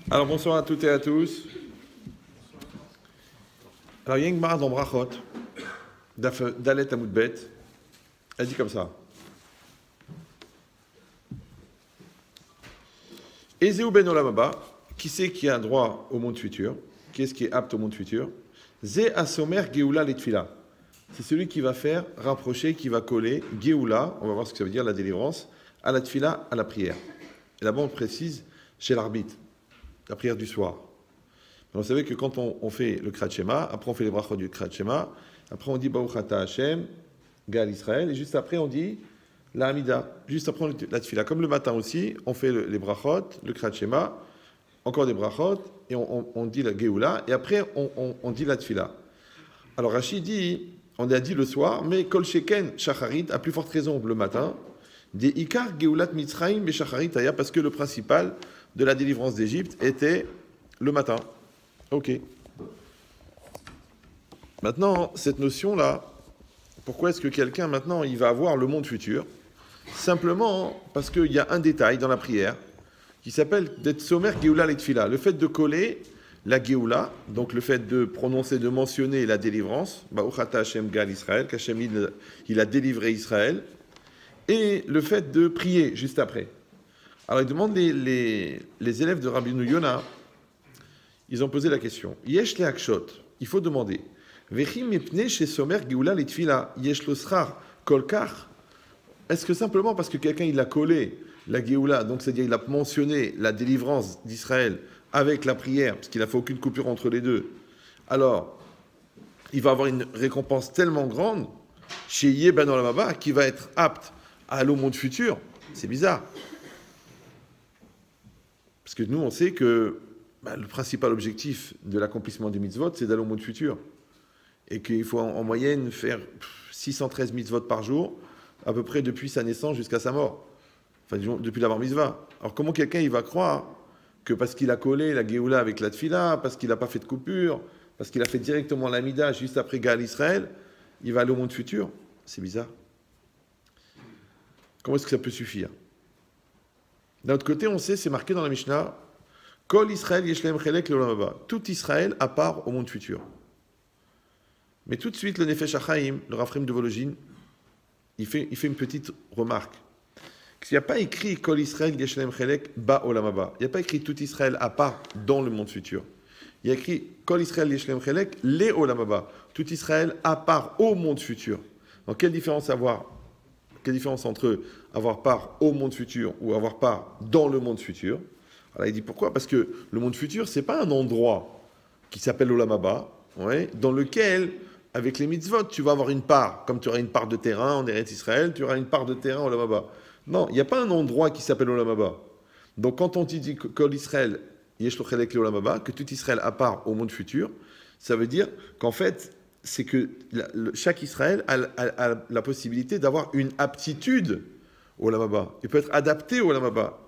Alors bonsoir à toutes et à tous. Alors il y a une Gemara dans Brachot, Dalet Amoudbet, elle dit comme ça. Ezeu ben olam haba, qui c'est qui a droit au monde futur? Qui est-ce qui est apte au monde futur? Ze asomer geoula letfila. C'est celui qui va faire rapprocher, qui va coller geoula, on va voir ce que ça veut dire, la délivrance, à la tfila, à la prière. Et là-bas on précise chez l'arbitre, la prière du soir. Alors, vous savez que quand on fait le Kriyat Shema, après on fait les brachot du Kriyat Shema, après on dit Baruch Ata Hashem, Gal Israël, et juste après on dit la Hamida, juste après on dit la Tfila. Comme le matin aussi, on fait les brachot, le Kriyat Shema, encore des brachot, et on dit la Geoula, et après on dit la Tfila. Alors Rachid dit, on a dit le soir, mais Kol Sheken Shacharit, à plus forte raison le matin, des Ikar Geulat Mitzrayim et Shacharit Aya, parce que le principal de la délivrance d'Égypte était le matin. Ok. Maintenant, cette notion-là, pourquoi est-ce que quelqu'un, maintenant, il va avoir le monde futur? Simplement parce qu'il y a un détail dans la prière qui s'appelle d'être sommer Geoula Letfila. Le fait de coller la Geoula, donc le fait de prononcer, de mentionner la délivrance, Baruch Ata Hashem Gal Israël, qu'Hashem il a délivré Israël, et le fait de prier juste après. Alors, il demande les élèves de Rabbi Yona. Ils ont posé la question. Yesh le akshot. Il faut demander. Vechim mipne chez somer geoula letfila. Yesh lo srar kolkar. Est-ce que simplement parce que quelqu'un il a collé la geoula, donc c'est-à-dire il a mentionné la délivrance d'Israël avec la prière, parce qu'il n'a fait aucune coupure entre les deux, alors il va avoir une récompense tellement grande chez Yeban Olam Haba qui va être apte à aller au monde futur? C'est bizarre. Parce que nous on sait que le principal objectif de l'accomplissement des mitzvot, c'est d'aller au monde futur. Et qu'il faut en moyenne faire 613 mitzvot par jour, à peu près depuis sa naissance jusqu'à sa mort. Enfin, disons, depuis la bar mitzvah. Alors comment quelqu'un il va croire que parce qu'il a collé la Géoula avec la Tfila, parce qu'il n'a pas fait de coupure, parce qu'il a fait directement l'Amida juste après Gal Israël, il va aller au monde futur? C'est bizarre. Comment est-ce que ça peut suffire? D'un autre côté, on sait, c'est marqué dans la Mishnah, Kol Israël Yeshlem Chelek Leolam Haba. Tout Israël à part au monde futur. Mais tout de suite, le Nefesh HaChaim, le Rafrim de Vologine, il fait une petite remarque. Il n'y a pas écrit Kol Israël Yeshlem Chelek Ba Olam Haba. Il n'y a pas écrit tout Israël à part dans le monde futur. Il y a écrit Kol Israël Yeshlem Chelek Le Olam Haba. Tout Israël à part au monde futur. Donc quelle différence avoir? Quelle différence entre avoir part au monde futur ou avoir part dans le monde futur? Alors il dit pourquoi? Parce que le monde futur, ce n'est pas un endroit qui s'appelle Olam Haba, ouais, dans lequel, avec les mitzvot, tu vas avoir une part. Comme tu auras une part de terrain en Eretz Israël, tu auras une part de terrain Olam Haba. Non, il n'y a pas un endroit qui s'appelle Olam Haba. Donc quand on dit Kol Israël, Yesh lo chelek le Olam Haba, que tout Israël à part au monde futur, ça veut dire qu'en fait, c'est que chaque Israël a la possibilité d'avoir une aptitude au Olam Haba. Il peut être adapté au Olam Haba.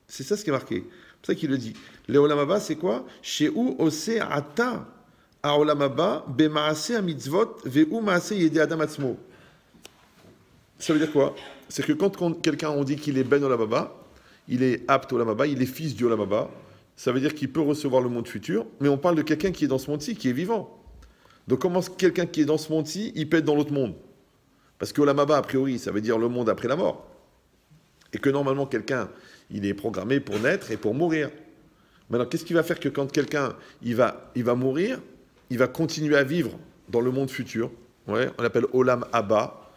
C'est ça ce qui est marqué. C'est ça qu'il le dit. Le Olam Haba, c'est quoi? Sheu ose ata a Olam Haba bemaase a mitzvot ve'u maase yede adam atzmo. Ça veut dire quoi? C'est que quand quelqu'un on dit qu'il est ben Olam Haba, il est apte au Olam Haba, il est fils du Olam Haba, ça veut dire qu'il peut recevoir le monde futur, mais on parle de quelqu'un qui est dans ce monde-ci, qui est vivant. Donc comment quelqu'un qui est dans ce monde-ci, il peut être dans l'autre monde? Parce que Olam Haba, a priori, ça veut dire le monde après la mort. Et que normalement, quelqu'un, il est programmé pour naître et pour mourir. Maintenant, qu'est-ce qui va faire que quand quelqu'un, il va mourir, il va continuer à vivre dans le monde futur? Ouais, on l'appelle Olam Haba.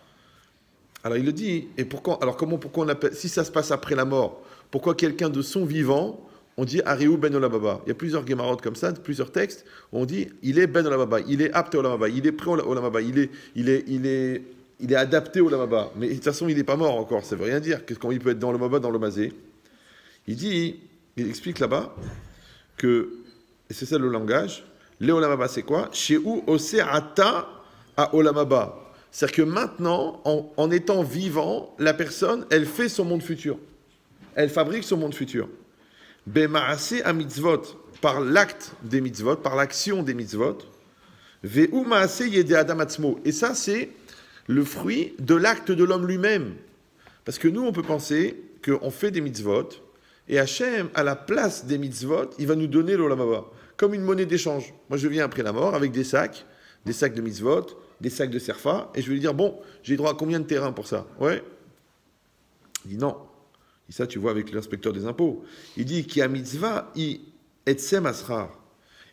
Alors, il le dit, et pourquoi on appelle, si ça se passe après la mort, pourquoi quelqu'un de son vivant, on dit Ariou ben Olam Haba? Il y a plusieurs Gemarot comme ça, plusieurs textes, on dit, il est ben Olam Haba, il est apte au Olam Haba, il est prêt au Olam Haba, il est adapté au Olam Haba. Mais de toute façon, il n'est pas mort encore. Ça ne veut rien dire. Comment il peut être dans le Olam Haba, dans le Mazé? Il explique là-bas que, et c'est ça le langage, le Olam Haba, c'est quoi? Sheu ose ata a Olam Haba. C'est-à-dire que maintenant, en étant vivant, la personne, elle fait son monde futur. Elle fabrique son monde futur. Bemaase a mitzvot, par l'acte des mitzvot, par l'action des mitzvot. Ve'u maase yede adam atzmo. Et ça, c'est le fruit de l'acte de l'homme lui-même. Parce que nous, on peut penser qu'on fait des mitzvot, Et Hachem, à la place des mitzvot, il va nous donner l'olam haba, comme une monnaie d'échange. Moi, je viens après la mort avec des sacs de mitzvot, des sacs de serfa, et je vais lui dire, bon, j'ai droit à combien de terrain pour ça? Ouais. Il dit non. Et ça, tu vois avec l'inspecteur des impôts. Il dit qu'il y a mitzvah, etsem asrar.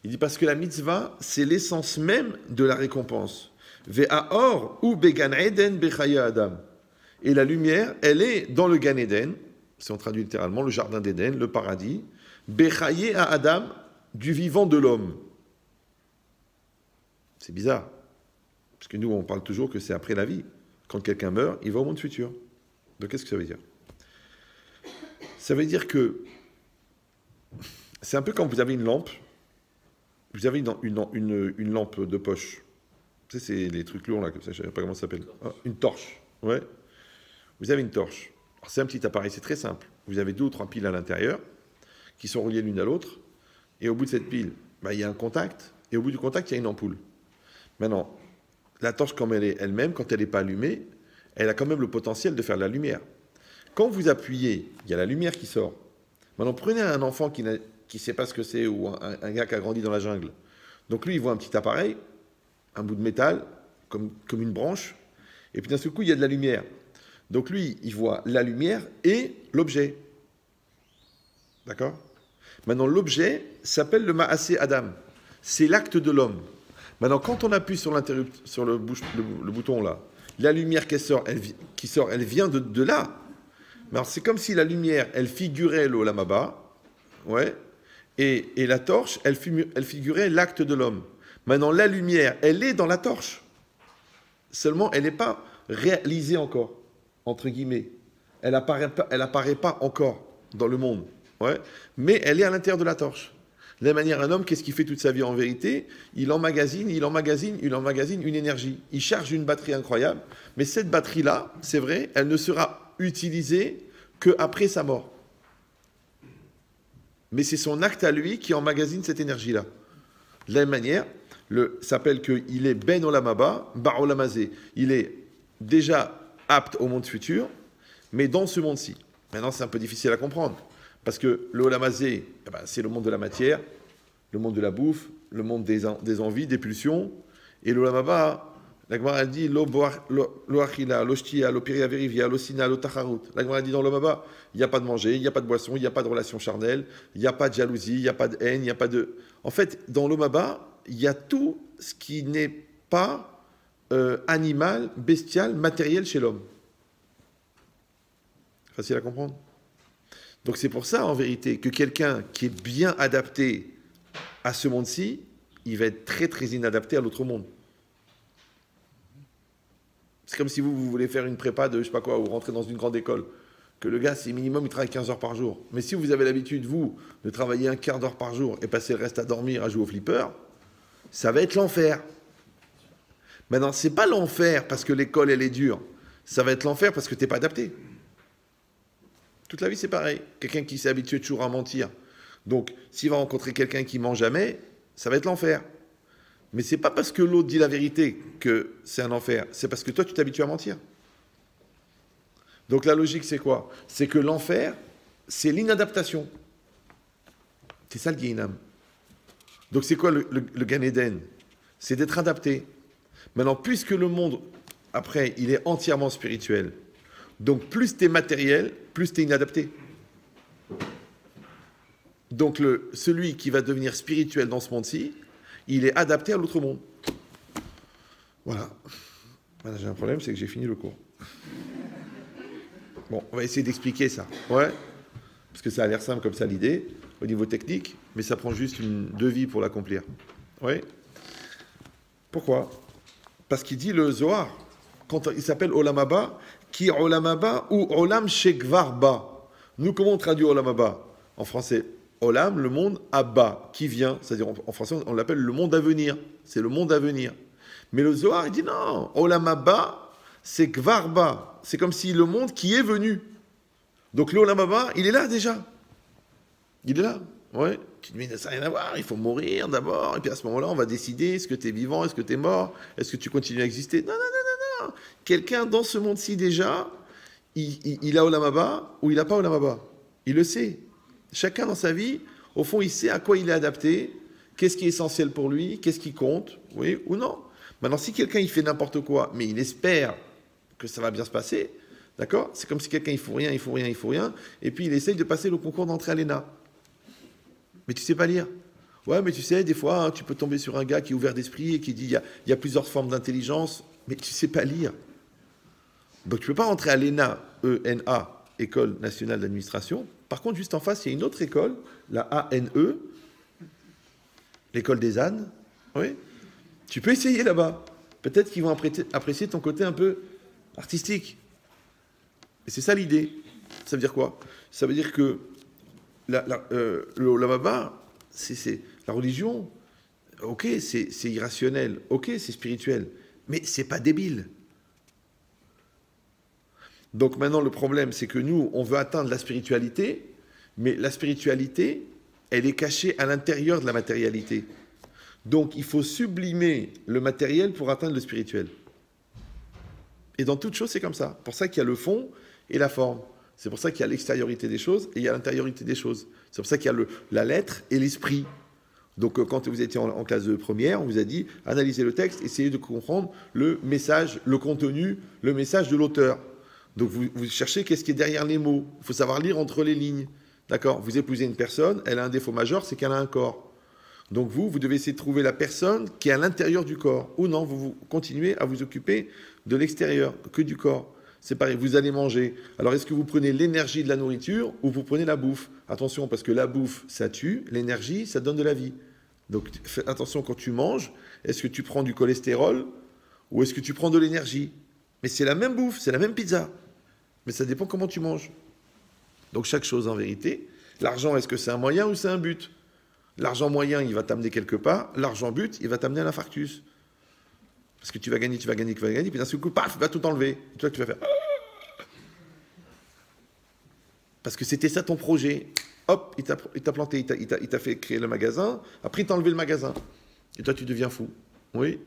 Il dit parce que la mitzvah, c'est l'essence même de la récompense. Ve'aor ou began eden bechaya adam. Et la lumière, elle est dans le Gan Eden, si on traduit littéralement, le jardin d'Éden, le paradis, bechaye à Adam, du vivant de l'homme. C'est bizarre, parce que nous, on parle toujours que c'est après la vie. Quand quelqu'un meurt, il va au monde futur. Donc, qu'est-ce que ça veut dire? Ça veut dire que c'est un peu comme vous avez une lampe, vous avez une lampe de poche. Tu sais, c'est les trucs lourds, là, comme ça, je ne sais pas comment ça s'appelle. Ah, une torche, ouais. Vous avez une torche. C'est un petit appareil, c'est très simple. Vous avez 2 ou 3 piles à l'intérieur qui sont reliées l'une à l'autre. Et au bout de cette pile, il y a un contact. Et au bout du contact, il y a une ampoule. Maintenant, la torche, comme elle est elle-même, quand elle n'est pas allumée, elle a quand même le potentiel de faire de la lumière. Quand vous appuyez, il y a la lumière qui sort. Maintenant, prenez un enfant qui ne sait pas ce que c'est ou un gars qui a grandi dans la jungle. Donc lui, il voit un petit appareil, un bout de métal, comme une branche. Et puis d'un seul coup, il y a de la lumière. Donc lui, il voit la lumière et l'objet. D'accord? Maintenant, l'objet s'appelle le Ma'asé Adam. C'est l'acte de l'homme. Maintenant, quand on appuie sur le bouton là, la lumière qui sort, elle vient de là. Alors, c'est comme si la lumière, elle figurait l'Olam Haba, ouais, et la torche, elle figurait l'acte de l'homme. Maintenant, la lumière, elle est dans la torche. Seulement, elle n'est pas réalisée encore. Entre guillemets, elle apparaît pas encore dans le monde, ouais, mais elle est à l'intérieur de la torche. De la même manière, un homme, qu'est-ce qu'il fait toute sa vie en vérité? Il emmagasine une énergie. Il charge une batterie incroyable, mais cette batterie-là, c'est vrai, elle ne sera utilisée qu'après sa mort. Mais c'est son acte à lui qui emmagasine cette énergie-là. De la même manière, s'appelle qu'il est Ben Olam Haba, Bar Olam Hazé. Il est déjà apte au monde futur, mais dans ce monde-ci. Maintenant, c'est un peu difficile à comprendre, parce que le Olam Hazé, c'est le monde de la matière, le monde de la bouffe, le monde des envies, des pulsions, et le Olam Haba, la Gemara dit lo achila, lo shtia, lo piria verivia, lo sina, lo tacharut. La Gemara dit dans l'Olam Haba, il n'y a pas de manger, il n'y a pas de boisson, il n'y a pas de relation charnelle, il n'y a pas de jalousie, il n'y a pas de haine, il n'y a pas de... En fait, dans l'Olam Haba, il y a tout ce qui n'est pas animal, bestial, matériel chez l'homme. Facile à comprendre. Donc c'est pour ça, en vérité, que quelqu'un qui est bien adapté à ce monde-ci, il va être très très inadapté à l'autre monde. C'est comme si vous voulez faire une prépa de je sais pas quoi, ou rentrer dans une grande école, que le gars, c'est minimum, il travaille 15 heures par jour. Mais si vous avez l'habitude, vous, de travailler un quart d'heure par jour et passer le reste à dormir, à jouer au flipper, ça va être l'enfer. Maintenant, c'est pas l'enfer parce que l'école, elle est dure. Ça va être l'enfer parce que tu n'es pas adapté. Toute la vie, c'est pareil. Quelqu'un qui s'est habitué toujours à mentir. Donc, s'il va rencontrer quelqu'un qui ment jamais, ça va être l'enfer. Mais c'est pas parce que l'autre dit la vérité que c'est un enfer. C'est parce que toi, tu t'habitues à mentir. Donc, la logique, c'est quoi? C'est que l'enfer, c'est l'inadaptation. C'est ça le Guéhinam. Donc, c'est quoi le Gan Eden? C'est d'être adapté. Maintenant, puisque le monde, après, il est entièrement spirituel, donc plus tu es matériel, plus tu es inadapté. Donc celui qui va devenir spirituel dans ce monde-ci, il est adapté à l'autre monde. Voilà. Voilà, j'ai un problème, c'est que j'ai fini le cours. Bon, on va essayer d'expliquer ça. Ouais. Parce que ça a l'air simple comme ça l'idée, au niveau technique, mais ça prend juste 2 vies pour l'accomplir. Oui. Pourquoi? Parce qu'il dit le Zohar, quand il s'appelle Olam Haba, qui Olam Haba ou Olam Shekvar Ba. Nous, comment on traduit Olam Haba? En français, Olam, le monde, Abba, qui vient. C'est-à-dire, en français, on l'appelle le monde à venir. C'est le monde à venir. Mais le Zohar, il dit non, Olam Haba, c'est Kvar Ba. C'est comme si le monde qui est venu. Donc l'Olam Haba, il est là déjà. Il est là. Ouais. Tu dis, mais ça n'a rien à voir, il faut mourir d'abord, et puis à ce moment-là, on va décider, est-ce que tu es vivant, est-ce que tu es mort, est-ce que tu continues à exister? Non, non, non, non, non. Quelqu'un dans ce monde-ci déjà, il a Olam Haba ou il n'a pas Olam Haba. Il le sait. Chacun dans sa vie, au fond, il sait à quoi il est adapté, qu'est-ce qui est essentiel pour lui, qu'est-ce qui compte, oui ou non. Maintenant, si quelqu'un il fait n'importe quoi, mais il espère que ça va bien se passer, d'accord? C'est comme si quelqu'un il faut rien, et puis il essaye de passer le concours d'entrée à l'ENA. Mais tu sais pas lire. Ouais, mais tu sais, des fois, hein, tu peux tomber sur un gars qui est ouvert d'esprit et qui dit il y a plusieurs formes d'intelligence, mais tu sais pas lire. Donc tu peux pas rentrer à l'ENA, ENA, École nationale d'administration. Par contre, juste en face, il y a une autre école, la ANE, l'école des ânes. Oui. Tu peux essayer là-bas. Peut-être qu'ils vont apprécier ton côté un peu artistique. Et c'est ça l'idée. Ça veut dire quoi? Ça veut dire que le Olam Haba, c'est la religion, ok, c'est irrationnel, ok, c'est spirituel, mais c'est pas débile. Donc maintenant, le problème, c'est que nous, on veut atteindre la spiritualité, mais la spiritualité, elle est cachée à l'intérieur de la matérialité. Donc il faut sublimer le matériel pour atteindre le spirituel. Et dans toute chose, c'est comme ça. C'est pour ça qu'il y a le fond et la forme. C'est pour ça qu'il y a l'extériorité des choses et il y a l'intériorité des choses. C'est pour ça qu'il y a la lettre et l'esprit. Donc quand vous étiez en classe de première, on vous a dit, analysez le texte, essayez de comprendre le message, le contenu, le message de l'auteur. Donc vous cherchez qu'est-ce qui est derrière les mots. Il faut savoir lire entre les lignes. D'accord? Vous épousez une personne, elle a un défaut majeur, c'est qu'elle a un corps. Donc vous devez essayer de trouver la personne qui est à l'intérieur du corps. Ou non, vous continuez à vous occuper de l'extérieur, que du corps. C'est pareil, vous allez manger. Alors est-ce que vous prenez l'énergie de la nourriture ou vous prenez la bouffe? Attention, parce que la bouffe, ça tue, l'énergie, ça donne de la vie. Donc fais attention quand tu manges, est-ce que tu prends du cholestérol ou est-ce que tu prends de l'énergie? Mais c'est la même bouffe, c'est la même pizza. Mais ça dépend comment tu manges. Donc chaque chose en vérité. L'argent, est-ce que c'est un moyen ou c'est un but? L'argent moyen, il va t'amener quelque part. L'argent but, il va t'amener à l'infarctus. Parce que tu vas gagner, puis d'un seul coup, paf, il va tout enlever. Et toi, tu vas faire... Parce que c'était ça ton projet. Hop, il t'a planté, il t'a fait créer le magasin. Après, il t'a enlevé le magasin. Et toi, tu deviens fou. Oui.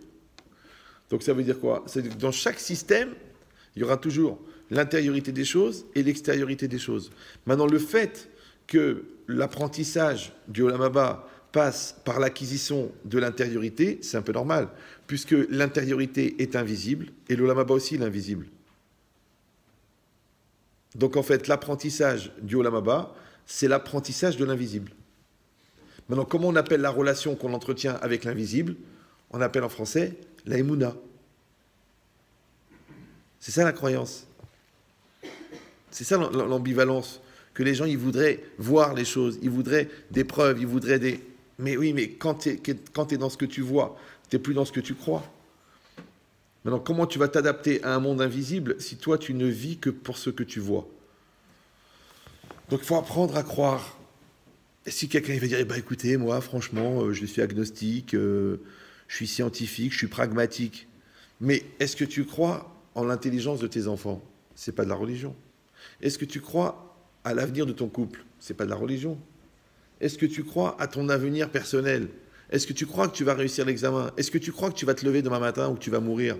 Donc ça veut dire quoi? C'est que dans chaque système, il y aura toujours l'intériorité des choses et l'extériorité des choses. Maintenant, le fait que l'apprentissage du Olam Haba passe par l'acquisition de l'intériorité, c'est un peu normal, puisque l'intériorité est invisible et l'Olam Haba aussi est invisible. Donc en fait, l'apprentissage du Olam Haba, c'est l'apprentissage de l'invisible. Maintenant, comment on appelle la relation qu'on entretient avec l'invisible? On appelle en français la Emouna. C'est ça la croyance. C'est ça l'ambivalence. Que les gens, ils voudraient voir les choses, ils voudraient des preuves, ils voudraient des... Mais oui, mais quand tu es dans ce que tu vois, tu n'es plus dans ce que tu crois. Maintenant, comment tu vas t'adapter à un monde invisible si toi, tu ne vis que pour ce que tu vois? Donc, il faut apprendre à croire. Et si quelqu'un va dire, eh ben, écoutez, moi, franchement, je suis agnostique, je suis scientifique, je suis pragmatique. Mais est-ce que tu crois en l'intelligence de tes enfants? Ce n'est pas de la religion. Est-ce que tu crois à l'avenir de ton couple? Ce n'est pas de la religion. Est-ce que tu crois à ton avenir personnel? Est-ce que tu crois que tu vas réussir l'examen? Est-ce que tu crois que tu vas te lever demain matin ou que tu vas mourir?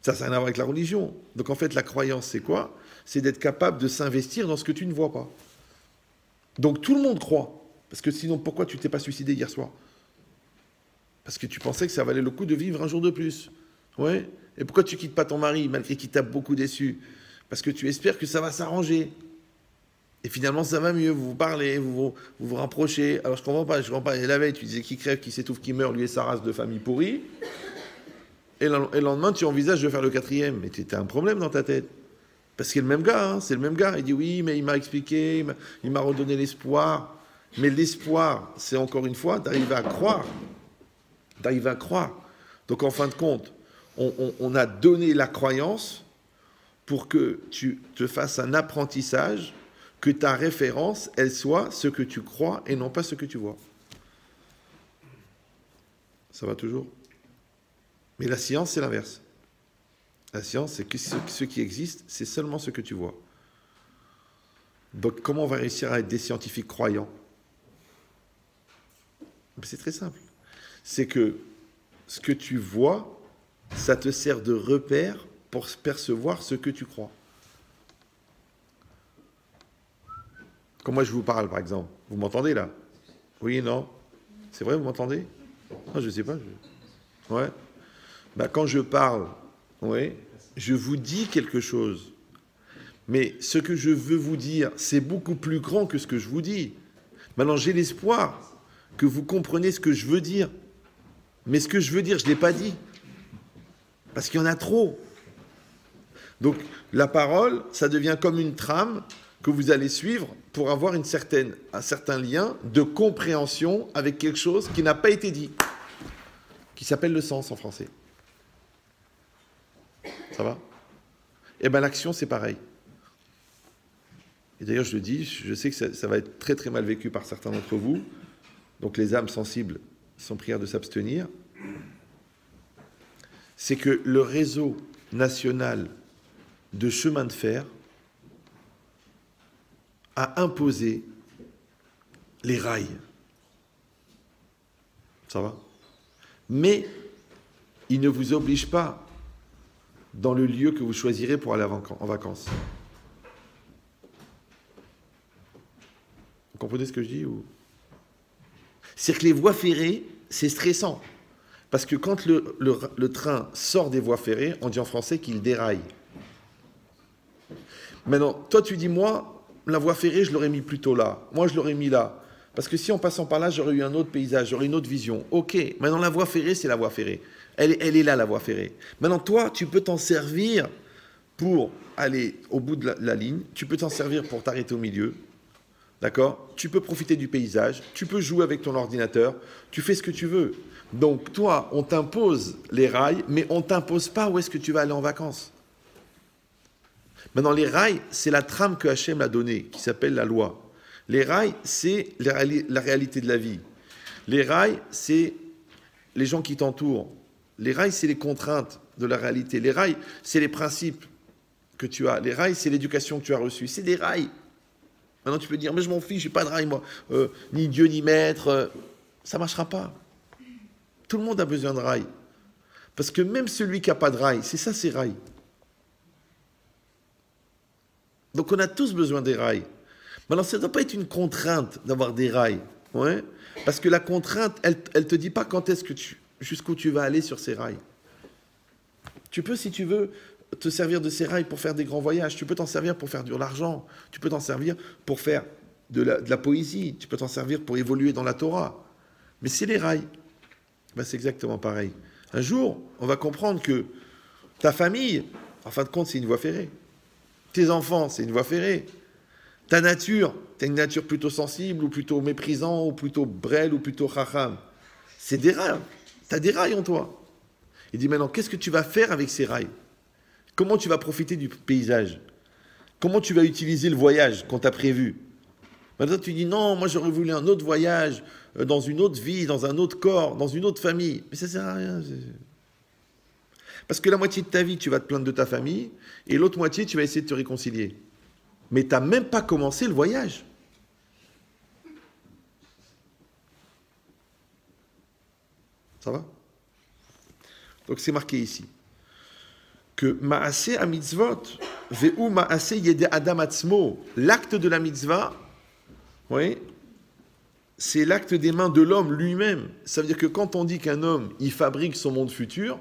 Ça n'a rien à voir avec la religion. Donc en fait, la croyance, c'est quoi? C'est d'être capable de s'investir dans ce que tu ne vois pas. Donc tout le monde croit. Parce que sinon, pourquoi tu t'es pas suicidé hier soir? Parce que tu pensais que ça valait le coup de vivre un jour de plus. Ouais. Et pourquoi tu quittes pas ton mari malgré qu'il t'a beaucoup déçu? Parce que tu espères que ça va s'arranger. Et finalement, ça va mieux, vous vous parlez, vous vous rapprochez. Alors, je comprends pas. Et la veille, tu disais qui crève, qui s'étouffe, qui meurt, lui et sa race de famille pourrie. Et le lendemain, tu envisages de faire le 4e. Mais tu as un problème dans ta tête. Parce que c'est le même gars, hein, c'est le même gars. Il dit oui, mais il m'a expliqué, il m'a redonné l'espoir. Mais l'espoir, c'est encore une fois d'arriver à croire. D'arriver à croire. Donc, en fin de compte, on a donné la croyance pour que tu te fasses un apprentissage, que ta référence, elle soit ce que tu crois et non pas ce que tu vois. Ça va toujours? Mais la science, c'est l'inverse. La science, c'est que ce qui existe, c'est seulement ce que tu vois. Donc, comment on va réussir à être des scientifiques croyants? C'est très simple. C'est que ce que tu vois, ça te sert de repère pour percevoir ce que tu crois. Quand moi je vous parle, par exemple, vous m'entendez là? Oui, non? C'est vrai, vous m'entendez? Non, je ne sais pas. Ouais. Bah, quand je parle, ouais, je vous dis quelque chose. Mais ce que je veux vous dire, c'est beaucoup plus grand que ce que je vous dis. Maintenant, j'ai l'espoir que vous compreniez ce que je veux dire. Mais ce que je veux dire, je ne l'ai pas dit. Parce qu'il y en a trop. Donc, la parole, ça devient comme une trame que vous allez suivre pour avoir un certain lien de compréhension avec quelque chose qui n'a pas été dit, qui s'appelle le sens en français. Ça va? Eh bien, l'action, c'est pareil. Et d'ailleurs, je le dis, je sais que ça va être très très mal vécu par certains d'entre vous. Donc, les âmes sensibles sont prières de s'abstenir. C'est que le réseau national de chemin de fer a imposé les rails. Ça va? Mais il ne vous oblige pas dans le lieu que vous choisirez pour aller en vacances. Vous comprenez ce que je dis ou... C'est-à-dire que les voies ferrées, c'est stressant. Parce que quand le train sort des voies ferrées, on dit en français qu'il déraille. Maintenant, toi tu dis, moi, la voie ferrée, je l'aurais mis plutôt là. Moi, je l'aurais mis là. Parce que si en passant par là, j'aurais eu un autre paysage, j'aurais une autre vision. Ok, maintenant la voie ferrée, c'est la voie ferrée. Elle est là, la voie ferrée. Maintenant, toi, tu peux t'en servir pour aller au bout de la ligne. Tu peux t'en servir pour t'arrêter au milieu. D'accord? Tu peux profiter du paysage. Tu peux jouer avec ton ordinateur. Tu fais ce que tu veux. Donc, toi, on t'impose les rails, mais on ne t'impose pas où est-ce que tu vas aller en vacances. Maintenant, les rails, c'est la trame que Hachem a donnée, qui s'appelle la loi. Les rails, c'est la réalité de la vie. Les rails, c'est les gens qui t'entourent. Les rails, c'est les contraintes de la réalité. Les rails, c'est les principes que tu as. Les rails, c'est l'éducation que tu as reçue. C'est des rails. Maintenant, tu peux dire, mais je m'en fiche, j'ai pas de rails, moi. Ni Dieu, ni maître. Ça ne marchera pas. Tout le monde a besoin de rails. Parce que même celui qui n'a pas de rails, c'est ça, ses rails. Donc, on a tous besoin des rails. Maintenant, ça ne doit pas être une contrainte d'avoir des rails. Ouais? Parce que la contrainte, elle ne te dit pas quand est-ce que jusqu'où tu vas aller sur ces rails. Tu peux, si tu veux, te servir de ces rails pour faire des grands voyages. Tu peux t'en servir pour faire de l'argent. Tu peux t'en servir pour faire de la poésie. Tu peux t'en servir pour évoluer dans la Torah. Mais c'est les rails. Ben, c'est exactement pareil. Un jour, on va comprendre que ta famille, en fin de compte, c'est une voie ferrée. Tes enfants, c'est une voie ferrée. Ta nature, tu as une nature plutôt sensible, ou plutôt méprisant, ou plutôt brel, ou plutôt chacham. C'est des rails. Tu as des rails en toi. Il dit maintenant, qu'est-ce que tu vas faire avec ces rails? Comment tu vas profiter du paysage? Comment tu vas utiliser le voyage qu'on t'a prévu? Maintenant, tu dis, non, moi j'aurais voulu un autre voyage, dans une autre vie, dans un autre corps, dans une autre famille. Mais ça ne sert à rien. Parce que la moitié de ta vie, tu vas te plaindre de ta famille, et l'autre moitié, tu vas essayer de te réconcilier. Mais tu n'as même pas commencé le voyage. Ça va? Donc c'est marqué ici que Maaseh a mitzvot, ve'u Maaseh yede adam atzmo, l'acte de la mitzvah, oui, c'est l'acte des mains de l'homme lui-même. Ça veut dire que quand on dit qu'un homme, il fabrique son monde futur,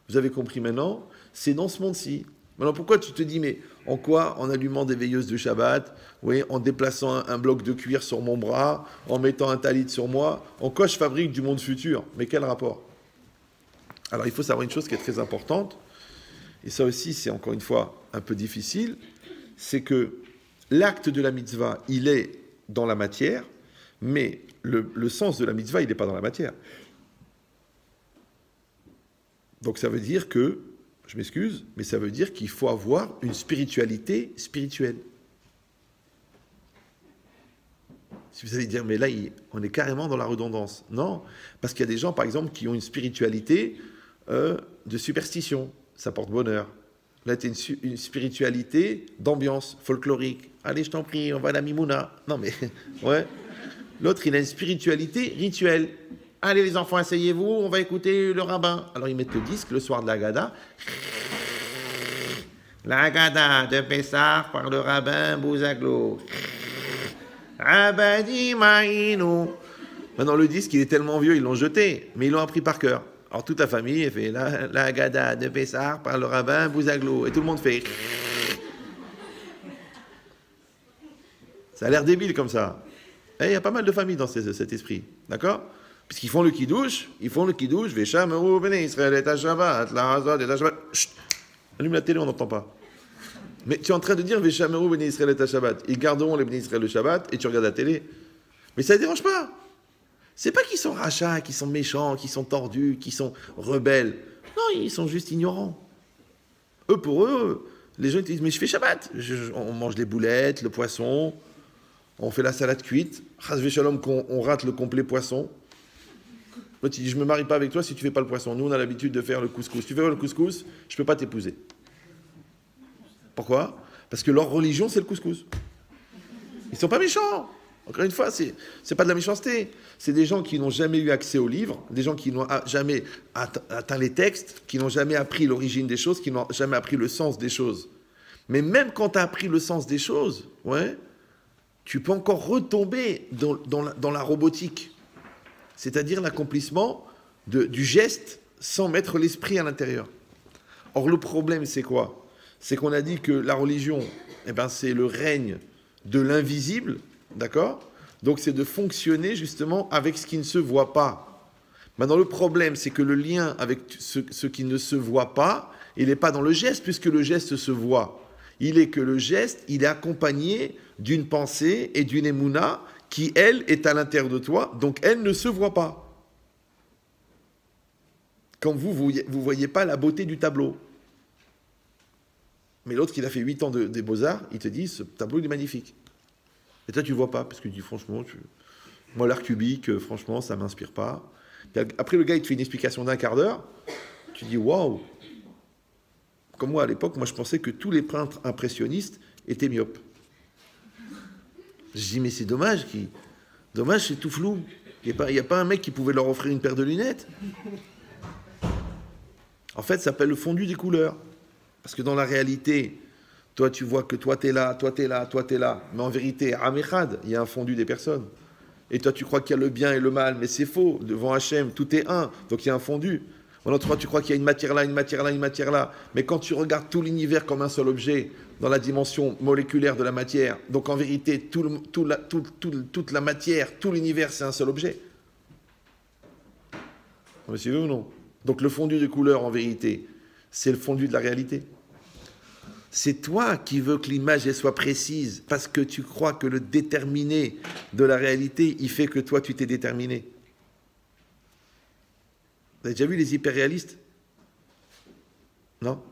vous avez compris maintenant, c'est dans ce monde-ci. Maintenant, pourquoi tu te dis, mais en quoi? En allumant des veilleuses de Shabbat, oui, en déplaçant un bloc de cuir sur mon bras, en mettant un talit sur moi, en quoi je fabrique du monde futur? Mais quel rapport? Alors, il faut savoir une chose qui est très importante, et ça aussi, c'est encore une fois un peu difficile, c'est que l'acte de la mitzvah, il est dans la matière, mais le sens de la mitzvah, il n'est pas dans la matière. Donc, ça veut dire que, je m'excuse, mais ça veut dire qu'il faut avoir une spiritualité spirituelle. Si vous allez dire, mais là, on est carrément dans la redondance. Non, parce qu'il y a des gens, par exemple, qui ont une spiritualité de superstition. Ça porte bonheur. Là, tu as une spiritualité d'ambiance folklorique. Allez, je t'en prie, on va à la Mimouna. Non, mais, ouais. L'autre, il a une spiritualité rituelle. Allez, les enfants, asseyez-vous, on va écouter le rabbin. Alors, ils mettent le disque le soir de la Haggadah. La Haggadah de Pessah par le rabbin Bouzaglo. Abadi Maïnou. Maintenant, le disque, il est tellement vieux, ils l'ont jeté, mais ils l'ont appris par cœur. Alors, toute la famille elle fait la Haggadah de Pessah par le rabbin Bouzaglou. Et tout le monde fait. Ça a l'air débile comme ça. Et il y a pas mal de familles dans cet esprit. D'accord? Puisqu'ils font le kidouche, Veshameru bnei Israël et Shabbat, la Hazod et Shabbat. Chut! Allume la télé, on n'entend pas. Mais tu es en train de dire Veshameru bnei Israël et Shabbat. Ils garderont les bnei Israël le Shabbat et tu regardes la télé. Mais ça ne dérange pas. C'est pas qu'ils sont rachats, qu'ils sont méchants, qu'ils sont tordus, qu'ils sont rebelles. Non, ils sont juste ignorants. Pour eux, les gens ils disent mais je fais Shabbat. On mange les boulettes, le poisson, on fait la salade cuite. Chas v'shalom qu'on rate le complet poisson. L'autre il dit je me marie pas avec toi si tu fais pas le poisson. Nous on a l'habitude de faire le couscous. Si tu fais le couscous, je peux pas t'épouser. Pourquoi? Parce que leur religion c'est le couscous. Ils sont pas méchants. Encore une fois, c'est pas de la méchanceté. C'est des gens qui n'ont jamais eu accès aux livres, des gens qui n'ont jamais atteint les textes, qui n'ont jamais appris l'origine des choses, qui n'ont jamais appris le sens des choses. Mais même quand tu as appris le sens des choses, ouais, tu peux encore retomber dans la robotique. C'est-à-dire l'accomplissement du geste sans mettre l'esprit à l'intérieur. Or, le problème, c'est quoi? C'est qu'on a dit que la religion, eh ben, c'est le règne de l'invisible. D'accord? Donc c'est de fonctionner justement avec ce qui ne se voit pas. Maintenant le problème c'est que le lien avec ce qui ne se voit pas, il n'est pas dans le geste puisque le geste se voit. Il est que le geste, il est accompagné d'une pensée et d'une émouna qui elle est à l'intérieur de toi, donc elle ne se voit pas. Comme vous voyez pas la beauté du tableau. Mais l'autre qui a fait 8 ans des beaux-arts, il te dit ce tableau il est magnifique. Et toi, tu ne vois pas, parce que tu dis, franchement, moi, l'art cubique, franchement, ça ne m'inspire pas. Après, le gars, il te fait une explication d'1 quart d'heure. Tu dis, waouh! Comme moi, à l'époque, moi, je pensais que tous les peintres impressionnistes étaient myopes. Je dis, mais c'est dommage. Dommage, c'est tout flou. Il n'y a pas un mec qui pouvait leur offrir une paire de lunettes. En fait, ça s'appelle le fondu des couleurs. Parce que dans la réalité... Toi, tu vois que toi, t'es là, toi, t'es là, toi, t'es là. Mais en vérité, à Mechad, il y a un fondu des personnes. Et toi, tu crois qu'il y a le bien et le mal, mais c'est faux. Devant Hachem, tout est un. Donc, il y a un fondu. Maintenant, toi, tu crois qu'il y a une matière là, une matière là, une matière là. Mais quand tu regardes tout l'univers comme un seul objet, dans la dimension moléculaire de la matière, donc en vérité, toute la matière, tout l'univers, c'est un seul objet. Vous me suivez ou non? Donc, le fondu de couleur, en vérité, c'est le fondu de la réalité. C'est toi qui veux que l'image soit précise parce que tu crois que le déterminé de la réalité, il fait que toi, tu t'es déterminé. Vous avez déjà vu les hyperréalistes? Non?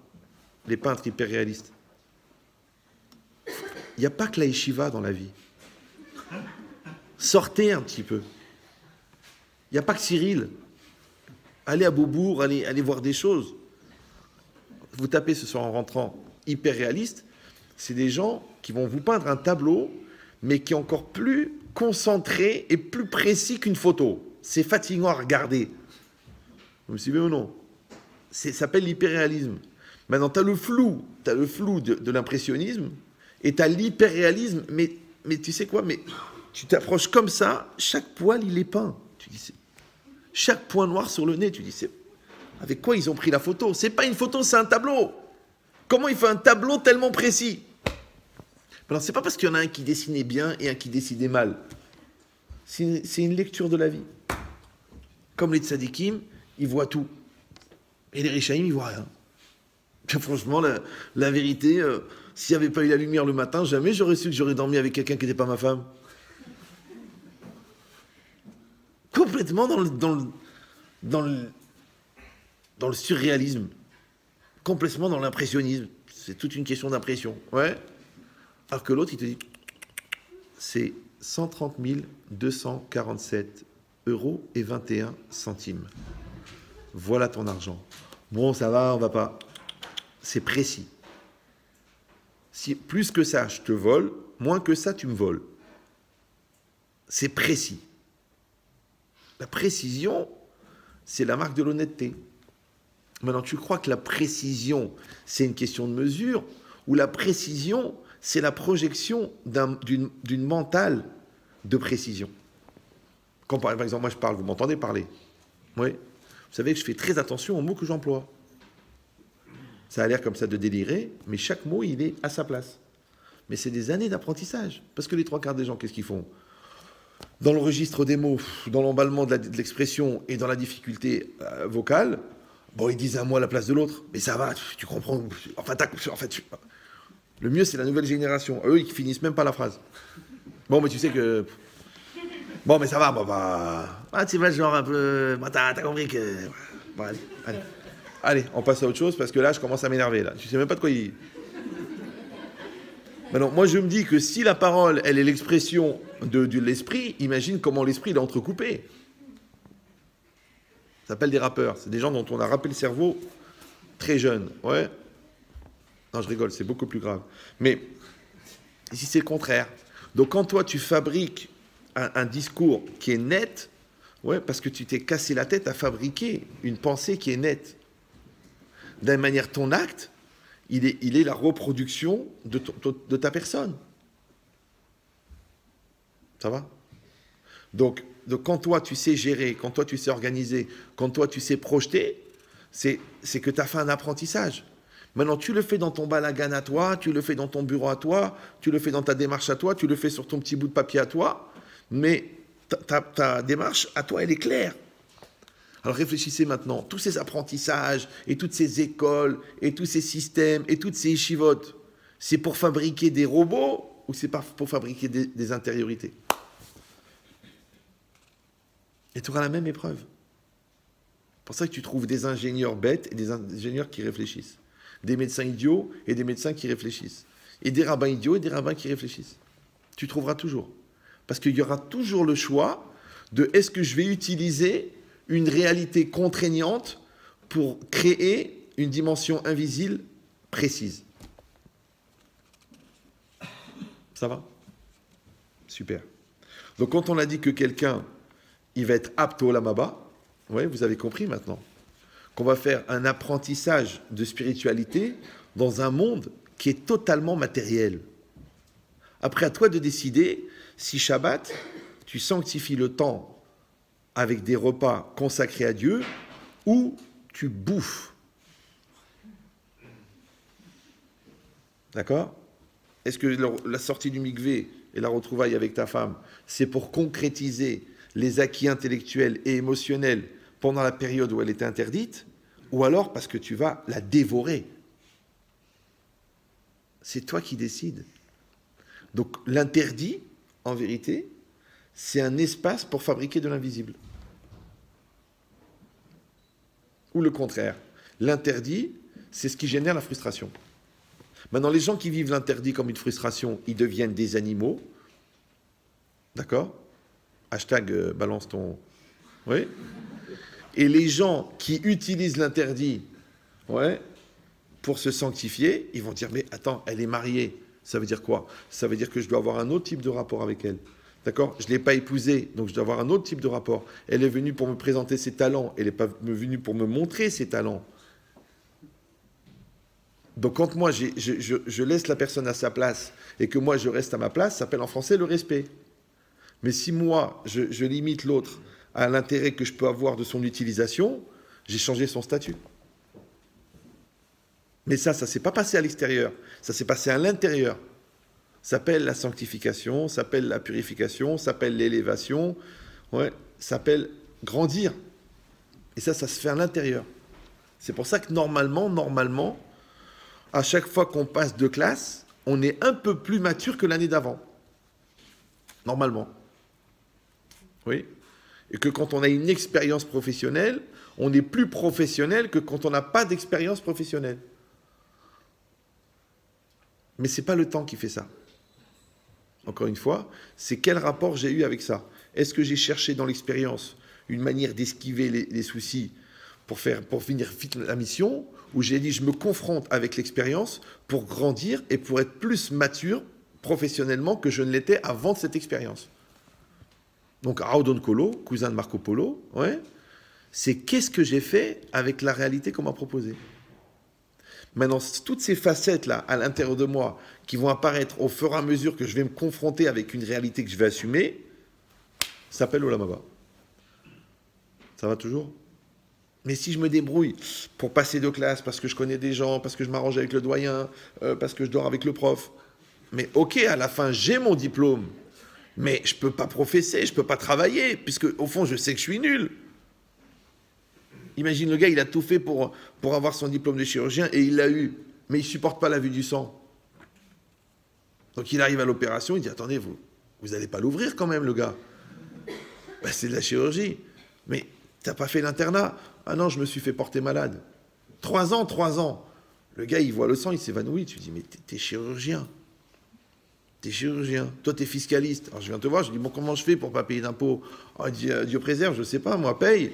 Les peintres hyperréalistes. Il n'y a pas que la yeshiva dans la vie. Sortez un petit peu. Il n'y a pas que Cyril. Allez à Beaubourg, allez voir des choses. Vous tapez ce soir en rentrant. Hyper réaliste, c'est des gens qui vont vous peindre un tableau, mais qui est encore plus concentré et plus précis qu'une photo. C'est fatigant à regarder. Vous me suivez ou non? Ça s'appelle l'hyperréalisme. Maintenant, tu as le flou de l'impressionnisme, et tu as l'hyperréalisme, mais tu sais quoi? Mais tu t'approches comme ça, chaque poil, il est peint. Tu dis, chaque point noir sur le nez, tu dis, avec quoi ils ont pris la photo? C'est pas une photo, c'est un tableau. Comment il fait un tableau tellement précis? Alors, c'est pas parce qu'il y en a un qui dessinait bien et un qui dessinait mal. C'est une lecture de la vie. Comme les tzadikim, ils voient tout. Et les rishaïm, ils voient rien. Franchement, la vérité, s'il n'y avait pas eu la lumière le matin, jamais j'aurais su que j'aurais dormi avec quelqu'un qui n'était pas ma femme. Complètement dans le surréalisme. Complètement dans l'impressionnisme. C'est toute une question d'impression. Ouais. Alors que l'autre, il te dit, c'est 130 247 € et 21 centimes. Voilà ton argent. Bon, ça va, on va pas. C'est précis. Si plus que ça, je te vole, moins que ça, tu me voles. C'est précis. La précision, c'est la marque de l'honnêteté. Maintenant, tu crois que la précision, c'est une question de mesure, ou la précision, c'est la projection d'une mentale de précision. Quand par exemple, moi je parle, vous m'entendez parler? Oui. Vous savez que je fais très attention aux mots que j'emploie. Ça a l'air comme ça de délirer, mais chaque mot, il est à sa place. Mais c'est des années d'apprentissage. Parce que les trois quarts des gens, qu'est-ce qu'ils font? Dans le registre des mots, dans l'emballement de l'expression et dans la difficulté vocale, bon, ils disent un mot à la place de l'autre. Mais ça va, tu comprends. Enfin, le mieux, c'est la nouvelle génération. Eux, ils finissent même pas la phrase. Bon, mais tu sais que... Bon, mais ça va, bah, tu vas genre un peu... Bah, t'as compris que... Bon, allez. Allez, on passe à autre chose, parce que là, je commence à m'énerver, là. Tu sais même pas de quoi il... Maintenant, moi, je me dis que si la parole, elle est l'expression de l'esprit, imagine comment l'esprit, il est entrecoupé. Ça s'appelle des rappeurs. C'est des gens dont on a râpé le cerveau très jeunes. Ouais. Non, je rigole, c'est beaucoup plus grave. Mais ici, c'est le contraire. Donc, quand toi, tu fabriques un discours qui est net, ouais, parce que tu t'es cassé la tête à fabriquer une pensée qui est nette. D'une manière, ton acte, il est la reproduction de ta personne. Ça va? Donc, quand toi, tu sais gérer, quand toi, tu sais organiser, quand toi, tu sais projeter, c'est que tu as fait un apprentissage. Maintenant, tu le fais dans ton balagan à toi, tu le fais dans ton bureau à toi, tu le fais dans ta démarche à toi, tu le fais sur ton petit bout de papier à toi, mais ta démarche à toi, elle est claire. Alors réfléchissez maintenant, tous ces apprentissages, et toutes ces écoles, et tous ces systèmes, et toutes ces yeshivotes, c'est pour fabriquer des robots ou c'est pour fabriquer des intériorités? Et tu auras la même épreuve. C'est pour ça que tu trouves des ingénieurs bêtes et des ingénieurs qui réfléchissent. Des médecins idiots et des médecins qui réfléchissent. Et des rabbins idiots et des rabbins qui réfléchissent. Tu trouveras toujours. Parce qu'il y aura toujours le choix de est-ce que je vais utiliser une réalité contraignante pour créer une dimension invisible précise. Ça va? Super. Donc quand on a dit que quelqu'un, il va être apte au lamaba, ouais, vous avez compris maintenant, qu'on va faire un apprentissage de spiritualité dans un monde qui est totalement matériel. Après, à toi de décider si Shabbat, tu sanctifies le temps avec des repas consacrés à Dieu, ou tu bouffes. D'accord? Est-ce que la sortie du mikvé et la retrouvaille avec ta femme, c'est pour concrétiser les acquis intellectuels et émotionnels pendant la période où elle était interdite, ou alors parce que tu vas la dévorer? C'est toi qui décides. Donc l'interdit, en vérité, c'est un espace pour fabriquer de l'invisible. Ou le contraire. L'interdit, c'est ce qui génère la frustration. Maintenant, les gens qui vivent l'interdit comme une frustration, ils deviennent des animaux. D'accord? Hashtag balance ton... Oui. Et les gens qui utilisent l'interdit, ouais, pour se sanctifier, ils vont dire, mais attends, elle est mariée. Ça veut dire quoi? Ça veut dire que je dois avoir un autre type de rapport avec elle. D'accord? Je ne l'ai pas épousée, donc je dois avoir un autre type de rapport. Elle est venue pour me présenter ses talents, elle n'est pas venue pour me montrer ses talents. Donc quand moi, je laisse la personne à sa place et que moi, je reste à ma place, ça s'appelle en français le respect. Mais si moi, je limite l'autre à l'intérêt que je peux avoir de son utilisation, j'ai changé son statut. Mais ça ne s'est pas passé à l'extérieur, ça s'est passé à l'intérieur. Ça s'appelle la sanctification, ça s'appelle la purification, ça s'appelle l'élévation, ouais, ça s'appelle grandir. Et ça se fait à l'intérieur. C'est pour ça que normalement, à chaque fois qu'on passe de classe, on est un peu plus mature que l'année d'avant. Normalement. Oui. Et que quand on a une expérience professionnelle, on est plus professionnel que quand on n'a pas d'expérience professionnelle. Mais ce n'est pas le temps qui fait ça. Encore une fois, c'est quel rapport j'ai eu avec ça? Est-ce que j'ai cherché dans l'expérience une manière d'esquiver les soucis pour finir vite la mission, ou j'ai dit je me confronte avec l'expérience pour grandir et pour être plus mature professionnellement que je ne l'étais avant cette expérience? Donc Audon Colo, cousin de Marco Polo, ouais, c'est qu'est-ce que j'ai fait avec la réalité qu'on m'a proposée. Maintenant, toutes ces facettes-là, à l'intérieur de moi, qui vont apparaître au fur et à mesure que je vais me confronter avec une réalité que je vais assumer, Ça s'appelle Olam Haba. Ça va toujours? Mais si je me débrouille pour passer de classe, parce que je connais des gens, parce que je m'arrange avec le doyen, parce que je dors avec le prof, mais ok, à la fin, j'ai mon diplôme, mais je ne peux pas professer, je ne peux pas travailler, puisque au fond, je sais que je suis nul. Imagine le gars, il a tout fait pour avoir son diplôme de chirurgien, et il l'a eu, mais il ne supporte pas la vue du sang. Donc il arrive à l'opération, il dit, attendez, vous n'allez pas l'ouvrir quand même, le gars. Ben, c'est de la chirurgie. Mais tu n'as pas fait l'internat? Ah non, je me suis fait porter malade. 3 ans, 3 ans. Le gars, il voit le sang, il s'évanouit. Tu lui dis, mais t'es chirurgien. T'es chirurgien. Toi, t'es fiscaliste. Alors je viens te voir, je dis, bon, comment je fais pour pas payer d'impôts? Oh, Dieu préserve, je sais pas, moi, paye.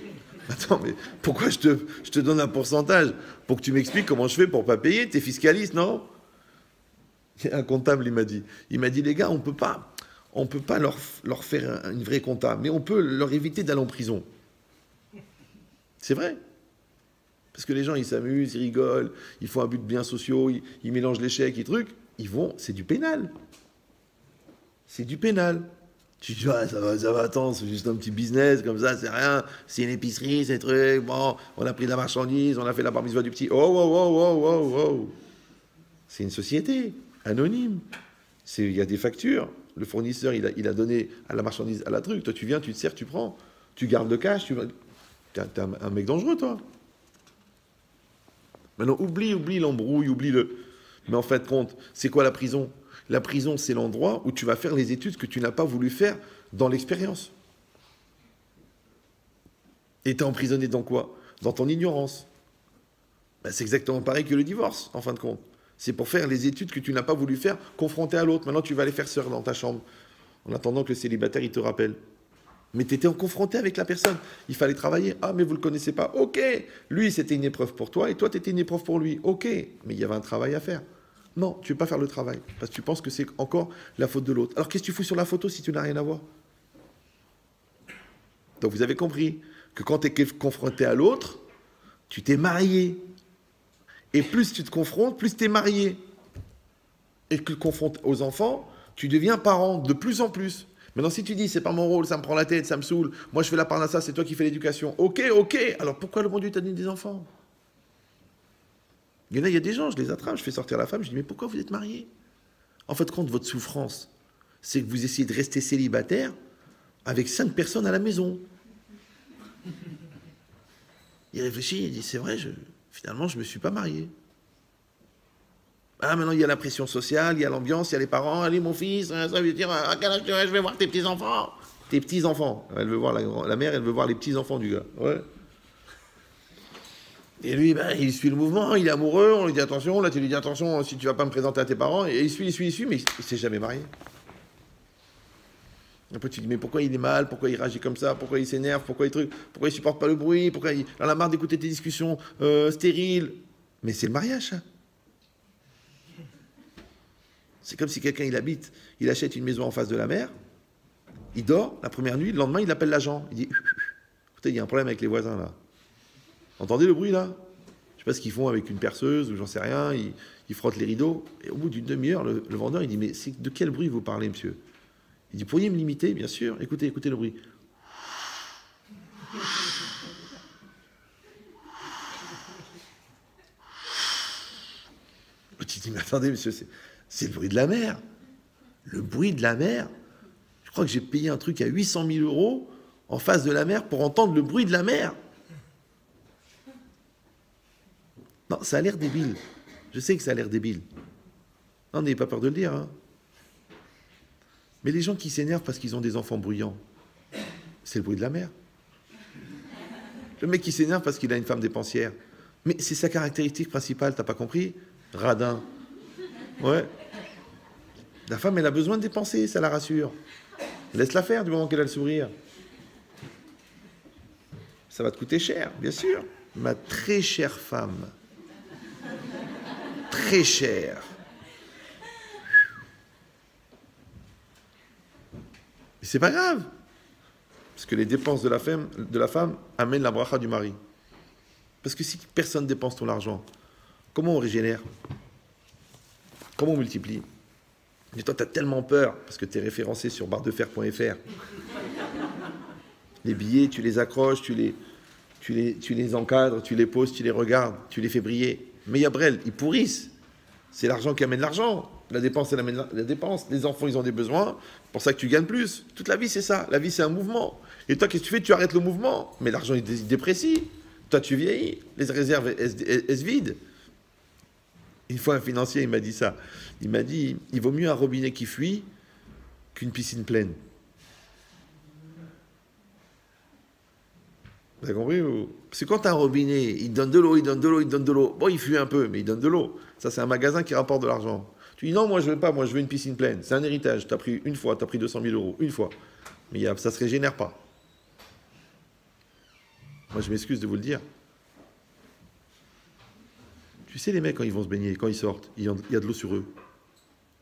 Attends, mais pourquoi je te donne un pourcentage? Pour que tu m'expliques comment je fais pour pas payer? T'es fiscaliste, non? Un comptable, il m'a dit, les gars, on peut pas leur faire une vraie compta, mais on peut leur éviter d'aller en prison. C'est vrai. Parce que les gens, ils s'amusent, ils rigolent, ils font un but de biens sociaux, ils mélangent les chèques et trucs. C'est du pénal. C'est du pénal. Tu dis, ah, ça va, attends, c'est juste un petit business, comme ça, c'est rien. C'est une épicerie, c'est truc. Bon, on a pris de la marchandise, on a fait la bar mitzvah du petit. Oh. C'est une société anonyme. Il y a des factures. Le fournisseur, il a donné à la marchandise, à la truc. Toi, tu viens, tu te sers, tu prends. Tu gardes le cash, t'es un mec dangereux, toi. Maintenant, oublie l'embrouille, oublie le... Mais en fait, compte, c'est quoi la prison? La prison, c'est l'endroit où tu vas faire les études que tu n'as pas voulu faire dans l'expérience. Et t'es emprisonné dans quoi? Dans ton ignorance. Ben, c'est exactement pareil que le divorce, en fin de compte. C'est pour faire les études que tu n'as pas voulu faire, confronté à l'autre. Maintenant, tu vas aller faire seul dans ta chambre, en attendant que le célibataire, il te rappelle. Mais tu étais confronté avec la personne. Il fallait travailler. Ah, mais vous ne le connaissez pas. Ok. Lui, c'était une épreuve pour toi et toi, tu étais une épreuve pour lui. Ok. Mais il y avait un travail à faire. Non, tu ne veux pas faire le travail parce que tu penses que c'est encore la faute de l'autre. Alors, qu'est-ce que tu fous sur la photo si tu n'as rien à voir? Donc, vous avez compris que quand tu es confronté à l'autre, tu t'es marié. Et plus tu te confrontes, plus tu es marié. Et que tu te confrontes aux enfants, tu deviens parent de plus en plus. Maintenant, si tu dis, c'est pas mon rôle, ça me prend la tête, ça me saoule, moi je fais la parnassa, c'est toi qui fais l'éducation. Ok, alors pourquoi le bon Dieu t'a donné des enfants? Il y a des gens, je les attrape, je fais sortir la femme, je dis, mais pourquoi vous êtes mariés? En fait, compte votre souffrance, c'est que vous essayez de rester célibataire avec 5 personnes à la maison. Il réfléchit, il dit, c'est vrai, finalement, je ne me suis pas marié. Ah, maintenant, il y a la pression sociale, il y a l'ambiance, il y a les parents. Allez, mon fils, ça veut dire, à quel âge je vais voir tes petits-enfants? Tes petits-enfants. Elle veut voir la mère, elle veut voir les petits-enfants du gars. Ouais. Et lui, il suit le mouvement, il est amoureux, on lui dit attention, là tu lui dis attention si tu vas pas me présenter à tes parents, et il suit, mais il s'est jamais marié. Après tu dis mais pourquoi il est mal, pourquoi il réagit comme ça, pourquoi il s'énerve, pourquoi il supporte pas le bruit, pourquoi il en a marre d'écouter tes discussions stériles. Mais c'est le mariage, ça. C'est comme si quelqu'un il achète une maison en face de la mer, il dort la première nuit, le lendemain il appelle l'agent, il dit écoutez, il y a un problème avec les voisins là. Entendez le bruit là? Je sais pas ce qu'ils font avec une perceuse ou j'en sais rien, ils frottent les rideaux. Et au bout d'une demi-heure, le vendeur il dit mais de quel bruit vous parlez, monsieur? Il dit pourriez me limiter? Bien sûr, écoutez le bruit. Tu dis mais attendez monsieur, c'est le bruit de la mer. Le bruit de la mer. Je crois que j'ai payé un truc à 800 000 € en face de la mer pour entendre le bruit de la mer. Non, ça a l'air débile. Je sais que ça a l'air débile. Non, n'ayez pas peur de le dire. Hein. Mais les gens qui s'énervent parce qu'ils ont des enfants bruyants, c'est le bruit de la mer. Le mec qui s'énerve parce qu'il a une femme dépensière, mais c'est sa caractéristique principale, t'as pas compris? Radin. Ouais. La femme, elle a besoin de dépenser, ça la rassure. Laisse-la faire du moment qu'elle a le sourire. Ça va te coûter cher, bien sûr. Ma très chère femme. Très chère. Mais c'est pas grave. Parce que les dépenses de la femme amènent la bracha du mari. Parce que si personne dépense ton argent, comment on régénère? Comment on multiplie? Et toi, tu as tellement peur, parce que tu es référencé sur barredefer.fr. Les billets, tu les accroches, tu les encadres, tu les poses, tu les regardes, tu les fais briller. Mais Yabrel, ils pourrissent. C'est l'argent qui amène l'argent. La dépense, elle amène la dépense. Les enfants, ils ont des besoins. C'est pour ça que tu gagnes plus. Toute la vie, c'est ça. La vie, c'est un mouvement. Et toi, qu'est-ce que tu fais? Tu arrêtes le mouvement. Mais l'argent, il déprécie. Toi, tu vieillis. Les réserves, elles se vident. Une fois, un financier, il m'a dit ça. Il m'a dit, il vaut mieux un robinet qui fuit qu'une piscine pleine. Vous avez compris? Parce que quand tu as un robinet, il donne de l'eau, il donne de l'eau, il donne de l'eau. Bon, il fuit un peu, mais il donne de l'eau. Ça, c'est un magasin qui rapporte de l'argent. Tu dis, non, moi, je veux pas, moi, je veux une piscine pleine. C'est un héritage. Tu as pris une fois, tu as pris 200 000 euros, une fois. Mais ça ne se régénère pas. Moi, je m'excuse de vous le dire. Tu sais, les mecs, quand ils vont se baigner, quand ils sortent, il y a de l'eau sur eux.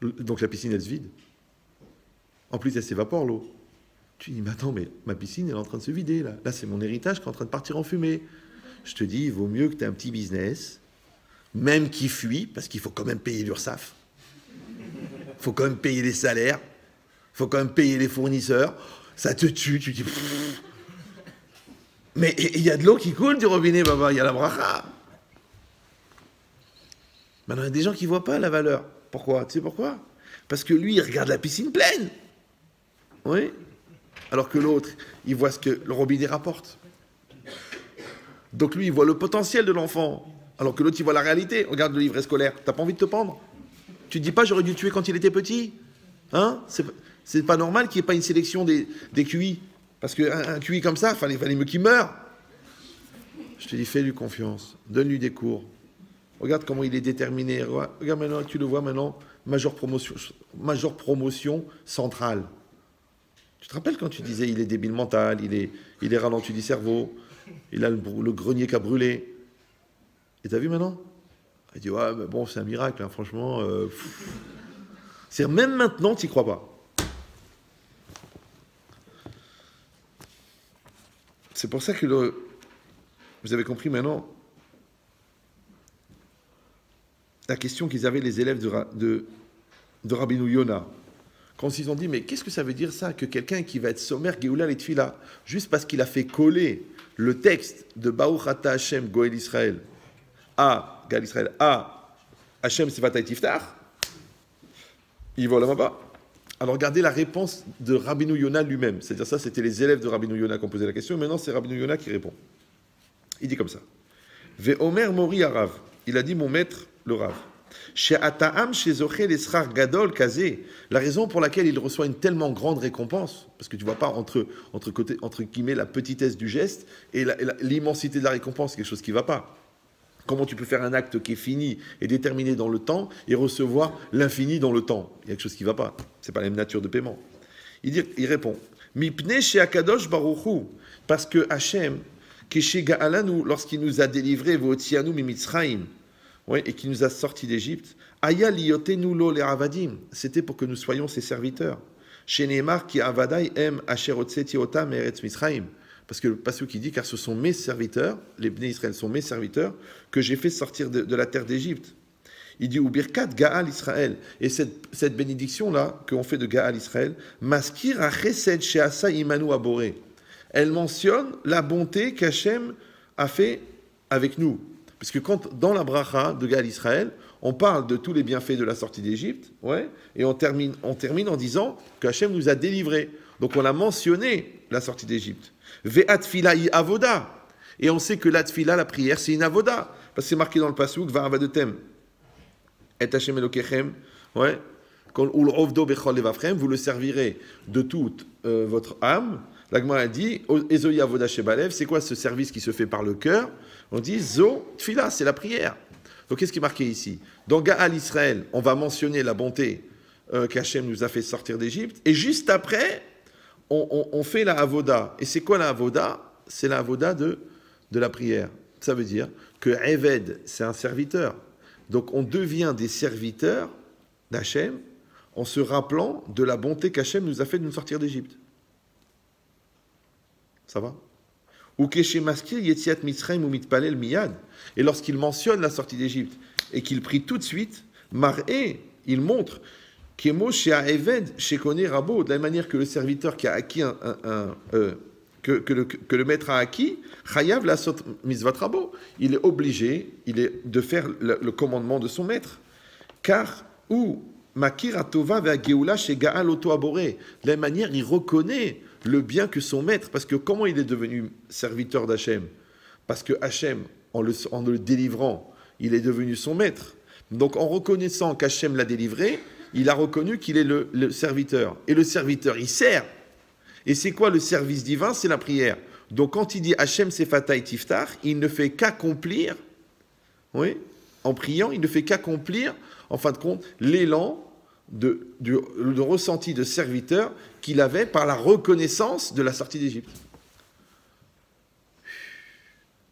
Donc la piscine, elle se vide. En plus, elle s'évapore, l'eau. Tu dis, mais attends, mais ma piscine, elle est en train de se vider, là. Là, c'est mon héritage qui est en train de partir en fumée. Je te dis, il vaut mieux que tu aies un petit business, même qui fuit, parce qu'il faut quand même payer l'URSSAF. Il faut quand même payer les salaires. Il faut quand même payer les fournisseurs. Ça te tue, tu dis... Pff. Mais il y a de l'eau qui coule du robinet, baba, il y a la bracha. Maintenant, il y a des gens qui ne voient pas la valeur. Pourquoi? Tu sais pourquoi? Parce que lui, il regarde la piscine pleine. Oui. Alors que l'autre, il voit ce que le robinet rapporte. Donc lui, il voit le potentiel de l'enfant. Alors que l'autre, il voit la réalité. Regarde le livret scolaire. T'as pas envie de te pendre? Tu te dis pas, j'aurais dû le tuer quand il était petit? Hein? C'est pas normal qu'il n'y ait pas une sélection des QI. Parce qu'un QI comme ça, fallait mieux qu'il meure. Je te dis, fais-lui confiance. Donne-lui des cours. Regarde comment il est déterminé. Regarde maintenant, tu le vois maintenant, major promotion centrale. Tu te rappelles quand tu disais il est débile mental, il est ralenti du cerveau, il a le grenier qui a brûlé. Et t'as vu maintenant? Il dit ouais, mais bon, c'est un miracle, hein, franchement. C'est même maintenant, tu n'y crois pas. C'est pour ça que vous avez compris maintenant la question qu'ils avaient les élèves de Rabbeinu Yona. Quand ils ont dit, mais qu'est-ce que ça veut dire ça, que quelqu'un qui va être sommaire, Géoula les Tfila, juste parce qu'il a fait coller le texte de Baruch Ata Hashem Goel Israël à Hashem Sevatay Tiftach, il va là-bas. Alors regardez la réponse de Rabbeinu Yona lui-même. C'est-à-dire ça, c'était les élèves de Rabbeinu Yona qui ont posé la question, et maintenant c'est Rabbeinu Yona qui répond. Il dit comme ça. Ve'omer Mori Arav. Il a dit mon maître, le Rav. La raison pour laquelle il reçoit une tellement grande récompense, parce que tu ne vois pas entre guillemets la petitesse du geste et l'immensité de la récompense, c'est quelque chose qui ne va pas. Comment tu peux faire un acte qui est fini et déterminé dans le temps et recevoir l'infini dans le temps? Il y a quelque chose qui ne va pas. Ce n'est pas la même nature de paiement. Il répond, Mipne chez Akadosh Baruchu, parce que Hachem, Keshe Ga'alanu, lorsqu'il nous a délivrés, Votianu Mimitzraim, et qui nous a sortis d'Égypte, Aya liyotenu lo le avadim, c'était pour que nous soyons ses serviteurs. Chez Neymar qui avadai em asher otseti otam eretz Misraim, parce que le passage qui dit car ce sont mes serviteurs, les Bnei Israël sont mes serviteurs que j'ai fait sortir de la terre d'Égypte. Il dit Ubirkat Gaal Israël, et cette bénédiction là qu'on fait de Gaal Israël, maskir a chesed sheasa imanu aboré. Elle mentionne la bonté qu'Hachem a fait avec nous. Parce que quand, dans la bracha de Gaal Israël, on parle de tous les bienfaits de la sortie d'Égypte, et on termine en disant qu'Hachem nous a délivrés. Donc on a mentionné la sortie d'Égypte. Ve'at tfila i avoda. Et on sait que la tfila, la prière, c'est une avoda. Parce que c'est marqué dans le pasuk, va'avadetem. Et Hachem Elokechem, vous le servirez de toute votre âme. La Gemara a dit, Ezoi avoda shebalev, c'est quoi ce service qui se fait par le cœur? On dit, zo tfila, c'est la prière. Donc qu'est-ce qui est marqué ici? Dans Gaal Israël, on va mentionner la bonté qu'Hachem nous a fait sortir d'Égypte, et juste après, on fait la avoda. Et c'est quoi la avoda? C'est la avoda de la prière. Ça veut dire que Eved, c'est un serviteur. Donc on devient des serviteurs d'Hachem en se rappelant de la bonté qu'Hachem nous a fait de nous sortir d'Égypte. Ça va? Ou Keshemaskir Yetziat Mitzrayim ou Mitpalel Miyad. Et lorsqu'il mentionne la sortie d'Égypte et qu'il prie tout de suite, Mar'e, il montre Kemo Shea Eved Shekone Rabo, de la même manière que le serviteur qui a acquis que le maître a acquis, chayav la sot misvat rabo. Il est obligé de faire le commandement de son maître. Car, ou makir atova ve'ageoula chez Gaal Oto Aboré. De la même manière, il reconnaît le bien que son maître, parce que comment il est devenu serviteur d'Hachem? Parce que Hachem, en le délivrant, il est devenu son maître. Donc en reconnaissant qu'Hachem l'a délivré, il a reconnu qu'il est le serviteur. Et le serviteur, il sert. Et c'est quoi le service divin? C'est la prière. Donc quand il dit Hachem Sefatai Tiftar, il ne fait qu'accomplir, oui, en priant, il ne fait qu'accomplir, en fin de compte, l'élan de ressenti de serviteur qu'il avait par la reconnaissance de la sortie d'Égypte.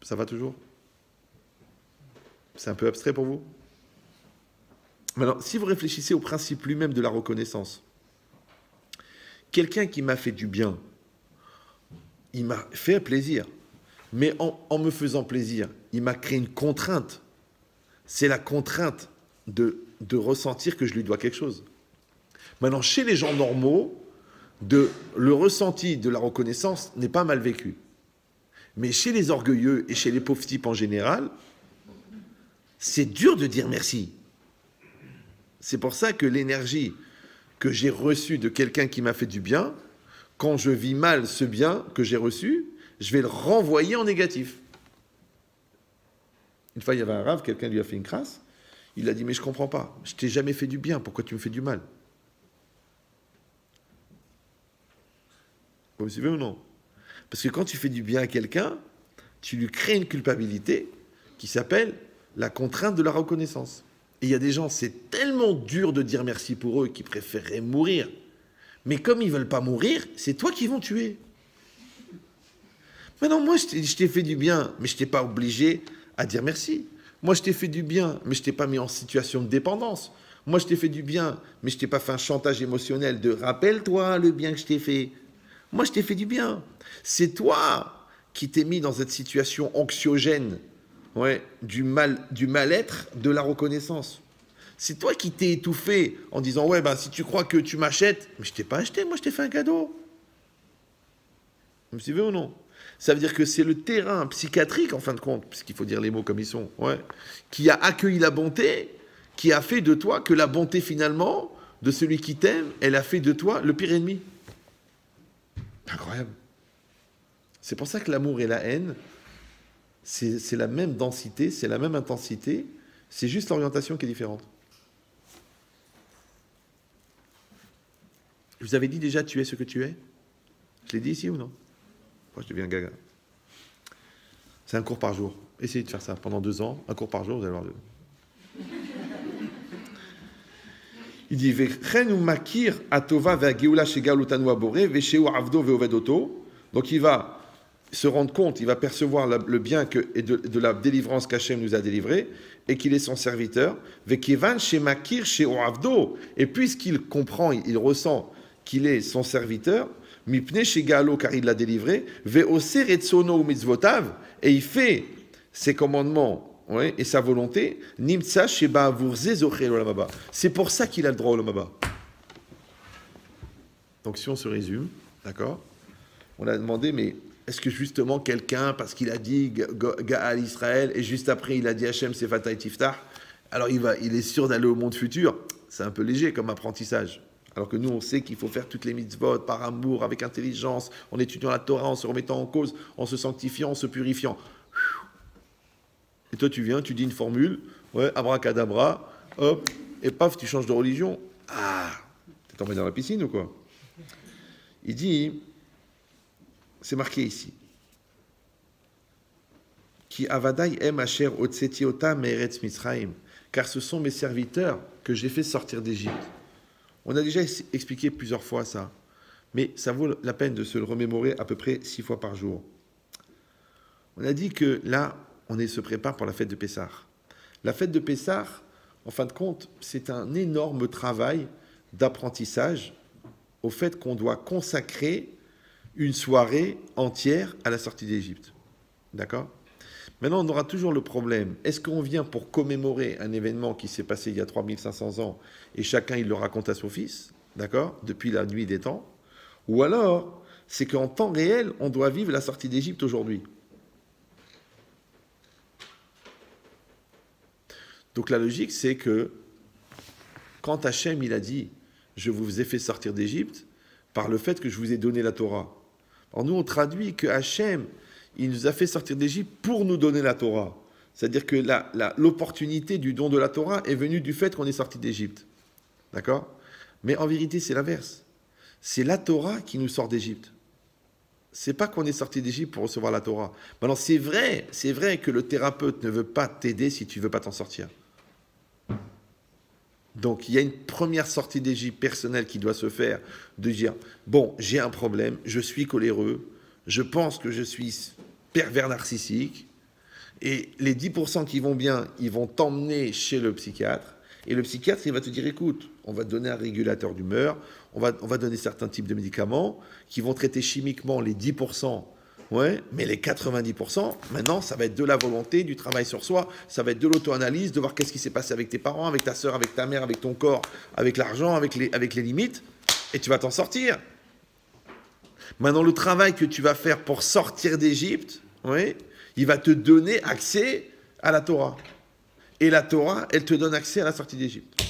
Ça va toujours? C'est un peu abstrait pour vous? Maintenant, si vous réfléchissez au principe lui-même de la reconnaissance, quelqu'un qui m'a fait du bien, il m'a fait plaisir, mais en me faisant plaisir, il m'a créé une contrainte. C'est la contrainte de ressentir que je lui dois quelque chose. Maintenant, chez les gens normaux, le ressenti de la reconnaissance n'est pas mal vécu. Mais chez les orgueilleux et chez les pauvres types en général, c'est dur de dire merci. C'est pour ça que l'énergie que j'ai reçue de quelqu'un qui m'a fait du bien, quand je vis mal ce bien que j'ai reçu, je vais le renvoyer en négatif. Une fois, il y avait un rave, quelqu'un lui a fait une crasse, il a dit « Mais je ne comprends pas, je t'ai jamais fait du bien, pourquoi tu me fais du mal ?» Vous me suivez ou non? Parce que quand tu fais du bien à quelqu'un, tu lui crées une culpabilité qui s'appelle la contrainte de la reconnaissance. Et il y a des gens, c'est tellement dur de dire merci pour eux qu'ils préféreraient mourir. Mais comme ils ne veulent pas mourir, c'est toi qui vont tuer. Maintenant, moi, je t'ai fait du bien, mais je ne t'ai pas obligé à dire merci. Moi, je t'ai fait du bien, mais je ne t'ai pas mis en situation de dépendance. Moi, je t'ai fait du bien, mais je ne t'ai pas fait un chantage émotionnel de « rappelle-toi le bien que je t'ai fait ». Moi, je t'ai fait du bien. C'est toi qui t'es mis dans cette situation anxiogène, ouais, du mal-être, de la reconnaissance. C'est toi qui t'es étouffé en disant « Ouais, ben, si tu crois que tu m'achètes, mais je ne t'ai pas acheté, moi, je t'ai fait un cadeau. » Vous me suivez ou non? Ça veut dire que c'est le terrain psychiatrique, en fin de compte, puisqu'il faut dire les mots comme ils sont, ouais, qui a accueilli la bonté, qui a fait de toi que la bonté, finalement, de celui qui t'aime, elle a fait de toi le pire ennemi. Incroyable. C'est pour ça que l'amour et la haine, c'est la même densité, c'est la même intensité, c'est juste l'orientation qui est différente. Je vous avais dit déjà, tu es ce que tu es? Je l'ai dit ici ou non? Moi, je deviens gaga. C'est un cours par jour. Essayez de faire ça pendant 2 ans, un cours par jour, vous allez voir. Il dit Vechenu makir atova ve'ageula shegalutanu abore vesheu avdo ve'ovedoto. Donc il va se rendre compte, il va percevoir le bien et de la délivrance qu'Hachem nous a délivré et qu'il est son serviteur. Vekevan shemakir sheu avdo. Et puisqu'il comprend, il ressent qu'il est son serviteur, mipne shegalo car il l'a délivré, ve'oser etsono mitzvotav, et il fait ses commandements. Ouais, et sa volonté, Nimtsa Sheba Avurze Zochel Olamaba. C'est pour ça qu'il a le droit au Olamaba. Donc si on se résume, d'accord, on a demandé, mais est-ce que justement quelqu'un, parce qu'il a dit Gaal Israël, et juste après il a dit Hachem Sefatai Tiftar, alors il est sûr d'aller au monde futur? C'est un peu léger comme apprentissage. Alors que nous, on sait qu'il faut faire toutes les mitzvot par amour, avec intelligence, en étudiant la Torah, en se remettant en cause, en se sanctifiant, en se purifiant. Et toi, tu viens, tu dis une formule, ouais, abracadabra, hop, et paf, tu changes de religion. Ah, t'es tombé dans la piscine ou quoi? Il dit, c'est marqué ici, Ki avadai em asher otseti otam me'eretz Mitzrayim, car ce sont mes serviteurs que j'ai fait sortir d'Égypte. On a déjà expliqué plusieurs fois ça, mais ça vaut la peine de se le remémorer à peu près 6 fois par jour. On a dit que là, on se prépare pour la fête de Pessah. La fête de Pessah, en fin de compte, c'est un énorme travail d'apprentissage au fait qu'on doit consacrer une soirée entière à la sortie d'Égypte. D'accord? Maintenant, on aura toujours le problème. Est-ce qu'on vient pour commémorer un événement qui s'est passé il y a 3500 ans et chacun il le raconte à son fils, d'accord, depuis la nuit des temps? Ou alors, c'est qu'en temps réel, on doit vivre la sortie d'Égypte aujourd'hui. Donc la logique, c'est que quand Hachem, il a dit « Je vous ai fait sortir d'Égypte » par le fait que je vous ai donné la Torah. Alors nous, on traduit que Hachem, il nous a fait sortir d'Égypte pour nous donner la Torah. C'est-à-dire que l'opportunité du don de la Torah est venue du fait qu'on est sorti d'Égypte. D'accord ? Mais en vérité, c'est l'inverse. C'est la Torah qui nous sort d'Égypte. C'est pas qu'on est sorti d'Égypte pour recevoir la Torah. Maintenant, c'est vrai que le thérapeute ne veut pas t'aider si tu ne veux pas t'en sortir. Donc, il y a une première sortie d'Égypte personnelle qui doit se faire, de dire, bon, j'ai un problème, je suis coléreux, je pense que je suis pervers narcissique, et les 10% qui vont bien, ils vont t'emmener chez le psychiatre, et le psychiatre, il va te dire, écoute, on va te donner un régulateur d'humeur, on va donner certains types de médicaments qui vont traiter chimiquement les 10%, ouais, mais les 90%, maintenant, ça va être de la volonté, du travail sur soi, ça va être de l'auto-analyse, de voir qu'est-ce qui s'est passé avec tes parents, avec ta sœur, avec ta mère, avec ton corps, avec l'argent, avec les limites, et tu vas t'en sortir. Maintenant, le travail que tu vas faire pour sortir d'Égypte, ouais, il va te donner accès à la Torah. Et la Torah, elle te donne accès à la sortie d'Égypte.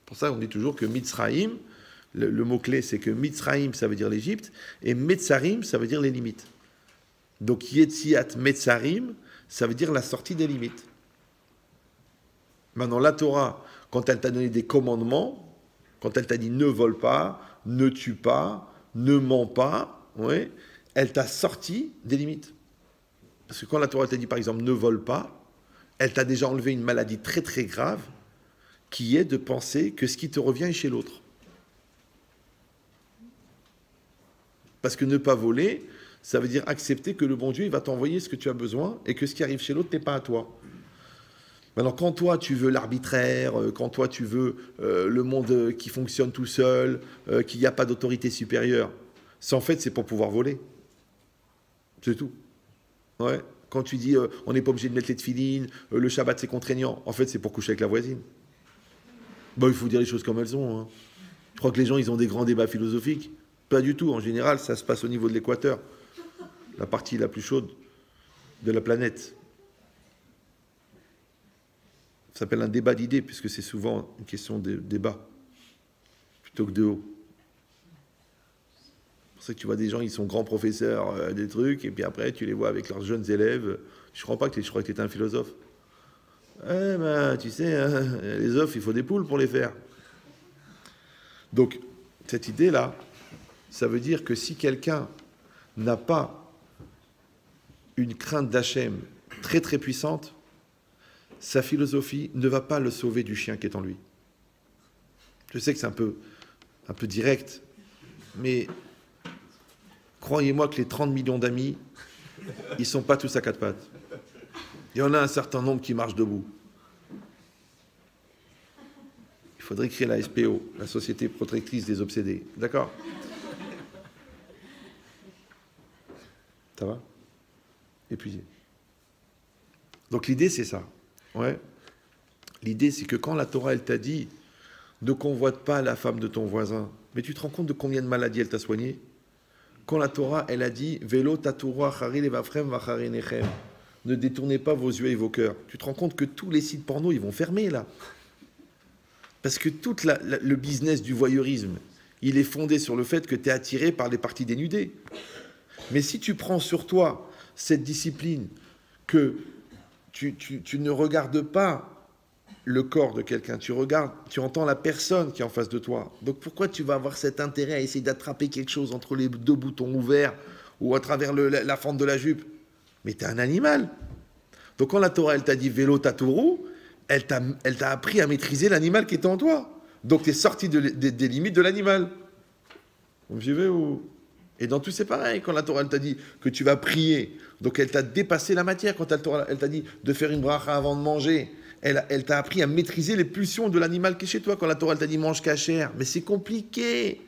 Pour ça, on dit toujours que Mitzraïm, le mot-clé, c'est que Mitzraïm, ça veut dire l'Égypte, et Metzarim, ça veut dire les limites. Donc, Yetziat Metzarim, ça veut dire la sortie des limites. Maintenant, la Torah, quand elle t'a donné des commandements, quand elle t'a dit ne vole pas, ne tue pas, ne mens pas, ouais, elle t'a sorti des limites. Parce que quand la Torah t'a dit, par exemple, ne vole pas, elle t'a déjà enlevé une maladie très très grave, qui est de penser que ce qui te revient est chez l'autre. Parce que ne pas voler, ça veut dire accepter que le bon Dieu, il va t'envoyer ce que tu as besoin et que ce qui arrive chez l'autre n'est pas à toi. Maintenant, quand toi, tu veux l'arbitraire, quand toi, tu veux le monde qui fonctionne tout seul, qu'il n'y a pas d'autorité supérieure, c'est en fait, c'est pour pouvoir voler. C'est tout. Ouais. Quand tu dis, on n'est pas obligé de mettre les tefilines, le Shabbat, c'est contraignant, en fait, c'est pour coucher avec la voisine. Bon, il faut dire les choses comme elles sont. Hein. Je crois que les gens, ils ont des grands débats philosophiques. Pas du tout. En général, ça se passe au niveau de l'équateur, la partie la plus chaude de la planète. Ça s'appelle un débat d'idées, puisque c'est souvent une question de débat, plutôt que de haut. C'est pour ça que tu vois des gens, ils sont grands professeurs des trucs, et puis après, tu les vois avec leurs jeunes élèves. Je crois que tu étais un philosophe. Eh ben, tu sais, hein, les œufs, il faut des poules pour les faire. Donc, cette idée-là, ça veut dire que si quelqu'un n'a pas une crainte d'Hachem très très puissante, sa philosophie ne va pas le sauver du chien qui est en lui. Je sais que c'est un peu direct, mais croyez-moi que les 30 millions d'amis, ils ne sont pas tous à quatre pattes. Il y en a un certain nombre qui marchent debout. Il faudrait créer la SPO, la Société Protectrice des Obsédés. D'accord ? Ça va ? Épuisé. Donc l'idée, c'est ça. Ouais. L'idée, c'est que quand la Torah, elle t'a dit ne convoite pas la femme de ton voisin, mais tu te rends compte de combien de maladies elle t'a soigné ? Quand la Torah, elle a dit Velo tatura chari levafrem vacharinechem, ne détournez pas vos yeux et vos cœurs. Tu te rends compte que tous les sites porno, ils vont fermer là. Parce que tout le business du voyeurisme, il est fondé sur le fait que tu es attiré par les parties dénudées. Mais si tu prends sur toi cette discipline que tu ne regardes pas le corps de quelqu'un, tu entends la personne qui est en face de toi. Donc pourquoi tu vas avoir cet intérêt à essayer d'attraper quelque chose entre les deux boutons ouverts ou à travers la fente de la jupe ? Mais tu es un animal. Donc quand la Torah, elle t'a dit « vélo tatourou », elle t'a appris à maîtriser l'animal qui était en toi. Donc tu es sorti des limites de l'animal. Vous me suivez ou... Et dans tout, c'est pareil. Quand la Torah, elle t'a dit que tu vas prier, donc elle t'a dépassé la matière. Quand la Torah, elle t'a dit de faire une bracha avant de manger, elle t'a appris à maîtriser les pulsions de l'animal qui est chez toi. Quand la Torah, elle t'a dit mange cachère, mais c'est compliqué.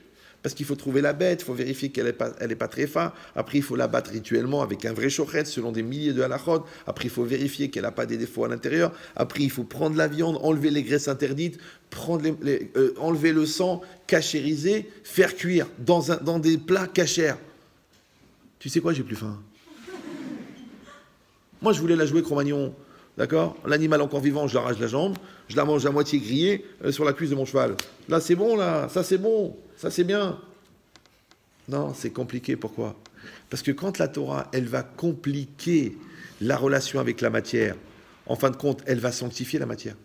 Parce qu'il faut trouver la bête, il faut vérifier qu'elle n'est pas très fin. Après, il faut la battre rituellement avec un vrai shochet selon des milliers de halachot. Après, il faut vérifier qu'elle n'a pas des défauts à l'intérieur. Après, il faut prendre la viande, enlever les graisses interdites, enlever le sang, cachériser, faire cuire dans des plats cachers. Tu sais quoi, j'ai plus faim. Moi, je voulais la jouer Cro-Magnon. D'accord? L'animal encore vivant, je l'arrache la jambe, je la mange à moitié grillée sur la cuisse de mon cheval. Là, c'est bon, là, ça c'est bon, ça c'est bien. Non, c'est compliqué. Pourquoi? Parce que quand la Torah, elle va compliquer la relation avec la matière, en fin de compte, elle va sanctifier la matière.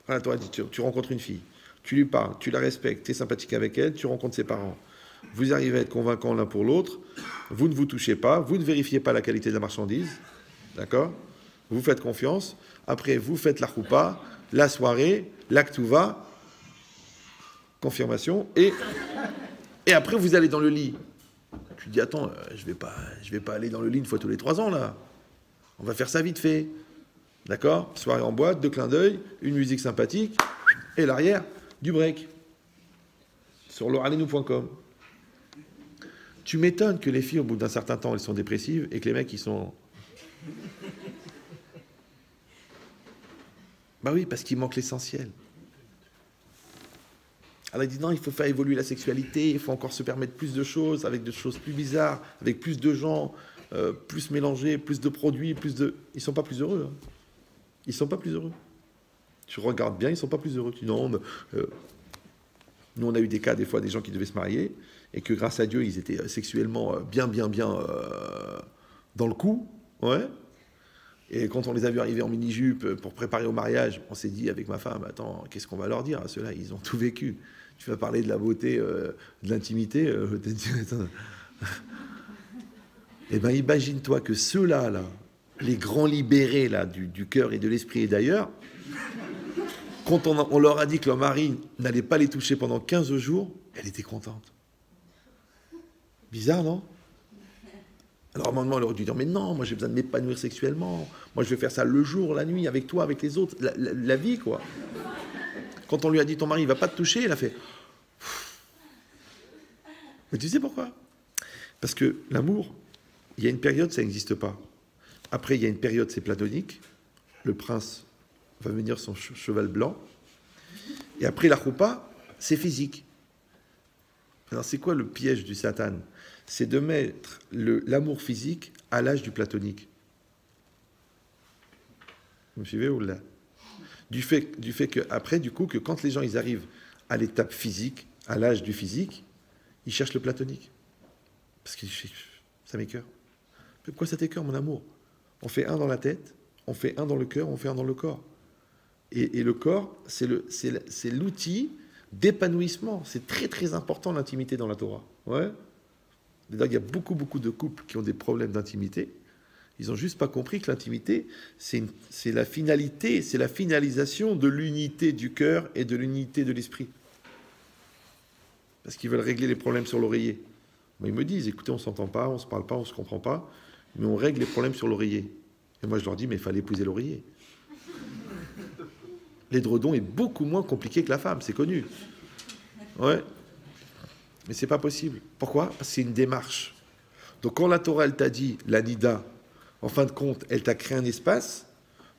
La Torah dit, tu rencontres une fille, tu lui parles, tu la respectes, tu es sympathique avec elle, tu rencontres ses parents. Vous arrivez à être convaincants l'un pour l'autre, vous ne vous touchez pas, vous ne vérifiez pas la qualité de la marchandise, d'accord? Vous faites confiance, après vous faites la choupa, la soirée, l'actuva, confirmation, et après vous allez dans le lit. Tu dis, attends, je vais pas aller dans le lit une fois tous les 3 ans, là. On va faire ça vite fait, d'accord? Soirée en boîte, 2 clins d'œil, une musique sympathique, et l'arrière du break, sur loralenou.com. Tu m'étonnes que les filles, au bout d'un certain temps, elles sont dépressives et que les mecs, ils sont... Bah oui, parce qu'il manque l'essentiel. Alors il dit non, il faut faire évoluer la sexualité, il faut encore se permettre plus de choses, avec des choses plus bizarres, avec plus de gens, plus mélangés, plus de produits, plus de... Ils sont pas plus heureux. Hein. Ils sont pas plus heureux. Tu regardes bien, ils sont pas plus heureux. Tu dis non, mais, nous on a eu des cas, des fois, des gens qui devaient se marier, et que grâce à Dieu, ils étaient sexuellement bien dans le coup, ouais. Et quand on les a vus arriver en mini-jupe pour préparer au mariage, on s'est dit avec ma femme, attends, qu'est-ce qu'on va leur dire à ceux-là? Ils ont tout vécu. Tu vas parler de la beauté, de l'intimité, Eh bien, imagine-toi que ceux-là, là, les grands libérés là, du cœur et de l'esprit et d'ailleurs, quand on leur a dit que leur mari n'allait pas les toucher pendant 15 jours, elle était contente. Bizarre, non? Alors, normalement, elle aurait dû dire, mais non, moi j'ai besoin de m'épanouir sexuellement. Moi je vais faire ça le jour, la nuit, avec toi, avec les autres, la vie, quoi. Quand on lui a dit, ton mari, il va pas te toucher, elle a fait... Mais tu sais pourquoi? Parce que l'amour, il y a une période, ça n'existe pas. Après, il y a une période, c'est platonique. Le prince va venir son cheval blanc. Et après, la choupa, c'est physique. Alors, c'est quoi le piège du Satan? C'est de mettre l'amour physique à l'âge du platonique. Vous me suivez ou là? Du fait que, après, du coup, que quand les gens ils arrivent à l'étape physique, à l'âge du physique, ils cherchent le platonique. Parce que ça m'écoeure. Pourquoi ça t'écoeure, mon amour? On fait un dans la tête, on fait un dans le cœur, on fait un dans le corps. Et le corps, c'est l'outil d'épanouissement. C'est très, très important, l'intimité dans la Torah. Ouais. D'ailleurs, il y a beaucoup de couples qui ont des problèmes d'intimité. Ils n'ont juste pas compris que l'intimité, c'est la finalité, c'est la finalisation de l'unité du cœur et de l'unité de l'esprit. Parce qu'ils veulent régler les problèmes sur l'oreiller. Moi, ils me disent, écoutez, on ne s'entend pas, on ne se parle pas, on ne se comprend pas, mais on règle les problèmes sur l'oreiller. Et moi, je leur dis, mais il fallait épouser l'oreiller. L'édredon est beaucoup moins compliqué que la femme, c'est connu. Ouais. Mais c'est pas possible. Pourquoi? Parce que c'est une démarche. Donc quand la Torah, elle t'a dit, la Nida, en fin de compte, elle t'a créé un espace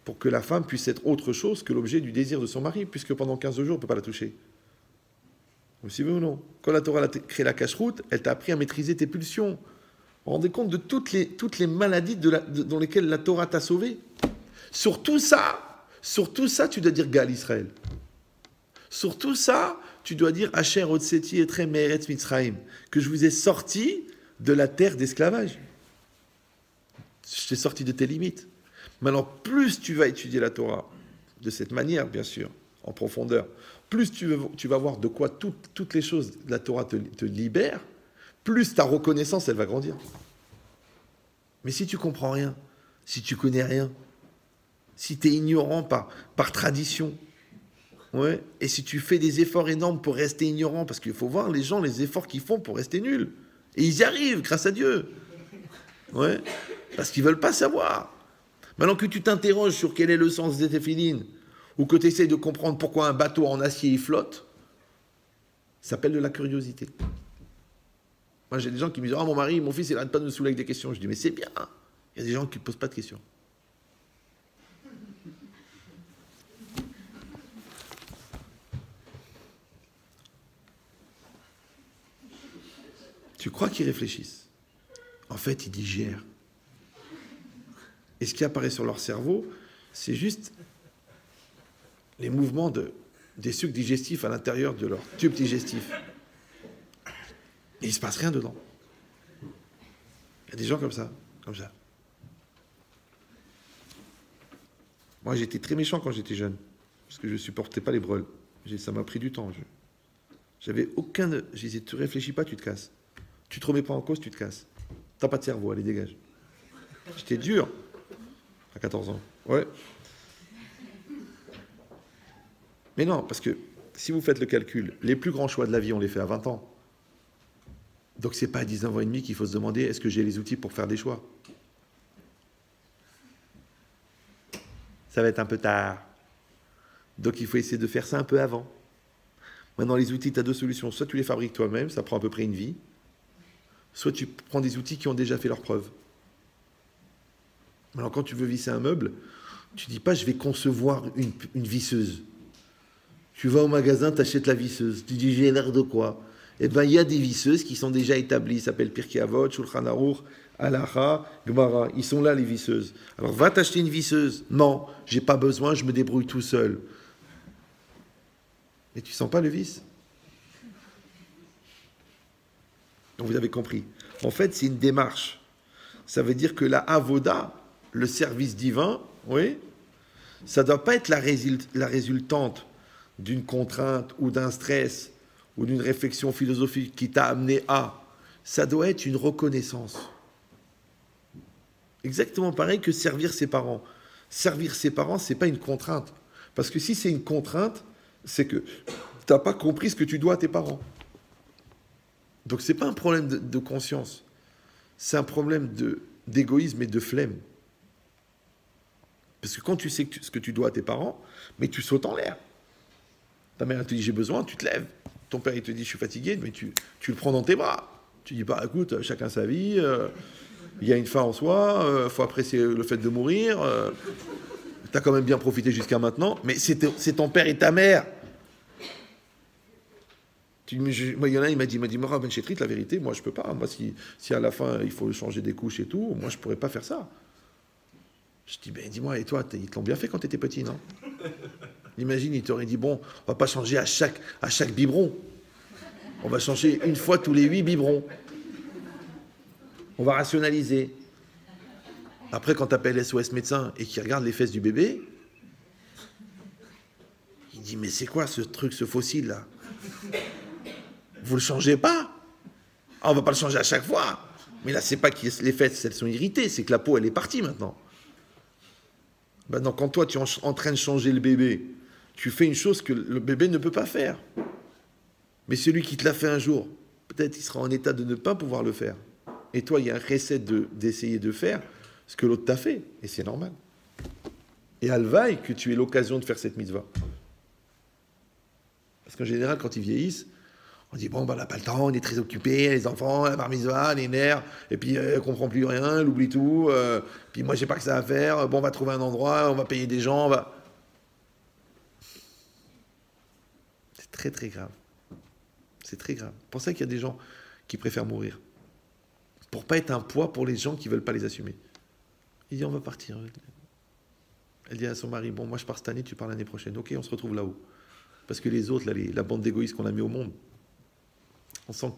pour que la femme puisse être autre chose que l'objet du désir de son mari, puisque pendant 15 jours, on ne peut pas la toucher. Vous suivez ou non? Quand la Torah a créé la cache-route, elle t'a appris à maîtriser tes pulsions. Vous vous rendez compte de toutes les maladies dans lesquelles la Torah t'a sauvé? Sur tout ça, tu dois dire Gal Israël. Sur tout ça, tu dois dire Asher Otseti Etre Meretz Mitzrayim, que je vous ai sorti de la terre d'esclavage. Je t'ai sorti de tes limites. Maintenant, plus tu vas étudier la Torah, de cette manière, bien sûr, en profondeur, plus tu vas voir de quoi toutes les choses de la Torah te libèrent, plus ta reconnaissance, elle va grandir. Mais si tu comprends rien, si tu connais rien, si tu es ignorant par tradition, ouais, et si tu fais des efforts énormes pour rester ignorant, parce qu'il faut voir les gens, les efforts qu'ils font pour rester nuls. Et ils y arrivent, grâce à Dieu. Ouais, parce qu'ils ne veulent pas savoir. Maintenant que tu t'interroges sur quel est le sens des téphilines, ou que tu essayes de comprendre pourquoi un bateau en acier il flotte, ça s'appelle de la curiosité. Moi, j'ai des gens qui me disent « Ah, mon mari, mon fils, il n'arrête pas de me saouler avec des questions. » Je dis « Mais c'est bien. » Il y a des gens qui ne posent pas de questions. Tu crois qu'ils réfléchissent. En fait, ils digèrent. Et ce qui apparaît sur leur cerveau, c'est juste les mouvements des sucs digestifs à l'intérieur de leur tube digestif. Et il ne se passe rien dedans. Il y a des gens comme ça, comme ça. Moi, j'étais très méchant quand j'étais jeune, parce que je ne supportais pas les breules. Ça m'a pris du temps. J'avais aucun... Je disais, tu réfléchis pas, tu te casses. Tu te remets pas en cause, tu te casses. T'as pas de cerveau, allez, dégage. J'étais dur, à 14 ans. Ouais. Mais non, parce que si vous faites le calcul, les plus grands choix de la vie, on les fait à 20 ans. Donc c'est pas à 19 ans et demi qu'il faut se demander est-ce que j'ai les outils pour faire des choix. Ça va être un peu tard. Donc il faut essayer de faire ça un peu avant. Maintenant, les outils, tu as deux solutions. Soit tu les fabriques toi-même, ça prend à peu près une vie. Soit tu prends des outils qui ont déjà fait leurs preuves. Alors quand tu veux visser un meuble, tu ne dis pas je vais concevoir une visseuse. Tu vas au magasin, tu achètes la visseuse. Tu dis j'ai l'air de quoi? Eh bien il y a des visseuses qui sont déjà établies. Ça s'appelle Pirkei Avot, Shulchan Aruch, Halacha, Gemara. Ils sont là les visseuses. Alors va t'acheter une visseuse. Non, j'ai pas besoin, je me débrouille tout seul. Mais tu sens pas le vice? Donc vous avez compris. En fait, c'est une démarche. Ça veut dire que la avoda, le service divin, oui, ça ne doit pas être la résultante d'une contrainte ou d'un stress ou d'une réflexion philosophique qui t'a amené à. Ça doit être une reconnaissance. Exactement pareil que servir ses parents. Servir ses parents, ce n'est pas une contrainte. Parce que si c'est une contrainte, c'est que tu n'as pas compris ce que tu dois à tes parents. Donc ce n'est pas un problème de conscience. C'est un problème d'égoïsme et de flemme. Parce que quand tu sais ce que tu dois à tes parents, mais tu sautes en l'air. Ta mère te dit j'ai besoin, tu te lèves. Ton père il te dit je suis fatigué, mais tu le prends dans tes bras. Tu dis bah écoute, chacun sa vie, il y a une fin en soi, il faut apprécier le fait de mourir. Tu as quand même bien profité jusqu'à maintenant, mais c'est ton père et ta mère. Moi, il y en a, il m'a dit, Mora Ben Chetrit, la vérité, moi je peux pas. Moi, si à la fin il faut changer des couches et tout, moi je pourrais pas faire ça. Je dis, ben dis-moi, et toi, ils te l'ont bien fait quand tu étais petit, non? Imagine, il t'aurait dit, bon, on va pas changer à chaque biberon. On va changer une fois tous les 8 biberons. On va rationaliser. Après, quand tu appelles SOS médecin et qu'il regarde les fesses du bébé, il dit, mais c'est quoi ce truc, ce fossile là? Vous le changez pas? Ah, on va pas le changer à chaque fois. Mais là, c'est pas que les fesses, elles sont irritées, c'est que la peau, elle est partie maintenant. Maintenant, quand toi, tu es en train de changer le bébé, tu fais une chose que le bébé ne peut pas faire. Mais celui qui te l'a fait un jour, peut-être il sera en état de ne pas pouvoir le faire. Et toi, il y a un recette d'essayer de faire ce que l'autre t'a fait. Et c'est normal. Et alvaï que tu aies l'occasion de faire cette mitzvah. Parce qu'en général, quand ils vieillissent, on dit, bon, ben, on n'a pas le temps, on est très occupé, les enfants, la bar mitzvah, les nerfs, et puis elle ne comprend plus rien, elle oublie tout, puis moi, je n'ai pas que ça à faire, bon, on va trouver un endroit, on va payer des gens, C'est très, très grave. C'est très grave. C'est pour ça qu'il y a des gens qui préfèrent mourir. Pour ne pas être un poids pour les gens qui ne veulent pas les assumer. Il dit, on va partir. Elle dit à son mari, bon, moi, je pars cette année, tu pars l'année prochaine. Ok, on se retrouve là-haut. Parce que les autres, là, la bande d'égoïstes qu'on a mis au monde, on sent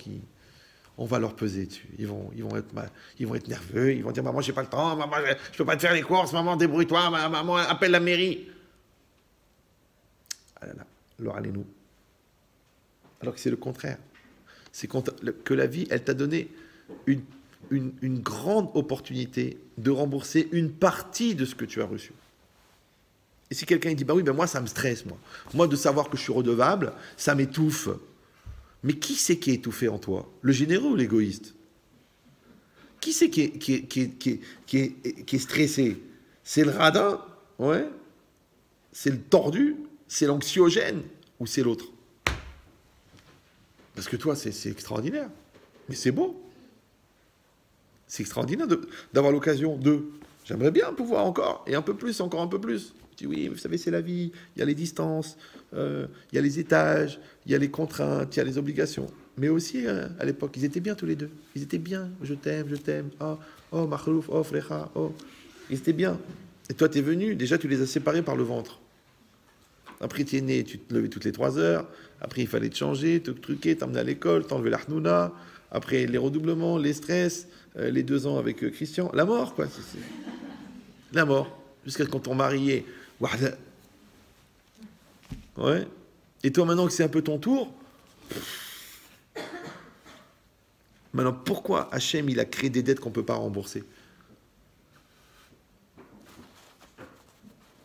qu'on va leur peser dessus. Ils vont être nerveux, ils vont dire, maman, j'ai pas le temps, maman, je peux pas te faire les courses, maman, débrouille-toi, maman, appelle la mairie. Ah là là, alors allez-nous. Alors que c'est le contraire. C'est que la vie, elle t'a donné une grande opportunité de rembourser une partie de ce que tu as reçu. Et si quelqu'un dit, bah oui, ben moi, ça me stresse, moi. Moi, de savoir que je suis redevable, ça m'étouffe. Mais qui c'est qui est étouffé en toi? Le généreux ou l'égoïste? Qui c'est qui est stressé? C'est le radin? Ouais. C'est le tordu, c'est l'anxiogène ou c'est l'autre? Parce que toi, c'est extraordinaire. Mais c'est beau. C'est extraordinaire d'avoir l'occasion de... J'aimerais bien pouvoir encore, et un peu plus, encore un peu plus. Je dis oui, vous savez, c'est la vie, il y a les distances, il y a les étages, il y a les contraintes, il y a les obligations. Mais aussi, à l'époque, ils étaient bien tous les deux. Ils étaient bien, je t'aime, oh, oh, Makhlouf, oh, Frécha, oh. Ils étaient bien. Et toi, tu es venu, déjà, tu les as séparés par le ventre. Après, tu es né, tu te levais toutes les 3 heures. Après, il fallait te changer, te truquer, t'emmener à l'école, t'enlever la hnouna. Après, les redoublements, les stress, les 2 ans avec Christian. La mort, quoi. La mort. Jusqu'à quand on marié. Ouais. Et toi, maintenant que c'est un peu ton tour, maintenant, pourquoi Hachem, il a créé des dettes qu'on ne peut pas rembourser?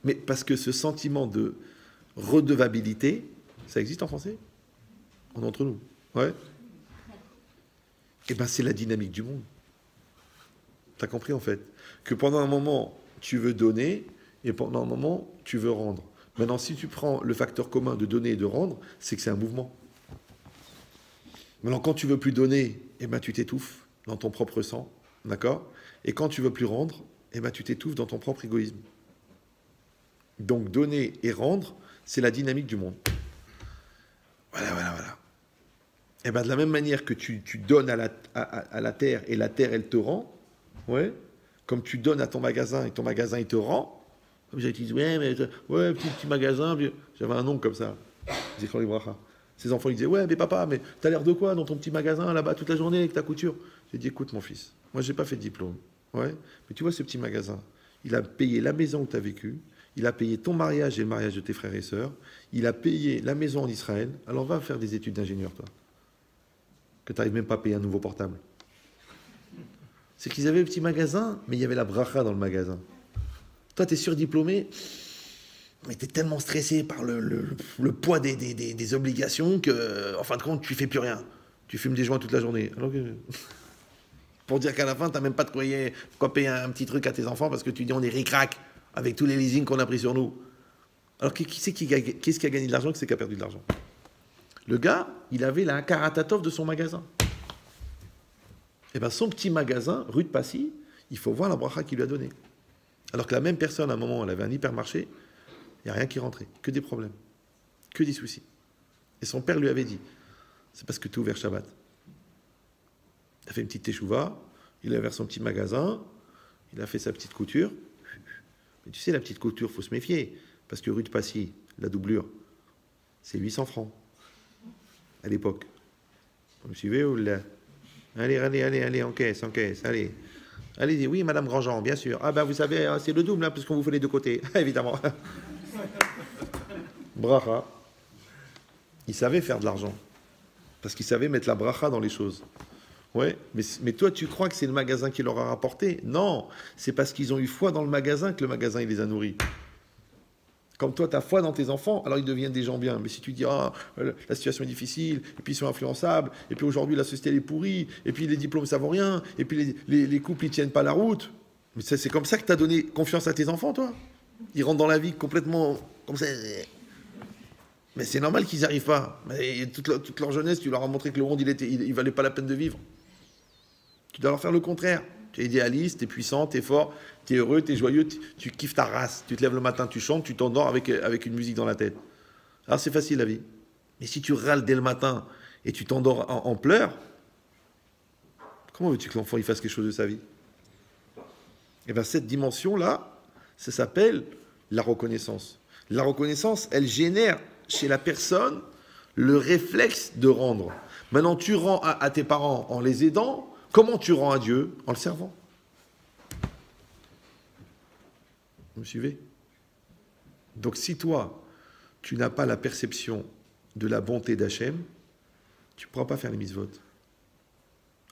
Mais parce que ce sentiment de redevabilité, ça existe en français? On est entre nous. Ouais. Et bien, c'est la dynamique du monde. Tu as compris, en fait, que pendant un moment, tu veux donner, et pendant un moment, tu veux rendre. Maintenant, si tu prends le facteur commun de donner et de rendre, c'est que c'est un mouvement. Maintenant, quand tu veux plus donner, eh ben, tu t'étouffes dans ton propre sang, d'accord? Et quand tu veux plus rendre, eh ben, tu t'étouffes dans ton propre égoïsme. Donc, donner et rendre, c'est la dynamique du monde. Voilà. Et ben, de la même manière que tu donnes à la terre, et la terre, elle te rend, ouais, comme tu donnes à ton magasin, et ton magasin, il te rend. Comme j'ai dit, ouais, petit magasin, j'avais un nom comme ça. Zikron Libracha. Ses enfants, ils disaient, ouais, mais papa, mais t'as l'air de quoi dans ton petit magasin, là-bas, toute la journée, avec ta couture? J'ai dit, écoute, mon fils, moi, j'ai pas fait de diplôme. Ouais, mais tu vois, ce petit magasin, il a payé la maison où tu as vécu, il a payé ton mariage et le mariage de tes frères et sœurs, il a payé la maison en Israël, alors va faire des études d'ingénieur, toi. Que tu n'arrives même pas à payer un nouveau portable. C'est qu'ils avaient le petit magasin, mais il y avait la bracha dans le magasin. Toi, tu es surdiplômé, mais tu es tellement stressé par le poids des obligations que, en fin de compte, tu fais plus rien. Tu fumes des joints toute la journée. Alors que... Pour dire qu'à la fin, tu n'as même pas de quoi payer un petit truc à tes enfants parce que tu dis on est ric-rac avec tous les leasings qu'on a pris sur nous. Alors, qu'est-ce qui a gagné de l'argent, qui c'est qui a perdu de l'argent? Le gars, il avait la karatatov de son magasin. Et bien, son petit magasin, rue de Passy, il faut voir la bracha qu'il lui a donnée. Alors que la même personne, à un moment, elle avait un hypermarché, il n'y a rien qui rentrait, que des problèmes, que des soucis. Et son père lui avait dit, c'est parce que tu es ouvert Shabbat. Il a fait une petite teshuva, il a ouvert son petit magasin, il a fait sa petite couture. Mais tu sais, la petite couture, il faut se méfier, parce que rue de Passy, la doublure, c'est 800 francs, à l'époque. Vous me suivez ou là? Allez, encaisse, allez. Allez-y, oui, Madame Grandjean, bien sûr. Ah ben, vous savez, c'est le double, hein, puisqu'on vous fait les deux côtés, évidemment. Bracha. Il savait faire de l'argent, parce qu'il savait mettre la bracha dans les choses. Ouais, mais toi, tu crois que c'est le magasin qui leur a rapporté? Non, c'est parce qu'ils ont eu foi dans le magasin que le magasin, il les a nourris. Comme toi, tu as foi dans tes enfants, alors ils deviennent des gens bien. Mais si tu dis, ah, la situation est difficile, et puis ils sont influençables, et puis aujourd'hui la société elle est pourrie, et puis les diplômes ça vaut rien, et puis les couples ils tiennent pas la route. Mais c'est comme ça que tu as donné confiance à tes enfants, toi? Ils rentrent dans la vie complètement comme ça. Mais c'est normal qu'ils n'y arrivent pas. Mais toute leur jeunesse, tu leur as montré que le monde il valait pas la peine de vivre. Tu dois leur faire le contraire. Tu es idéaliste, tu es puissant, tu es fort, tu es heureux, tu es joyeux, tu kiffes ta race. Tu te lèves le matin, tu chantes, tu t'endors avec une musique dans la tête. Alors c'est facile la vie. Mais si tu râles dès le matin et tu t'endors en pleurs, comment veux-tu que l'enfant il fasse quelque chose de sa vie? Et bien cette dimension-là, ça s'appelle la reconnaissance. La reconnaissance, elle génère chez la personne le réflexe de rendre. Maintenant, tu rends à tes parents en les aidant. Comment tu rends à Dieu? En le servant. Vous me suivez? Donc si toi, tu n'as pas la perception de la bonté d'Hachem, tu ne pourras pas faire les mitzvot.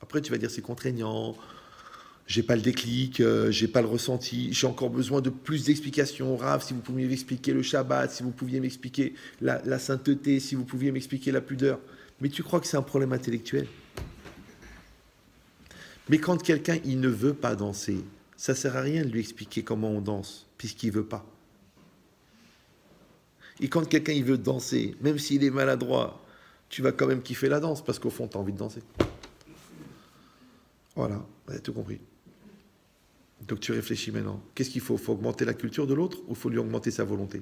Après, tu vas dire c'est contraignant, j'ai pas le déclic, j'ai pas le ressenti, j'ai encore besoin de plus d'explications. Rav, si vous pouviez m'expliquer le Shabbat, si vous pouviez m'expliquer la sainteté, si vous pouviez m'expliquer la pudeur. Mais tu crois que c'est un problème intellectuel? Mais quand quelqu'un, il ne veut pas danser, ça ne sert à rien de lui expliquer comment on danse, puisqu'il ne veut pas. Et quand quelqu'un il veut danser, même s'il est maladroit, tu vas quand même kiffer la danse, parce qu'au fond, tu as envie de danser. Voilà, vous avez tout compris. Donc tu réfléchis maintenant. Qu'est-ce qu'il faut? Il faut augmenter la culture de l'autre ou il faut lui augmenter sa volonté?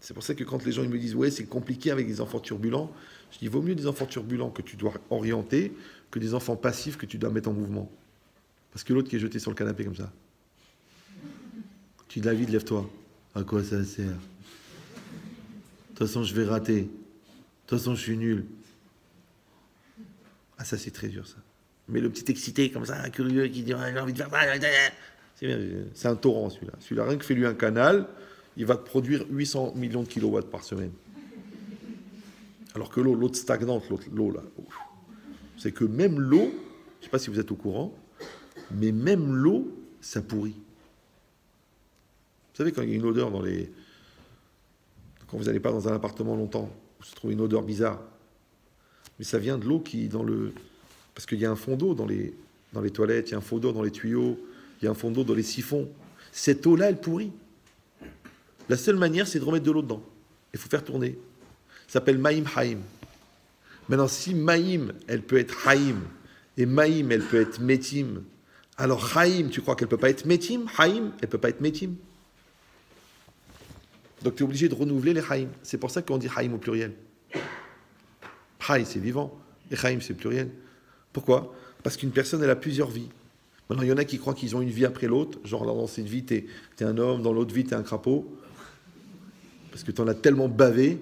C'est pour ça que quand les gens ils me disent « Ouais, c'est compliqué avec des enfants turbulents », je dis « Vaut mieux des enfants turbulents que tu dois orienter que des enfants passifs que tu dois mettre en mouvement. » Parce que l'autre qui est jeté sur le canapé comme ça. Tu dis « David, lève-toi. » À quoi ça sert? De toute façon, je vais rater. De toute façon, je suis nul. Ah, ça, c'est très dur, ça. Mais le petit excité, comme ça, curieux, qui dit « J'ai envie de faire ça. » C'est bien. C'est un torrent, celui-là. Celui-là, rien que fais-lui un canal, il va te produire 800 millions de kilowatts par semaine. Alors que l'autre stagnante, l'eau, là, c'est que même l'eau, je ne sais pas si vous êtes au courant, mais même l'eau, ça pourrit. Vous savez, quand il y a une odeur dans les... Quand vous n'allez pas dans un appartement longtemps, vous trouvez une odeur bizarre. Mais ça vient de l'eau qui, dans le... Parce qu'il y a un fond d'eau dans les toilettes, il y a un fond d'eau dans les tuyaux, il y a un fond d'eau dans les siphons. Cette eau-là, elle pourrit. La seule manière, c'est de remettre de l'eau dedans. Il faut faire tourner. Ça s'appelle Maïm Haïm. Maintenant, si Maïm, elle peut être Haïm, et Maïm, elle peut être Metim, alors Haïm, tu crois qu'elle ne peut pas être Metim? Haïm, elle ne peut pas être Metim. Donc tu es obligé de renouveler les Haïm. C'est pour ça qu'on dit Haïm au pluriel. Haïm, c'est vivant, et Haïm, c'est pluriel. Pourquoi? Parce qu'une personne, elle a plusieurs vies. Maintenant, il y en a qui croient qu'ils ont une vie après l'autre, genre dans cette vie, tu es un homme, dans l'autre vie, tu es un crapaud, parce que tu en as tellement bavé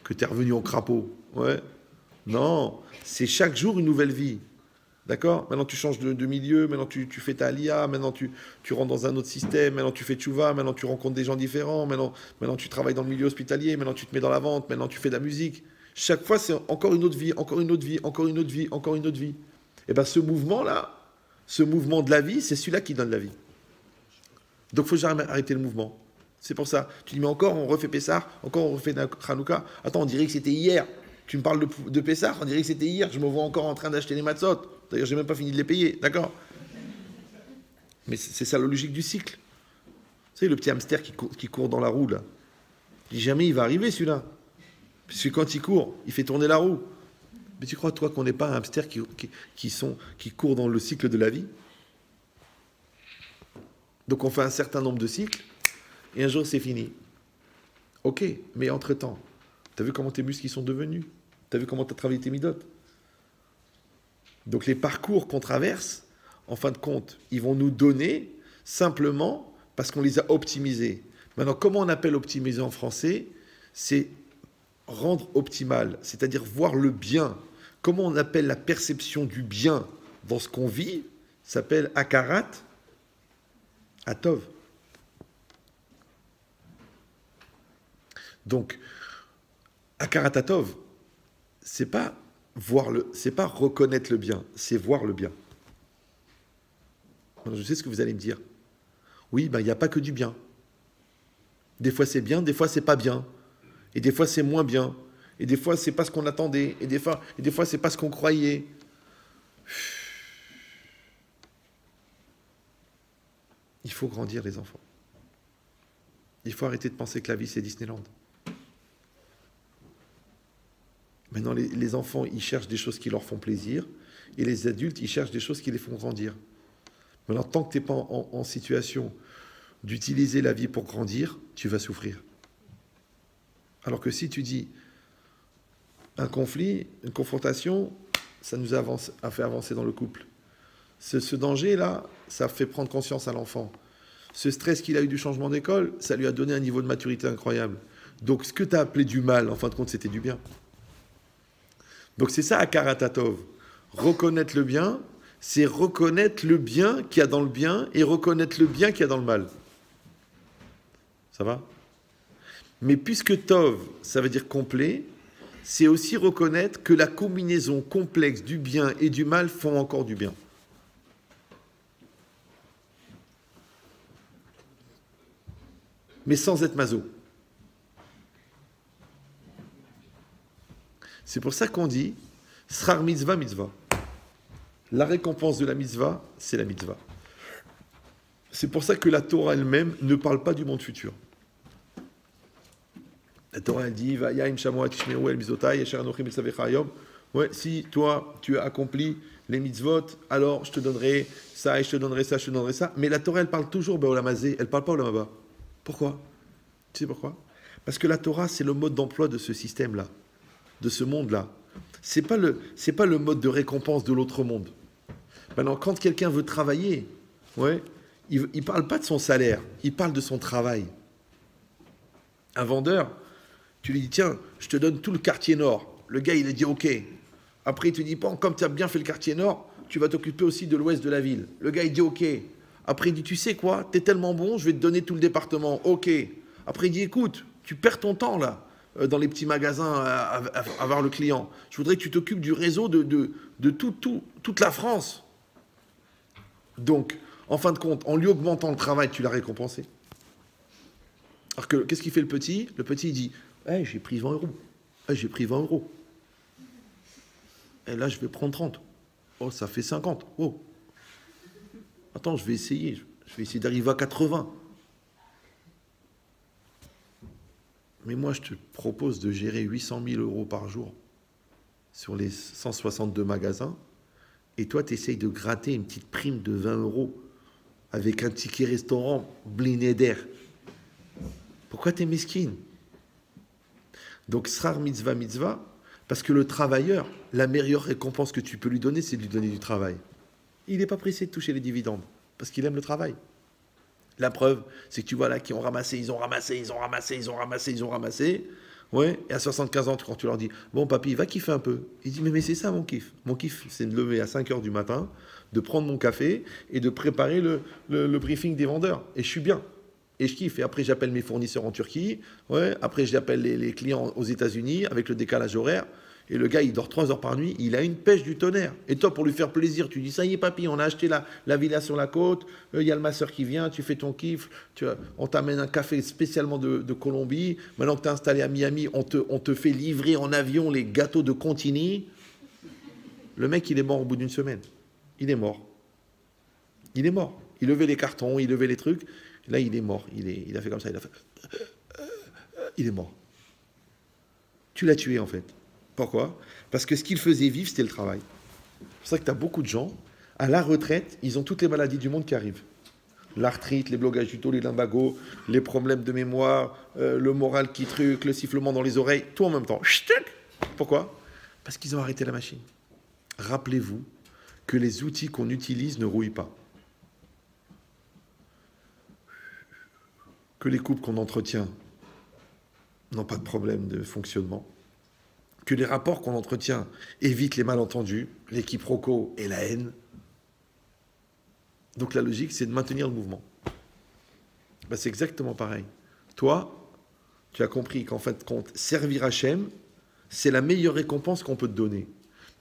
que tu es revenu en crapaud. Ouais. Non, c'est chaque jour une nouvelle vie. D'accord? Maintenant, tu changes de milieu, maintenant tu fais ta alia, maintenant tu rentres dans un autre système, maintenant tu fais tchouva, maintenant tu rencontres des gens différents, maintenant tu travailles dans le milieu hospitalier, maintenant tu te mets dans la vente, maintenant tu fais de la musique. Chaque fois, c'est encore une autre vie, encore une autre vie, encore une autre vie, encore une autre vie. Et bien, ce mouvement-là, ce mouvement de la vie, c'est celui-là qui donne la vie. Donc, il faut jamais arrêter le mouvement. C'est pour ça. Tu dis, mais encore, on refait Pessah, encore, on refait Hanouka. Attends, on dirait que c'était hier. Tu me parles de Pessah, on dirait que c'était hier. Je me vois encore en train d'acheter les matzot. D'ailleurs, je n'ai même pas fini de les payer. D'accord? Mais c'est ça la logique du cycle. Vous savez, le petit hamster qui court dans la roue, là. Je dis, jamais il va arriver, celui-là. Parce que quand il court, il fait tourner la roue. Mais tu crois, toi, qu'on n'est pas un hamster qui court dans le cycle de la vie? Donc, on fait un certain nombre de cycles, et un jour, c'est fini. Ok, mais entre-temps, tu as vu comment tes muscles ils sont devenus? Tu as vu comment tu as travaillé tes midotes? Donc, les parcours qu'on traverse, en fin de compte, ils vont nous donner simplement parce qu'on les a optimisés. Maintenant, comment on appelle optimiser en français? C'est rendre optimal, c'est-à-dire voir le bien. Comment on appelle la perception du bien dans ce qu'on vit? Ça s'appelle akarat atov. Donc, akarat atov, c'est pas reconnaître le bien, c'est voir le bien. Alors, je sais ce que vous allez me dire. Oui, ben il n'y a pas que du bien. Des fois c'est bien, des fois c'est pas bien. Et des fois, c'est moins bien. Et des fois, c'est pas ce qu'on attendait. Et des fois, c'est pas ce qu'on croyait. Il faut grandir, les enfants. Il faut arrêter de penser que la vie, c'est Disneyland. Maintenant, les enfants, ils cherchent des choses qui leur font plaisir. Et les adultes, ils cherchent des choses qui les font grandir. Maintenant, tant que tu n'es pas en situation d'utiliser la vie pour grandir, tu vas souffrir. Alors que si tu dis un conflit, une confrontation, ça nous a fait avancer dans le couple. Ce danger-là, ça fait prendre conscience à l'enfant. Ce stress qu'il a eu du changement d'école, ça lui a donné un niveau de maturité incroyable. Donc ce que tu as appelé du mal, en fin de compte, c'était du bien. Donc c'est ça, Akarat Atov. Reconnaître le bien, c'est reconnaître le bien qu'il y a dans le bien et reconnaître le bien qu'il y a dans le mal. Ça va? Mais puisque Tov, ça veut dire complet, c'est aussi reconnaître que la combinaison complexe du bien et du mal font encore du bien. Mais sans être maso. C'est pour ça qu'on dit Srar mitzvah mitzvah. La récompense de la mitzvah, c'est la mitzvah. C'est pour ça que la Torah elle-même ne parle pas du monde futur. La Torah elle dit ouais, si toi tu as accompli les mitzvot, alors je te donnerai ça et je te donnerai ça, je te donnerai ça. Mais la Torah elle parle toujours Olamazé, elle parle pas Olamaba. Pourquoi? Tu sais pourquoi? Parce que la Torah c'est le mode d'emploi de ce système-là, de ce monde-là. C'est pas le mode de récompense de l'autre monde. Maintenant, quand quelqu'un veut travailler, ouais, il ne parle pas de son salaire, il parle de son travail. Un vendeur, tu lui dis, tiens, je te donne tout le quartier nord. Le gars, il a dit, ok. Après, il te dit, bon, comme tu as bien fait le quartier nord, tu vas t'occuper aussi de l'ouest de la ville. Le gars, il dit, ok. Après, il dit, tu sais quoi, tu es tellement bon, je vais te donner tout le département. Ok. Après, il dit, écoute, tu perds ton temps, là, dans les petits magasins à voir le client. Je voudrais que tu t'occupes du réseau de toute la France. Donc, en fin de compte, en lui augmentant le travail, tu l'as récompensé. Alors que, qu'est-ce qu'il fait le petit? Le petit, il dit, hey, j'ai pris 20 euros. Hey, j'ai pris 20 euros. Et là, je vais prendre 30. Oh, ça fait 50. Oh. Attends, je vais essayer. Je vais essayer d'arriver à 80. Mais moi, je te propose de gérer 800 000 euros par jour sur les 162 magasins. Et toi, tu essayes de gratter une petite prime de 20 euros avec un ticket restaurant bliné d'air. Pourquoi tu es mesquine? Donc, srar mitzvah mitzvah, parce que le travailleur, la meilleure récompense que tu peux lui donner, c'est de lui donner du travail. Il n'est pas pressé de toucher les dividendes, parce qu'il aime le travail. La preuve, c'est que tu vois là qui ont ramassé, ils ont ramassé. Ouais, et à 75 ans, quand tu leur dis, bon papy, va kiffer un peu. Il dit, mais c'est ça mon kiff. Mon kiff, c'est de lever à 5 heures du matin, de prendre mon café et de préparer le briefing des vendeurs. Et je suis bien. Et je kiffe. Et après, j'appelle mes fournisseurs en Turquie. Ouais, après, j'appelle les clients aux États-Unis avec le décalage horaire. Et le gars, il dort 3 heures par nuit, il a une pêche du tonnerre. Et toi, pour lui faire plaisir, tu dis, ça y est, papy, on a acheté la villa sur la côte, il y a le masseur qui vient, tu fais ton kiff, on t'amène un café spécialement de Colombie. Maintenant que tu es installé à Miami, on te fait livrer en avion les gâteaux de Contini. Le mec, il est mort au bout d'une semaine. Il est mort. Il est mort. Il levait les cartons, il levait les trucs. Là, il est mort. Il a fait comme ça, il est mort. Tu l'as tué, en fait. Pourquoi? Parce que ce qu'il faisait vivre, c'était le travail. C'est pour ça que tu as beaucoup de gens, à la retraite, ils ont toutes les maladies du monde qui arrivent. L'arthrite, les blocages du dos, les lumbagos, les problèmes de mémoire, le moral qui truc, le sifflement dans les oreilles, tout en même temps. Pourquoi? Parce qu'ils ont arrêté la machine. Rappelez-vous que les outils qu'on utilise ne rouillent pas. Que les couples qu'on entretient n'ont pas de problème de fonctionnement. Que les rapports qu'on entretient évitent les malentendus, les quiproquos et la haine. Donc la logique, c'est de maintenir le mouvement. Ben, c'est exactement pareil. Toi, tu as compris qu'en fin de compte, servir Hachem, c'est la meilleure récompense qu'on peut te donner.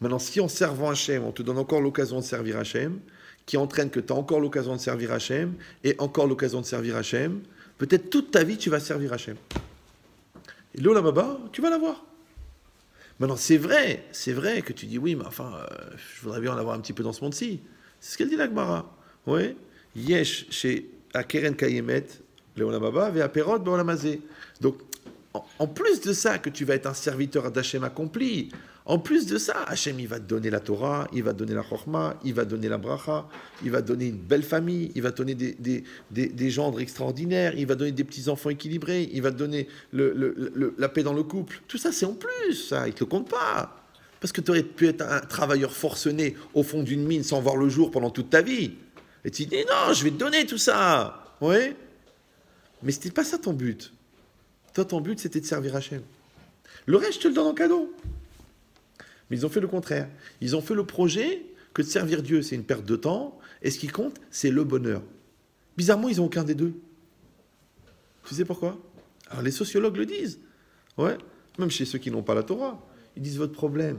Maintenant, si en servant Hachem, on te donne encore l'occasion de servir Hachem, qui entraîne que tu as encore l'occasion de servir Hachem, et encore l'occasion de servir Hachem, peut-être toute ta vie, tu vas servir Hachem. Et l'Olam Haba, tu vas l'avoir. Maintenant, c'est vrai que tu dis oui, mais enfin, je voudrais bien en avoir un petit peu dans ce monde-ci. C'est ce qu'elle dit la Gemara. Oui. Yesh chez Akeren Kayemet, le Olam Haba, ve Aperot be Olam Hazeh. Donc, en plus de ça, que tu vas être un serviteur d'Hachem accompli, en plus de ça, Hachem, il va te donner la Torah, il va te donner la Chokhmah, il va te donner la Bracha, il va te donner une belle famille, il va te donner des gendres extraordinaires, il va te donner des petits-enfants équilibrés, il va te donner la paix dans le couple. Tout ça, c'est en plus, ça, il ne te le compte pas. Parce que tu aurais pu être un travailleur forcené au fond d'une mine sans voir le jour pendant toute ta vie. Et tu dis, non, je vais te donner tout ça. Oui. Mais ce n'était pas ça ton but. Toi, ton but, c'était de servir Hachem. Le reste, je te le donne en cadeau. Mais ils ont fait le contraire. Ils ont fait le projet que de servir Dieu, c'est une perte de temps, et ce qui compte, c'est le bonheur. Bizarrement, ils n'ont aucun des deux. Vous savez pourquoi? Alors, les sociologues le disent. Ouais. Même chez ceux qui n'ont pas la Torah. Ils disent, votre problème,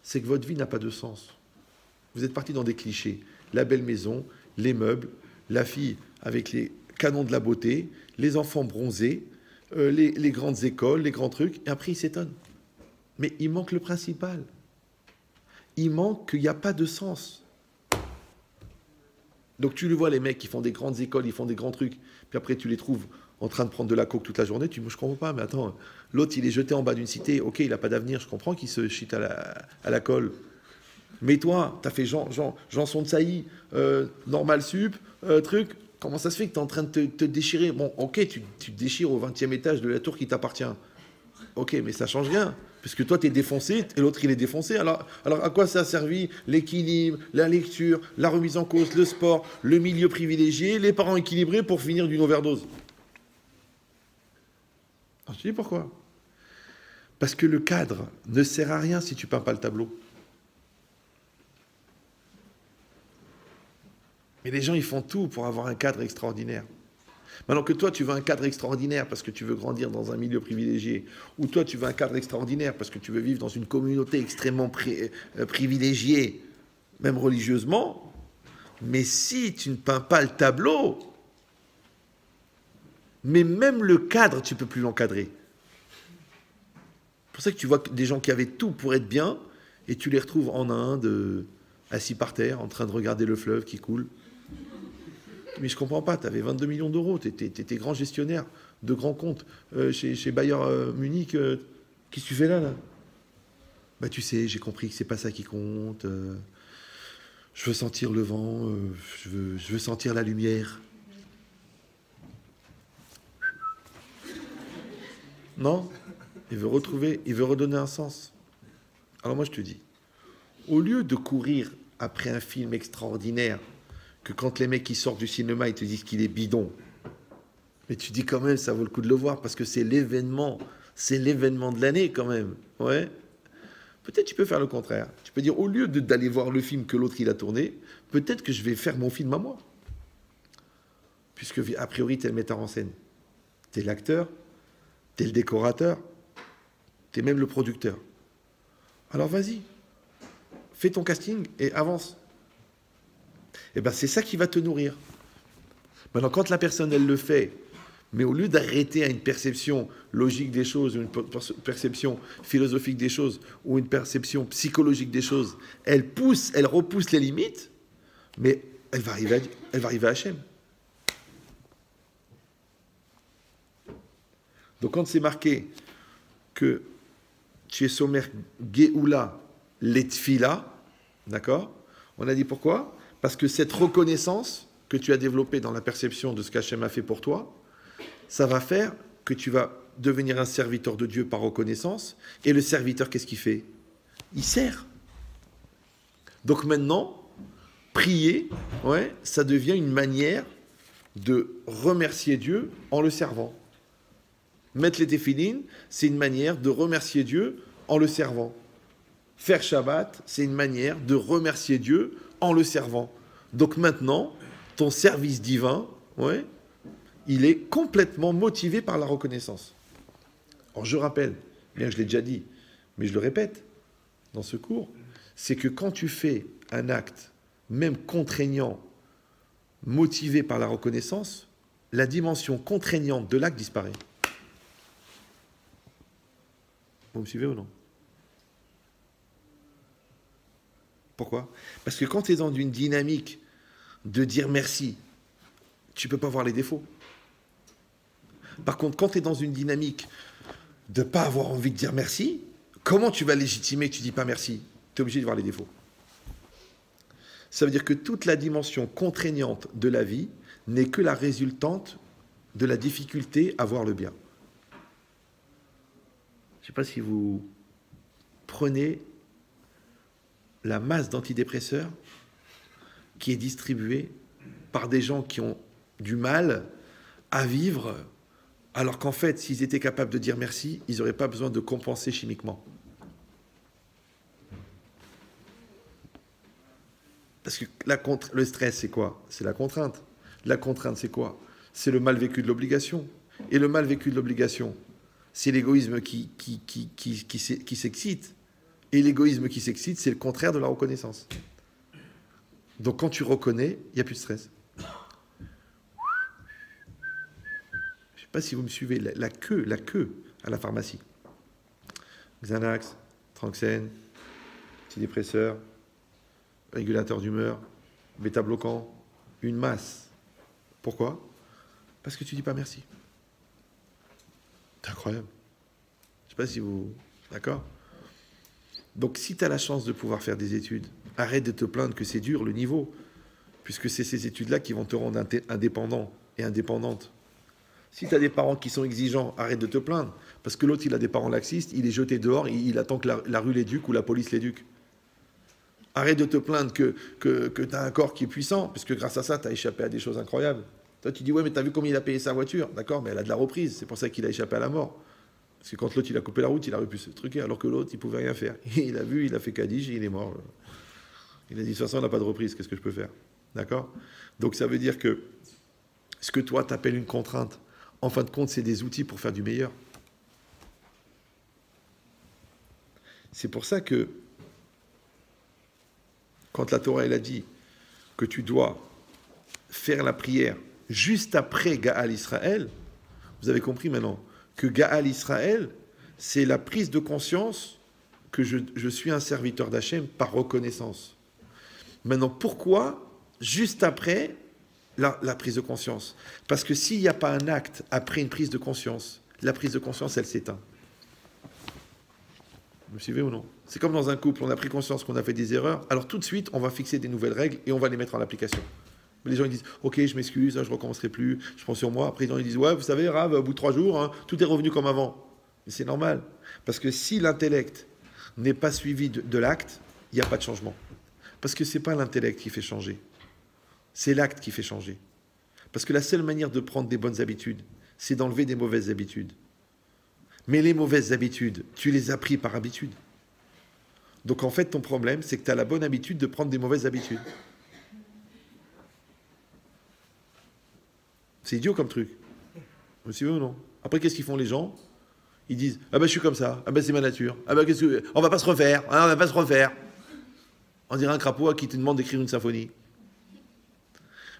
c'est que votre vie n'a pas de sens. Vous êtes parti dans des clichés. La belle maison, les meubles, la fille avec les canons de la beauté, les enfants bronzés, les grandes écoles, les grands trucs, et après, ils s'étonnent. Mais il manque le principal. Il manque qu'il n'y a pas de sens. Donc tu le vois, les mecs qui font des grandes écoles, ils font des grands trucs, puis après tu les trouves en train de prendre de la coke toute la journée, tu dis, je comprends pas, mais attends, l'autre il est jeté en bas d'une cité, ok, il n'a pas d'avenir, je comprends qu'il se chite à la colle. Mais toi, tu as fait Janson de Sailly, normal sup, truc, comment ça se fait que tu es en train de te déchirer? Bon, ok, tu te déchires au 20e étage de la tour qui t'appartient. Ok, mais ça change rien. Puisque toi, tu es défoncé et l'autre, il est défoncé. Alors, à quoi ça a servi l'équilibre, la lecture, la remise en cause, le sport, le milieu privilégié, les parents équilibrés pour finir d'une overdose? Alors, je te dis pourquoi. Parce que le cadre ne sert à rien si tu peins pas le tableau. Mais les gens, ils font tout pour avoir un cadre extraordinaire. Maintenant que toi, tu veux un cadre extraordinaire parce que tu veux grandir dans un milieu privilégié, ou toi, tu veux un cadre extraordinaire parce que tu veux vivre dans une communauté extrêmement privilégiée, même religieusement, mais si tu ne peins pas le tableau, mais même le cadre, tu ne peux plus l'encadrer. C'est pour ça que tu vois des gens qui avaient tout pour être bien, et tu les retrouves en Inde, assis par terre, en train de regarder le fleuve qui coule. Mais je comprends pas, tu avais 22 millions d'euros, tu étais grand gestionnaire de grands comptes chez Bayer Munich. Qu'est-ce que tu fais là? Bah tu sais, j'ai compris que c'est pas ça qui compte. Je veux sentir le vent, je veux sentir la lumière. Non? Il veut redonner un sens. Alors moi je te dis, au lieu de courir après un film extraordinaire, que quand les mecs qui sortent du cinéma, ils te disent qu'il est bidon. Mais tu dis quand même, ça vaut le coup de le voir, parce que c'est l'événement de l'année quand même. Ouais. Peut-être tu peux faire le contraire. Tu peux dire, au lieu d'aller voir le film que l'autre il a tourné, peut-être que je vais faire mon film à moi. Puisque, a priori, tu es le metteur en scène. Tu es l'acteur, tu es le décorateur, tu es même le producteur. Alors vas-y, fais ton casting et avance. Eh bien, c'est ça qui va te nourrir. Maintenant, quand la personne, elle le fait, mais au lieu d'arrêter à une perception logique des choses, une perception philosophique des choses, ou une perception psychologique des choses, elle repousse les limites, mais elle va arriver à Hachem. Donc, quand c'est marqué que tu es sommaire Géoula Letfila, d'accord? On a dit pourquoi? Parce que cette reconnaissance que tu as développée dans la perception de ce qu'Hachem a fait pour toi, ça va faire que tu vas devenir un serviteur de Dieu par reconnaissance. Et le serviteur, qu'est-ce qu'il fait? Il sert. Donc maintenant, prier, ouais, ça devient une manière de remercier Dieu en le servant. Mettre les téphilines, c'est une manière de remercier Dieu en le servant. Faire Shabbat, c'est une manière de remercier Dieu en le servant. Donc maintenant, ton service divin, ouais, il est complètement motivé par la reconnaissance. Alors je rappelle, bien que je l'ai déjà dit, mais je le répète dans ce cours, c'est que quand tu fais un acte, même contraignant, motivé par la reconnaissance, la dimension contraignante de l'acte disparaît. Vous me suivez ou non? Pourquoi? Parce que quand tu es dans une dynamique de dire merci, tu ne peux pas voir les défauts. Par contre, quand tu es dans une dynamique de ne pas avoir envie de dire merci, comment tu vas légitimer que tu ne dis pas merci? Tu es obligé de voir les défauts. Ça veut dire que toute la dimension contraignante de la vie n'est que la résultante de la difficulté à voir le bien. Je ne sais pas si vous prenez la masse d'antidépresseurs qui est distribuée par des gens qui ont du mal à vivre, alors qu'en fait, s'ils étaient capables de dire merci, ils n'auraient pas besoin de compenser chimiquement. Parce que le stress, c'est quoi? C'est la contrainte. La contrainte, c'est quoi? C'est le mal vécu de l'obligation. Et le mal vécu de l'obligation, c'est l'égoïsme qui s'excite. Et l'égoïsme qui s'excite, c'est le contraire de la reconnaissance. Donc quand tu reconnais, il n'y a plus de stress. Je ne sais pas si vous me suivez, la queue à la pharmacie. Xanax, Tranxène, antidépresseur, régulateur d'humeur, bêta-bloquant, une masse. Pourquoi? Parce que tu dis pas merci. C'est incroyable. Je sais pas si vous... D'accord? Donc si tu as la chance de pouvoir faire des études, arrête de te plaindre que c'est dur le niveau, puisque c'est ces études-là qui vont te rendre indépendant et indépendante. Si tu as des parents qui sont exigeants, arrête de te plaindre, parce que l'autre il a des parents laxistes, il est jeté dehors, il attend que la rue l'éduque ou la police l'éduque. Arrête de te plaindre que tu as un corps qui est puissant, parce que grâce à ça, tu as échappé à des choses incroyables. Toi, tu dis, ouais, mais tu as vu combien il a payé sa voiture? D'accord, mais elle a de la reprise, c'est pour ça qu'il a échappé à la mort. Parce que quand l'autre, il a coupé la route, il aurait pu se truquer, alors que l'autre, il pouvait rien faire. Il a vu, il a fait Kaddish et il est mort. Il a dit, de toute façon, on n'a pas de reprise, qu'est-ce que je peux faire? D'accord? Donc ça veut dire que ce que toi, tu appelles une contrainte, en fin de compte, c'est des outils pour faire du meilleur. C'est pour ça que quand la Torah, elle a dit que tu dois faire la prière juste après Gaal Israël, vous avez compris maintenant que Gaal Israël, c'est la prise de conscience que je suis un serviteur d'Hachem par reconnaissance. Maintenant, pourquoi juste après la prise de conscience? Parce que s'il n'y a pas un acte après une prise de conscience, la prise de conscience, elle s'éteint. Vous me suivez ou non? C'est comme dans un couple, on a pris conscience qu'on a fait des erreurs, alors tout de suite, on va fixer des nouvelles règles et on va les mettre en application. Les gens ils disent, ok, je m'excuse, je ne recommencerai plus, je prends sur moi. Après, ils disent, ouais, vous savez, Rav, au bout de 3 jours, hein, tout est revenu comme avant. Mais c'est normal. Parce que si l'intellect n'est pas suivi de l'acte, il n'y a pas de changement. Parce que ce n'est pas l'intellect qui fait changer. C'est l'acte qui fait changer. Parce que la seule manière de prendre des bonnes habitudes, c'est d'enlever des mauvaises habitudes. Mais les mauvaises habitudes, tu les as pris par habitude. Donc en fait, ton problème, c'est que tu as la bonne habitude de prendre des mauvaises habitudes. C'est idiot comme truc. Vous suivez ou non? Après, qu'est-ce qu'ils font les gens? Ils disent, ah ben je suis comme ça, ah ben c'est ma nature, ah ben qu'est-ce que... on va pas se refaire, hein, on va pas se refaire. On dirait un crapaud à qui te demande d'écrire une symphonie.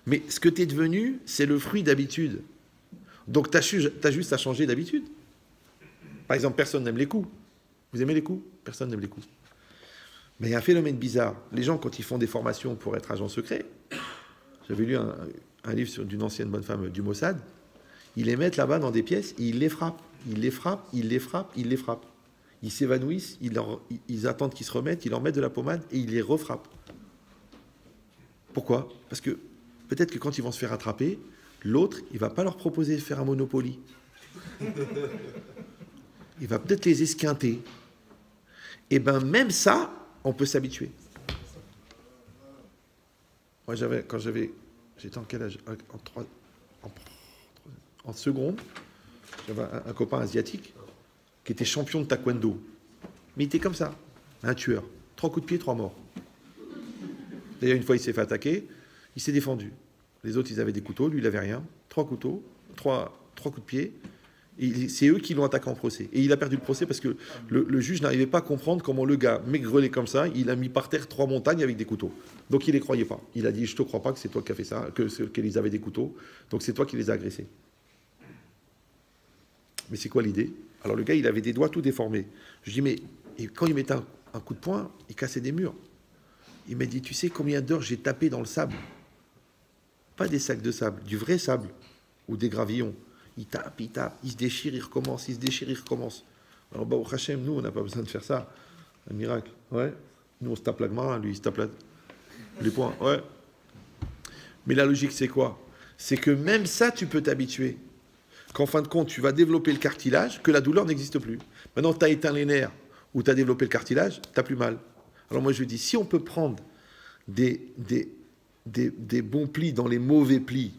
Mais ce que tu es devenu, c'est le fruit d'habitude. Donc tu as juste à changer d'habitude. Par exemple, personne n'aime les coups. Vous aimez les coups? Personne n'aime les coups. Mais il y a un phénomène bizarre. Les gens, quand ils font des formations pour être agents secrets, j'avais lu un livre d'une ancienne bonne femme du Mossad, ils les mettent là-bas dans des pièces, et ils les frappent. Ils les frappent, ils les frappent, ils les frappent. Ils s'évanouissent, ils attendent qu'ils se remettent, ils leur mettent de la pommade et ils les refrappent. Pourquoi? Parce que peut-être que quand ils vont se faire attraper, l'autre, il ne va pas leur proposer de faire un Monopoly. Il va peut-être les esquinter. Et bien même ça, on peut s'habituer. Moi, j'étais en quel âge? En seconde, j'avais un copain asiatique qui était champion de taekwondo. Mais il était comme ça, un tueur. 3 coups de pied, 3 morts. D'ailleurs, une fois, il s'est fait attaquer, il s'est défendu. Les autres, ils avaient des couteaux, lui, il n'avait rien. 3 couteaux, 3 coups de pied. Et c'est eux qui l'ont attaqué en procès. Et il a perdu le procès parce que le juge n'arrivait pas à comprendre comment le gars maigrelet comme ça, il a mis par terre 3 montagnes avec des couteaux. Donc il ne les croyait pas. Il a dit, je ne te crois pas que c'est toi qui as fait ça, qu'ils avaient des couteaux. Donc c'est toi qui les as agressés. Mais c'est quoi l'idée? Alors le gars, il avait des doigts tout déformés. Je dis, mais quand il mettait un coup de poing, il cassait des murs. Il m'a dit, tu sais combien d'heures j'ai tapé dans le sable? Pas des sacs de sable, du vrai sable ou des gravillons. Il tape, il se déchire, il recommence, il se déchire, il recommence. Alors, au Hachem, nous, on n'a pas besoin de faire ça. Un miracle. Ouais. Nous, on se tape la main, lui, il se tape les poings. Ouais. Mais la logique, c'est quoi? C'est que même ça, tu peux t'habituer. Qu'en fin de compte, tu vas développer le cartilage, que la douleur n'existe plus. Maintenant, tu as éteint les nerfs ou tu as développé le cartilage, tu n'as plus mal. Alors moi, je dis, si on peut prendre des bons plis dans les mauvais plis,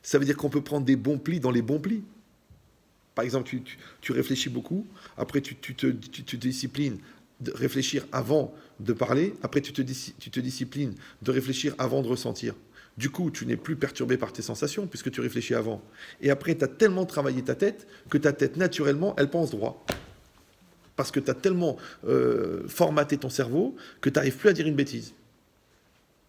ça veut dire qu'on peut prendre des bons plis dans les bons plis. Par exemple, tu réfléchis beaucoup, après tu te disciplines de réfléchir avant de parler, après tu te disciplines de réfléchir avant de ressentir. Du coup, tu n'es plus perturbé par tes sensations puisque tu réfléchis avant. Et après, tu as tellement travaillé ta tête que ta tête, naturellement, elle pense droit. Parce que tu as tellement formaté ton cerveau que tu n'arrives plus à dire une bêtise.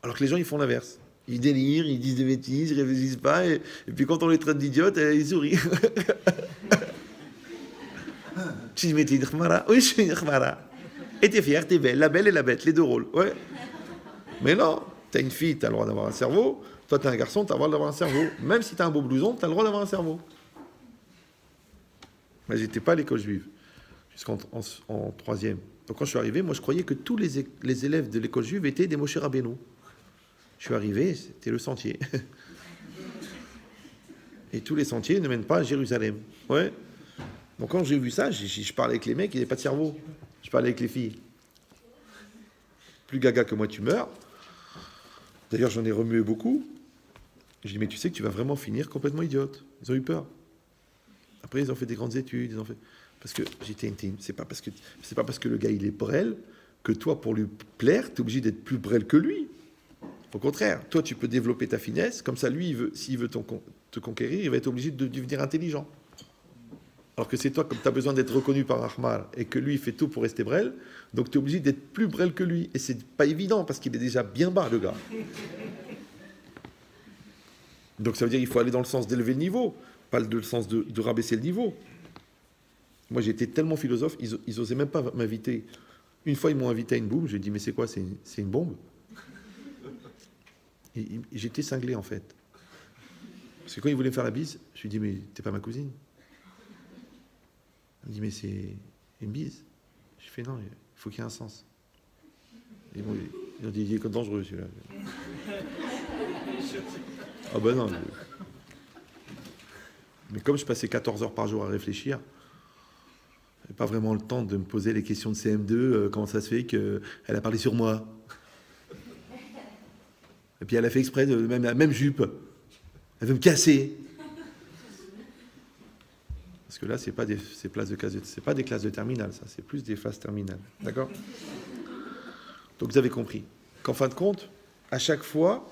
Alors que les gens, ils font l'inverse. Ils délirent, ils disent des bêtises, ils ne réfléchissent pas, et puis quand on les traite d'idiotes, ils sourient. Tu dis, mais t'es une khmara? Oui, je suis une khmara. Et t'es fière, t'es belle, la belle et la bête, les deux rôles. Ouais. Mais non, T'as une fille, t'as le droit d'avoir un cerveau. Toi, t'es un garçon, t'as le droit d'avoir un cerveau. Même si t'as un beau blouson, t'as le droit d'avoir un cerveau. Mais j'étais pas à l'école juive, jusqu'en troisième. Donc quand je suis arrivé, moi je croyais que tous les élèves de l'école juive étaient des Moshe Rabbeinu. Je suis arrivé, c'était le sentier. Et tous les sentiers ne mènent pas à Jérusalem. Ouais. Donc quand j'ai vu ça, je parlais avec les mecs, ils n'avaient pas de cerveau. Je parlais avec les filles. Plus gaga que moi, tu meurs. D'ailleurs, j'en ai remué beaucoup. J'ai dit, mais tu sais que tu vas vraiment finir complètement idiote. Ils ont eu peur. Après, ils ont fait des grandes études. Ils ont fait... Parce que j'étais intime. C'est pas parce que le gars, il est brel, que toi, pour lui plaire, tu es obligé d'être plus brel que lui. Au contraire, toi, tu peux développer ta finesse. Comme ça, lui, s'il veut te conquérir, il va être obligé de devenir intelligent. Alors que c'est toi, comme tu as besoin d'être reconnu par Rahman, et que lui, il fait tout pour rester brel, donc tu es obligé d'être plus brel que lui. Et c'est pas évident, parce qu'il est déjà bien bas, le gars. Donc ça veut dire qu'il faut aller dans le sens d'élever le niveau, pas le sens de rabaisser le niveau. Moi, j'étais tellement philosophe, ils osaient même pas m'inviter. Une fois, ils m'ont invité à une boum, j'ai dit, mais c'est quoi, c'est une bombe? Et j'étais cinglé, en fait. Parce que quand ils voulaient me faire la bise, je lui ai dit, mais t'es pas ma cousine? Il me dit, mais c'est une bise. Je fais, non, il faut qu'il y ait un sens. Et bon, ils ont dit, il est dangereux, celui-là. Ah ben non. Mais comme je passais 14 heures par jour à réfléchir, j'avais pas vraiment le temps de me poser les questions de CM2, comment ça se fait qu'elle a parlé sur moi. Et puis elle a fait exprès de la même jupe. Elle veut me casser. Parce que là, c'est pas des classes de terminale, ça, c'est plus des phases terminales. D'accord? Donc vous avez compris qu'en fin de compte, à chaque fois,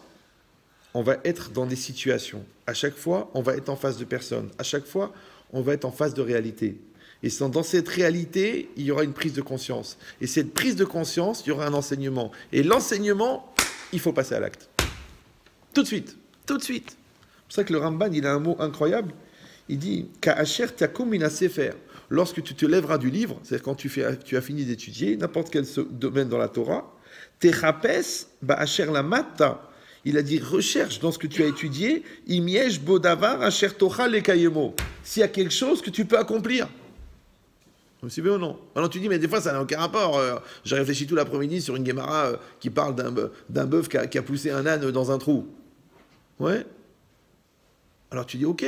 on va être dans des situations. À chaque fois, on va être en face de personnes. À chaque fois, on va être en face de réalité. Et dans cette réalité, il y aura une prise de conscience. Et cette prise de conscience, il y aura un enseignement. Et l'enseignement, il faut passer à l'acte. Tout de suite. Tout de suite. C'est pour ça que le Ramban, il a un mot incroyable. Il dit « Ka'asher takum min sefer » lorsque tu te lèveras du livre, c'est-à-dire quand tu as fini d'étudier n'importe quel domaine dans la Torah, « Techapes ba'asher lamata » il a dit « Recherche dans ce que tu as étudié, « Imiesh bodavar asher tocha lekayemo » s'il y a quelque chose que tu peux accomplir. Vous suivez ou non? Alors tu dis, mais des fois ça n'a aucun rapport. J'ai réfléchi tout l'après-midi sur une Guémara qui parle d'un bœuf qui a poussé un âne dans un trou. Ouais. Alors tu dis, ok,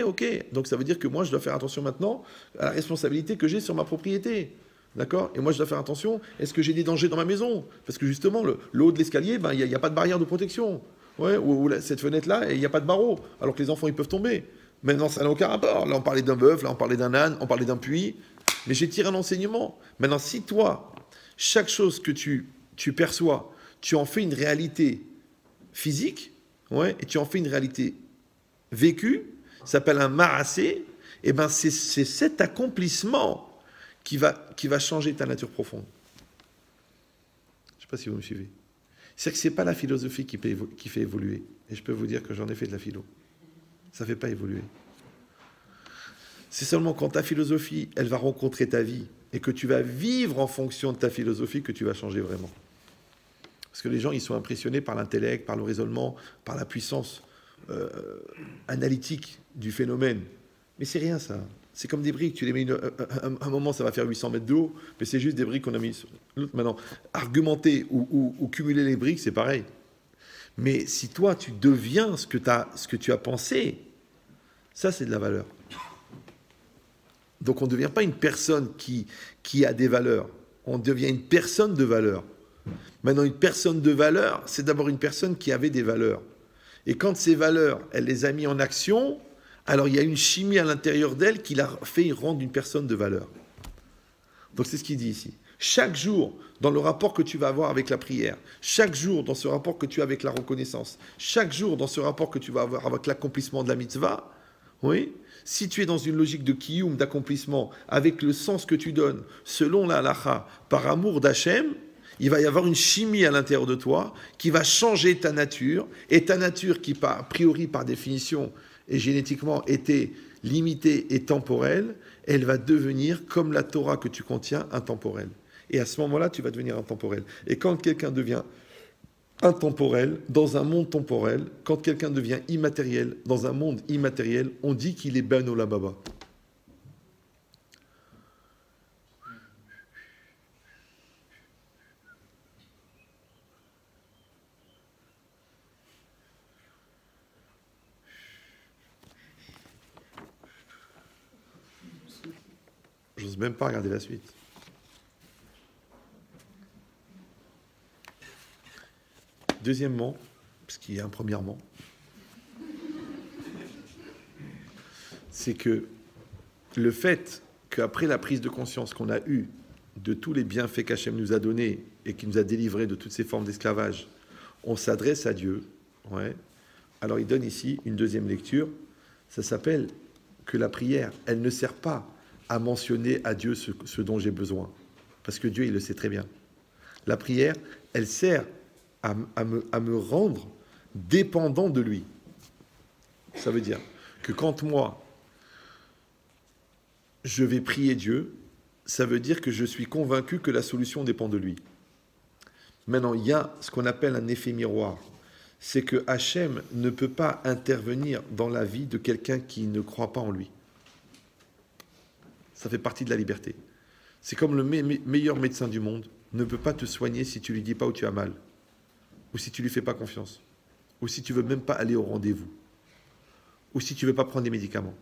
donc ça veut dire que moi je dois faire attention maintenant à la responsabilité que j'ai sur ma propriété. D'accord? Et moi je dois faire attention, est-ce que j'ai des dangers dans ma maison? Parce que justement, le haut de l'escalier, il n'y a pas de barrière de protection. Ouais, ou cette fenêtre-là, il n'y a pas de barreau, alors que les enfants ils peuvent tomber. Maintenant, ça n'a aucun rapport. Là on parlait d'un bœuf, là on parlait d'un âne, on parlait d'un puits. Mais j'ai tiré un enseignement. Maintenant, si toi, chaque chose que tu perçois, tu en fais une réalité physique, ouais, et tu en fais une réalité vécu, ça s'appelle un marassé, et ben c'est cet accomplissement qui va changer ta nature profonde. Je ne sais pas si vous me suivez. C'est que ce n'est pas la philosophie qui fait évoluer. Et je peux vous dire que j'en ai fait de la philo. Ça ne fait pas évoluer. C'est seulement quand ta philosophie, elle va rencontrer ta vie, et que tu vas vivre en fonction de ta philosophie que tu vas changer vraiment. Parce que les gens, ils sont impressionnés par l'intellect, par le raisonnement, par la puissance analytique du phénomène. Mais c'est rien ça. C'est comme des briques. Tu les mets un moment, ça va faire 800 mètres de haut, mais c'est juste des briques qu'on a mis sur l'autre. Maintenant, argumenter ou cumuler les briques, c'est pareil. Mais si toi, tu deviens ce que tu as pensé, ça, c'est de la valeur. Donc on ne devient pas une personne qui a des valeurs. On devient une personne de valeur. Maintenant, une personne de valeur, c'est d'abord une personne qui avait des valeurs. Et quand ces valeurs, elle les a mises en action, alors il y a une chimie à l'intérieur d'elle qui l'a fait rendre une personne de valeur. Donc c'est ce qu'il dit ici. Chaque jour, dans le rapport que tu vas avoir avec la prière, chaque jour dans ce rapport que tu as avec la reconnaissance, chaque jour dans ce rapport que tu vas avoir avec l'accomplissement de la mitzvah, oui, si tu es dans une logique de kiyum, d'accomplissement, avec le sens que tu donnes, selon la halakha, par amour d'Hachem, il va y avoir une chimie à l'intérieur de toi qui va changer ta nature, et ta nature qui, a priori, par définition, et génétiquement, était limitée et temporelle, elle va devenir, comme la Torah que tu contiens, intemporelle. Et à ce moment-là, tu vas devenir intemporel. Et quand quelqu'un devient intemporel dans un monde temporel. Quand quelqu'un devient immatériel dans un monde immatériel, on dit qu'il est Ben Olam Haba. J'ose même pas regarder la suite. Deuxièmement, parce qu'il y a un premièrement, c'est que le fait qu'après la prise de conscience qu'on a eue de tous les bienfaits qu'Hachem nous a donnés et qui nous a délivrés de toutes ces formes d'esclavage, on s'adresse à Dieu. Ouais. Alors il donne ici une deuxième lecture. Ça s'appelle que la prière, elle ne sert pas à mentionner à Dieu ce dont j'ai besoin. Parce que Dieu, il le sait très bien. La prière, elle sert à me rendre dépendant de lui. Ça veut dire que quand moi, je vais prier Dieu, ça veut dire que je suis convaincu que la solution dépend de lui. Maintenant, il y a ce qu'on appelle un effet miroir. C'est que Hachem ne peut pas intervenir dans la vie de quelqu'un qui ne croit pas en lui. Ça fait partie de la liberté. C'est comme le meilleur médecin du monde ne peut pas te soigner si tu lui dis pas où tu as mal, ou si tu lui fais pas confiance, ou si tu veux même pas aller au rendez-vous, ou si tu veux pas prendre des médicaments.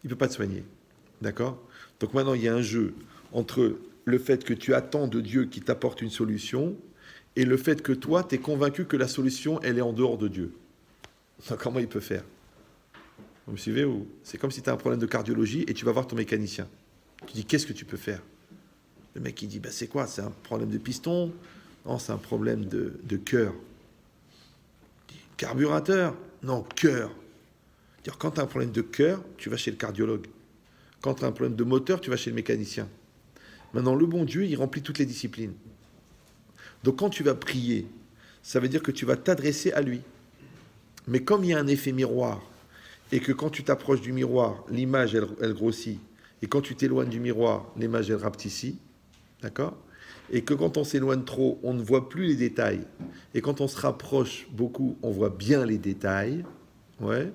Il peut pas te soigner. D'accord? Donc maintenant, il y a un jeu entre le fait que tu attends de Dieu qui t'apporte une solution et le fait que toi, tu es convaincu que la solution, elle est en dehors de Dieu. Donc comment il peut faire? Vous me suivez? C'est comme si tu as un problème de cardiologie et tu vas voir ton mécanicien. Tu dis, qu'est-ce que tu peux faire? Le mec, il dit, bah, c'est quoi? C'est un problème de piston? Non, c'est un problème de cœur. Carburateur? Non, cœur. Quand tu as un problème de cœur, tu vas chez le cardiologue. Quand tu as un problème de moteur, tu vas chez le mécanicien. Maintenant, le bon Dieu, il remplit toutes les disciplines. Donc, quand tu vas prier, ça veut dire que tu vas t'adresser à lui. Mais comme il y a un effet miroir, et que quand tu t'approches du miroir, l'image, elle grossit, et quand tu t'éloignes du miroir, l'image, elle rapetissit, d'accord? Et que quand on s'éloigne trop, on ne voit plus les détails. Et quand on se rapproche beaucoup, on voit bien les détails. Ouais.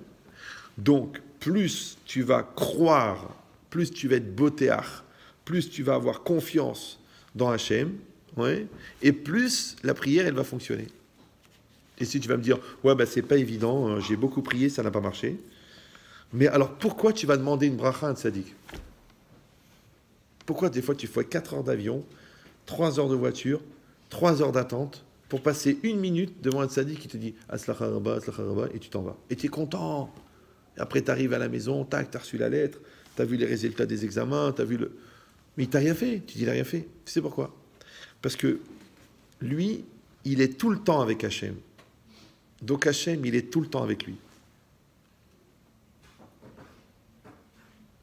Donc, plus tu vas croire, plus tu vas être botéach, plus tu vas avoir confiance dans Hachem, ouais, et plus la prière, elle va fonctionner. Et si tu vas me dire, ouais, bah, c'est pas évident, j'ai beaucoup prié, ça n'a pas marché. Mais alors, pourquoi tu vas demander une bracha à un tzaddik? Pourquoi des fois tu fais 4 heures d'avion, 3 heures de voiture, 3 heures d'attente, pour passer 1 minute devant un tzaddik qui te dit « Aslacha Rabba » et tu t'en vas. Et tu es content. Et après, tu arrives à la maison, tac, tu as reçu la lettre, tu as vu les résultats des examens, tu as vu le... Mais il t'a rien fait. Tu dis, il n'a rien fait. Tu sais pourquoi? Parce que lui, il est tout le temps avec Hachem. Donc Hachem, il est tout le temps avec lui.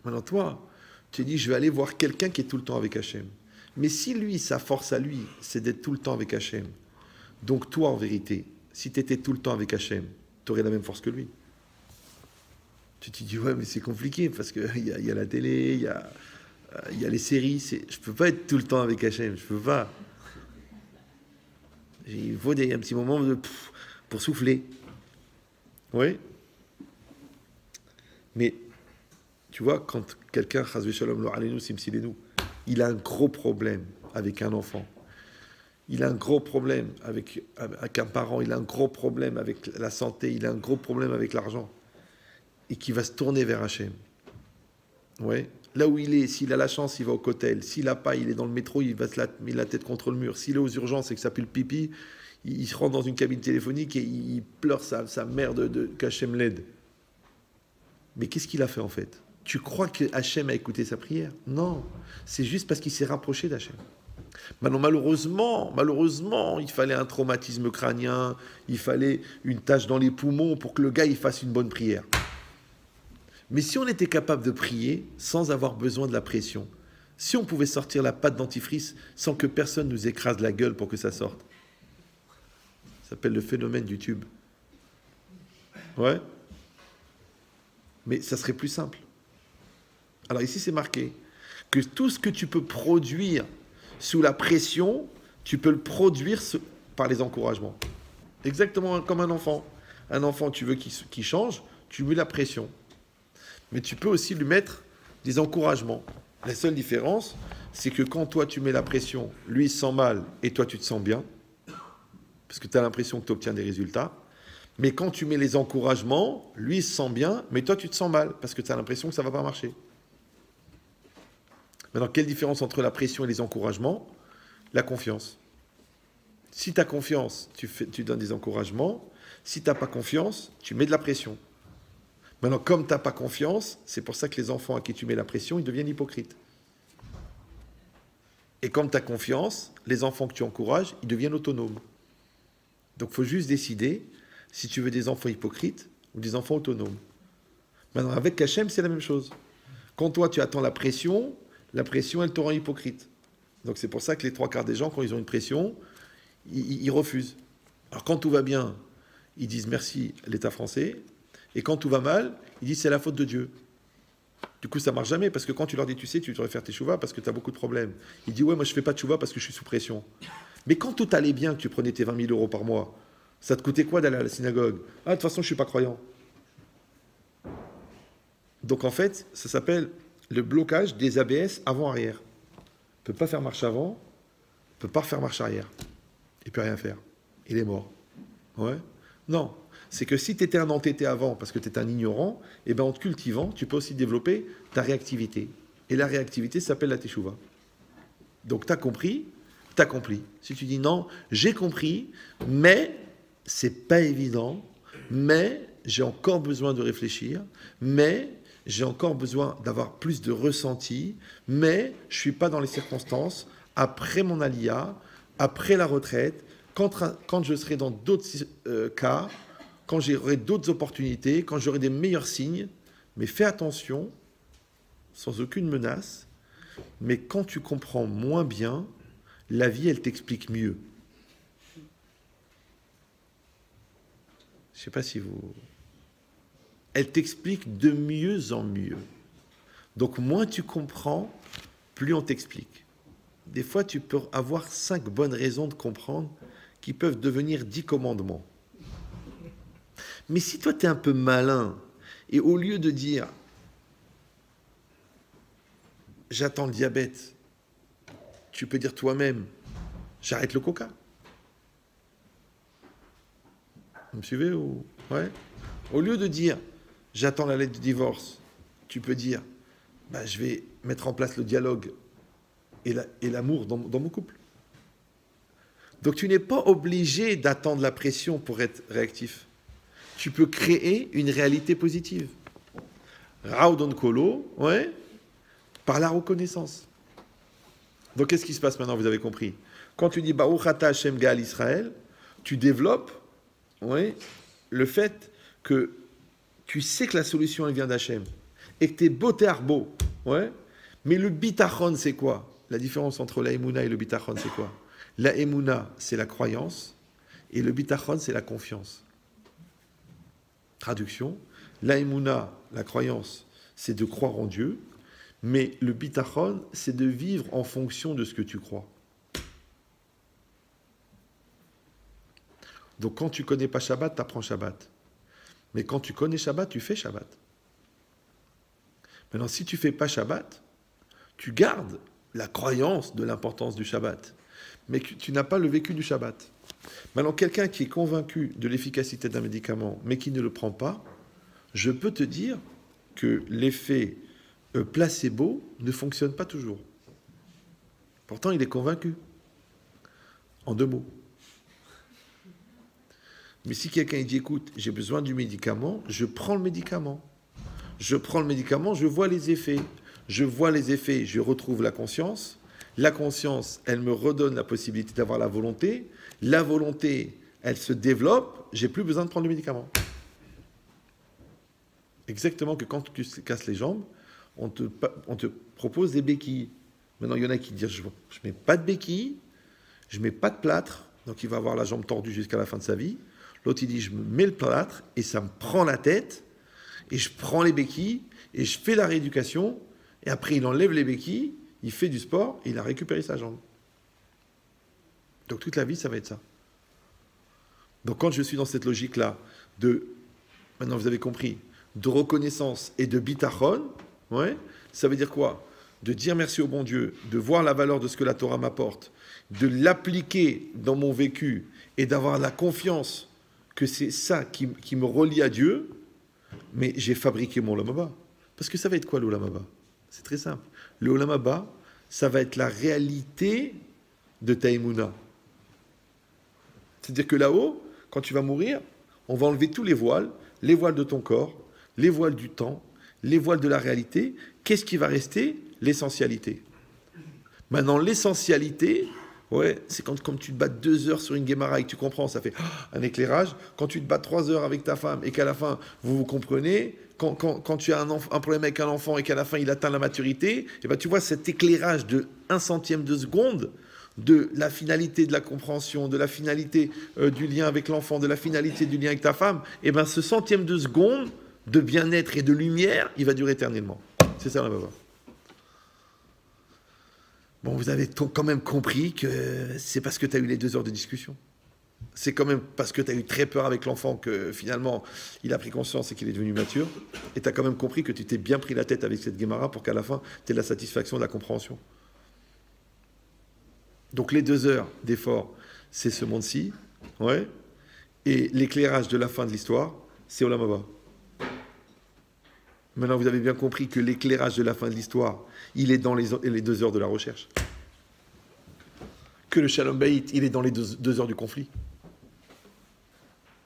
Maintenant, toi, tu dis, je vais aller voir quelqu'un qui est tout le temps avec Hachem. Mais si lui, sa force à lui, c'est d'être tout le temps avec Hachem, donc toi, en vérité, si tu étais tout le temps avec Hachem, tu aurais la même force que lui. Tu te dis, ouais, mais c'est compliqué, parce qu'il y a la télé, il y a les séries, je ne peux pas être tout le temps avec Hachem, je ne peux pas. Il faut un petit moment pour souffler. Oui. Mais, tu vois, quand quelqu'un, chas v'shalom lo aleinu simsilenu, il a un gros problème avec un enfant, il a un gros problème avec un parent, il a un gros problème avec la santé, il a un gros problème avec l'argent, et qui va se tourner vers Hachem. Ouais. Là où il est, s'il a la chance, il va au cotel. S'il n'a pas, il est dans le métro, il va se mettre la tête contre le mur. S'il est aux urgences et que ça pue le pipi, il se rentre dans une cabine téléphonique et il pleure sa mère qu'Hachem l'aide. Mais qu'est-ce qu'il a fait en fait? Tu crois que Hachem a écouté sa prière? Non, c'est juste parce qu'il s'est rapproché d'Hachem. Maintenant, malheureusement, il fallait un traumatisme crânien, il fallait une tache dans les poumons pour que le gars il fasse une bonne prière. Mais si on était capable de prier sans avoir besoin de la pression, si on pouvait sortir la pâte dentifrice sans que personne nous écrase la gueule pour que ça sorte, ça s'appelle le phénomène du tube. Ouais. Mais ça serait plus simple. Alors ici, c'est marqué que tout ce que tu peux produire sous la pression, tu peux le produire par les encouragements. Exactement comme un enfant. Un enfant, tu veux qu'il change, tu mets la pression. Mais tu peux aussi lui mettre des encouragements. La seule différence, c'est que quand toi tu mets la pression, lui il se sent mal et toi tu te sens bien, parce que tu as l'impression que tu obtiens des résultats. Mais quand tu mets les encouragements, lui il se sent bien, mais toi tu te sens mal, parce que tu as l'impression que ça ne va pas marcher. Maintenant, quelle différence entre la pression et les encouragements? La confiance. Si tu as confiance, tu donnes des encouragements. Si tu n'as pas confiance, tu mets de la pression. Maintenant, comme tu n'as pas confiance, c'est pour ça que les enfants à qui tu mets la pression, ils deviennent hypocrites. Et comme tu as confiance, les enfants que tu encourages, ils deviennent autonomes. Donc, il faut juste décider si tu veux des enfants hypocrites ou des enfants autonomes. Maintenant, avec Hachem, c'est la même chose. Quand toi, tu attends la pression, elle te rend hypocrite. Donc, c'est pour ça que les 3/4 des gens, quand ils ont une pression, ils refusent. Alors, quand tout va bien, ils disent merci à l'État français. Et quand tout va mal, ils disent c'est la faute de Dieu. Du coup, ça ne marche jamais, parce que quand tu leur dis, tu sais, tu devrais faire tes chouvas parce que tu as beaucoup de problèmes. Ils disent, ouais, moi je ne fais pas de chouvas parce que je suis sous pression. Mais quand tout allait bien, que tu prenais tes 20 000 euros par mois, ça te coûtait quoi d'aller à la synagogue? Ah, de toute façon, je ne suis pas croyant. Donc en fait, ça s'appelle le blocage des ABS avant-arrière. Il ne peut pas faire marche avant, il ne peut pas faire marche arrière. Il ne peut rien faire. Il est mort. Ouais? Non. C'est que si tu étais un entêté avant, parce que tu étais un ignorant, eh ben en te cultivant, tu peux aussi développer ta réactivité. Et la réactivité s'appelle la teshuva. Donc tu as compris, tu accompli. Si tu dis non, j'ai compris, mais c'est pas évident, mais j'ai encore besoin de réfléchir, mais j'ai encore besoin d'avoir plus de ressenti, mais je ne suis pas dans les circonstances, après mon alia, après la retraite, quand je serai dans d'autres cas, quand j'aurai d'autres opportunités, quand j'aurai des meilleurs signes, mais fais attention, sans aucune menace, mais quand tu comprends moins bien, la vie, elle t'explique mieux. Je ne sais pas si vous... Elle t'explique de mieux en mieux. Donc, moins tu comprends, plus on t'explique. Des fois, tu peux avoir 5 bonnes raisons de comprendre qui peuvent devenir 10 commandements. Mais si toi, tu es un peu malin, et au lieu de dire « j'attends le diabète », tu peux dire toi-même « j'arrête le coca ». Vous me suivez ou... Ouais. Au lieu de dire « j'attends la lettre de divorce », tu peux dire bah, « je vais mettre en place le dialogue et l'amour dans mon couple ». Donc tu n'es pas obligé d'attendre la pression pour être réactif. Tu peux créer une réalité positive. Raudon Kolo, ouais, par la reconnaissance. Donc qu'est-ce qui se passe maintenant, vous avez compris? Quand tu dis Baruch Ata Hashem Gaal Israël, tu développes ouais, le fait que tu sais que la solution elle vient d'Hachem et que tu es beau arbo. Ouais, mais le bitachon, c'est quoi? La différence entre la émouna et le bitachon, c'est quoi? La émouna, c'est la croyance et le bitachon, c'est la confiance. Traduction, la émouna, la croyance, c'est de croire en Dieu, mais le bitachon, c'est de vivre en fonction de ce que tu crois. Donc quand tu ne connais pas Shabbat, tu apprends Shabbat. Mais quand tu connais Shabbat, tu fais Shabbat. Maintenant, si tu ne fais pas Shabbat, tu gardes la croyance de l'importance du Shabbat, mais tu n'as pas le vécu du Shabbat. Maintenant, quelqu'un qui est convaincu de l'efficacité d'un médicament, mais qui ne le prend pas, je peux te dire que l'effet placebo ne fonctionne pas toujours. Pourtant, il est convaincu. En 2 mots. Mais si quelqu'un dit, écoute, j'ai besoin du médicament, je prends le médicament. Je prends le médicament, je vois les effets. Je vois les effets, je retrouve la conscience. La conscience, elle me redonne la possibilité d'avoir la volonté. La volonté, elle se développe, j'ai plus besoin de prendre le médicament. Exactement que quand tu te casses les jambes, on te propose des béquilles. Maintenant, il y en a qui disent, je ne mets pas de béquilles, je ne mets pas de plâtre, donc il va avoir la jambe tordue jusqu'à la fin de sa vie. L'autre, il dit, je me mets le plâtre et ça me prend la tête, et je prends les béquilles, et je fais la rééducation, et après, il enlève les béquilles, il fait du sport, et il a récupéré sa jambe. Donc toute la vie, ça va être ça. Donc quand je suis dans cette logique-là, maintenant vous avez compris, de reconnaissance et de bitachon, ouais, ça veut dire quoi? De dire merci au bon Dieu, de voir la valeur de ce que la Torah m'apporte, de l'appliquer dans mon vécu et d'avoir la confiance que c'est ça qui me relie à Dieu, mais j'ai fabriqué mon Olam Haba. Parce que ça va être quoi l'Olam Haba? C'est très simple. Le Olam Haba, ça va être la réalité de ta Emouna. C'est-à-dire que là-haut, quand tu vas mourir, on va enlever tous les voiles de ton corps, les voiles du temps, les voiles de la réalité. Qu'est-ce qui va rester? L'essentialité. Maintenant, l'essentialité, ouais, c'est quand tu te bats 2 heures sur une Gemara et que tu comprends, ça fait un éclairage. Quand tu te bats 3 heures avec ta femme et qu'à la fin, vous comprenez, quand tu as un problème avec un enfant et qu'à la fin, il atteint la maturité, et ben, tu vois cet éclairage de 1/100 de seconde de la finalité de la compréhension, de la finalité du lien avec l'enfant, de la finalité du lien avec ta femme, et ben ce 100e de seconde de bien-être et de lumière, il va durer éternellement. C'est ça la baba. Bon, vous avez quand même compris que c'est parce que tu as eu les 2 heures de discussion. C'est quand même parce que tu as eu très peur avec l'enfant que finalement il a pris conscience et qu'il est devenu mature. Et tu as quand même compris que tu t'es bien pris la tête avec cette Gemara pour qu'à la fin tu aies la satisfaction de la compréhension. Donc les 2 heures d'effort, c'est ce monde-ci, ouais. Et l'éclairage de la fin de l'histoire, c'est Olam Haba. Maintenant, vous avez bien compris que l'éclairage de la fin de l'histoire, il est dans les 2 heures de la recherche. Que le Shalom Bayit, il est dans les 2 heures du conflit.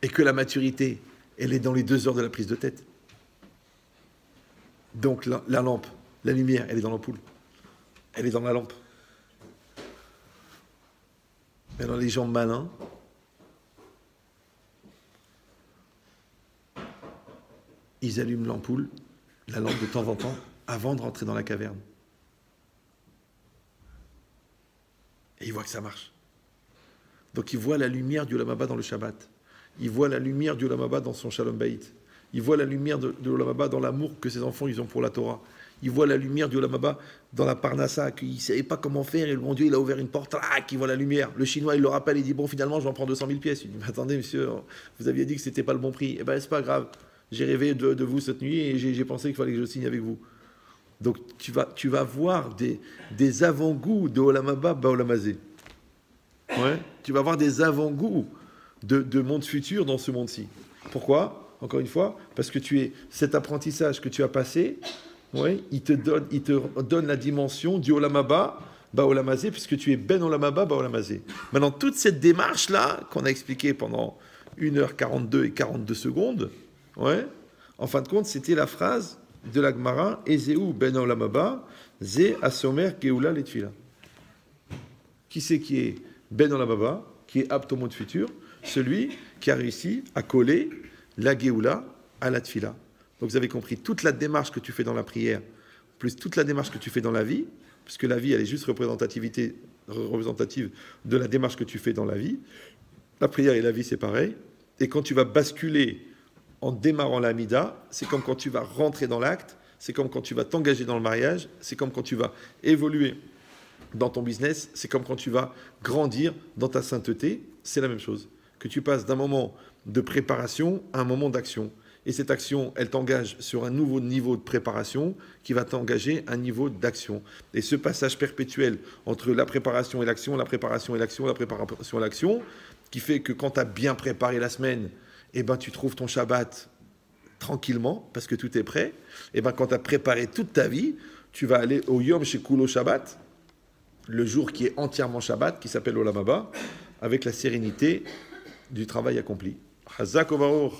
Et que la maturité, elle est dans les 2 heures de la prise de tête. Donc la lampe, la lumière, elle est dans l'ampoule. Elle est dans la lampe. Maintenant, les gens malins, ils allument l'ampoule, la lampe de temps en temps, avant de rentrer dans la caverne. Et ils voient que ça marche. Donc ils voient la lumière du Olam Haba dans le Shabbat. Ils voient la lumière du Olam Haba dans son Shalom Bayit. Ils voient la lumière de l'Olam Haba dans l'amour que ses enfants ils ont pour la Torah. Ils voient la lumière du Olam Haba dans la Parnassa, qu'ils ne savaient pas comment faire, et le bon Dieu, il a ouvert une porte, ils voient la lumière. Le Chinois, il le rappelle, il dit, bon, finalement, je vais en prendre 200 000 pièces. Il dit, mais attendez, monsieur, vous aviez dit que ce n'était pas le bon prix. Eh bien, c'est pas grave. J'ai rêvé de vous cette nuit et j'ai pensé qu'il fallait que je signe avec vous. Donc, tu vas voir des avant-goûts de Olam Haba, Olam Hazé. Ouais. Tu vas voir des avant-goûts de monde futur dans ce monde-ci. Pourquoi? Encore une fois, parce que cet apprentissage que tu as passé, ouais, il te donne la dimension du Olam Haba, Olam Hazé, puisque tu es Ben Olam Haba, Olam Hazé. Maintenant, toute cette démarche-là, qu'on a expliquée pendant 1h42 et 42 secondes, ouais, en fin de compte, c'était la phrase de la Gemara, Ezeu Ben Olam Haba, Ze Asomer Geoula Letfila. Qui c'est qui est Ben Olam Haba, qui est apte au monde futur? Celui qui a réussi à coller la Geoula à la Tfila. Donc vous avez compris, toute la démarche que tu fais dans la prière, plus toute la démarche que tu fais dans la vie, puisque la vie, elle est juste représentative de la démarche que tu fais dans la vie. La prière et la vie, c'est pareil. Et quand tu vas basculer en démarrant la Mida, c'est comme quand tu vas rentrer dans l'acte, c'est comme quand tu vas t'engager dans le mariage, c'est comme quand tu vas évoluer dans ton business, c'est comme quand tu vas grandir dans ta sainteté, c'est la même chose. Que tu passes d'un moment de préparation à un moment d'action. Et cette action, elle t'engage sur un nouveau niveau de préparation qui va t'engager à un niveau d'action. Et ce passage perpétuel entre la préparation et l'action, la préparation et l'action, la préparation et l'action, qui fait que quand tu as bien préparé la semaine, eh ben, tu trouves ton Shabbat tranquillement, parce que tout est prêt. Eh ben, quand tu as préparé toute ta vie, tu vas aller au Yom Shekulo Shabbat, le jour qui est entièrement Shabbat, qui s'appelle Olam Haba, avec la sérénité du travail accompli. Chazak Obaruch.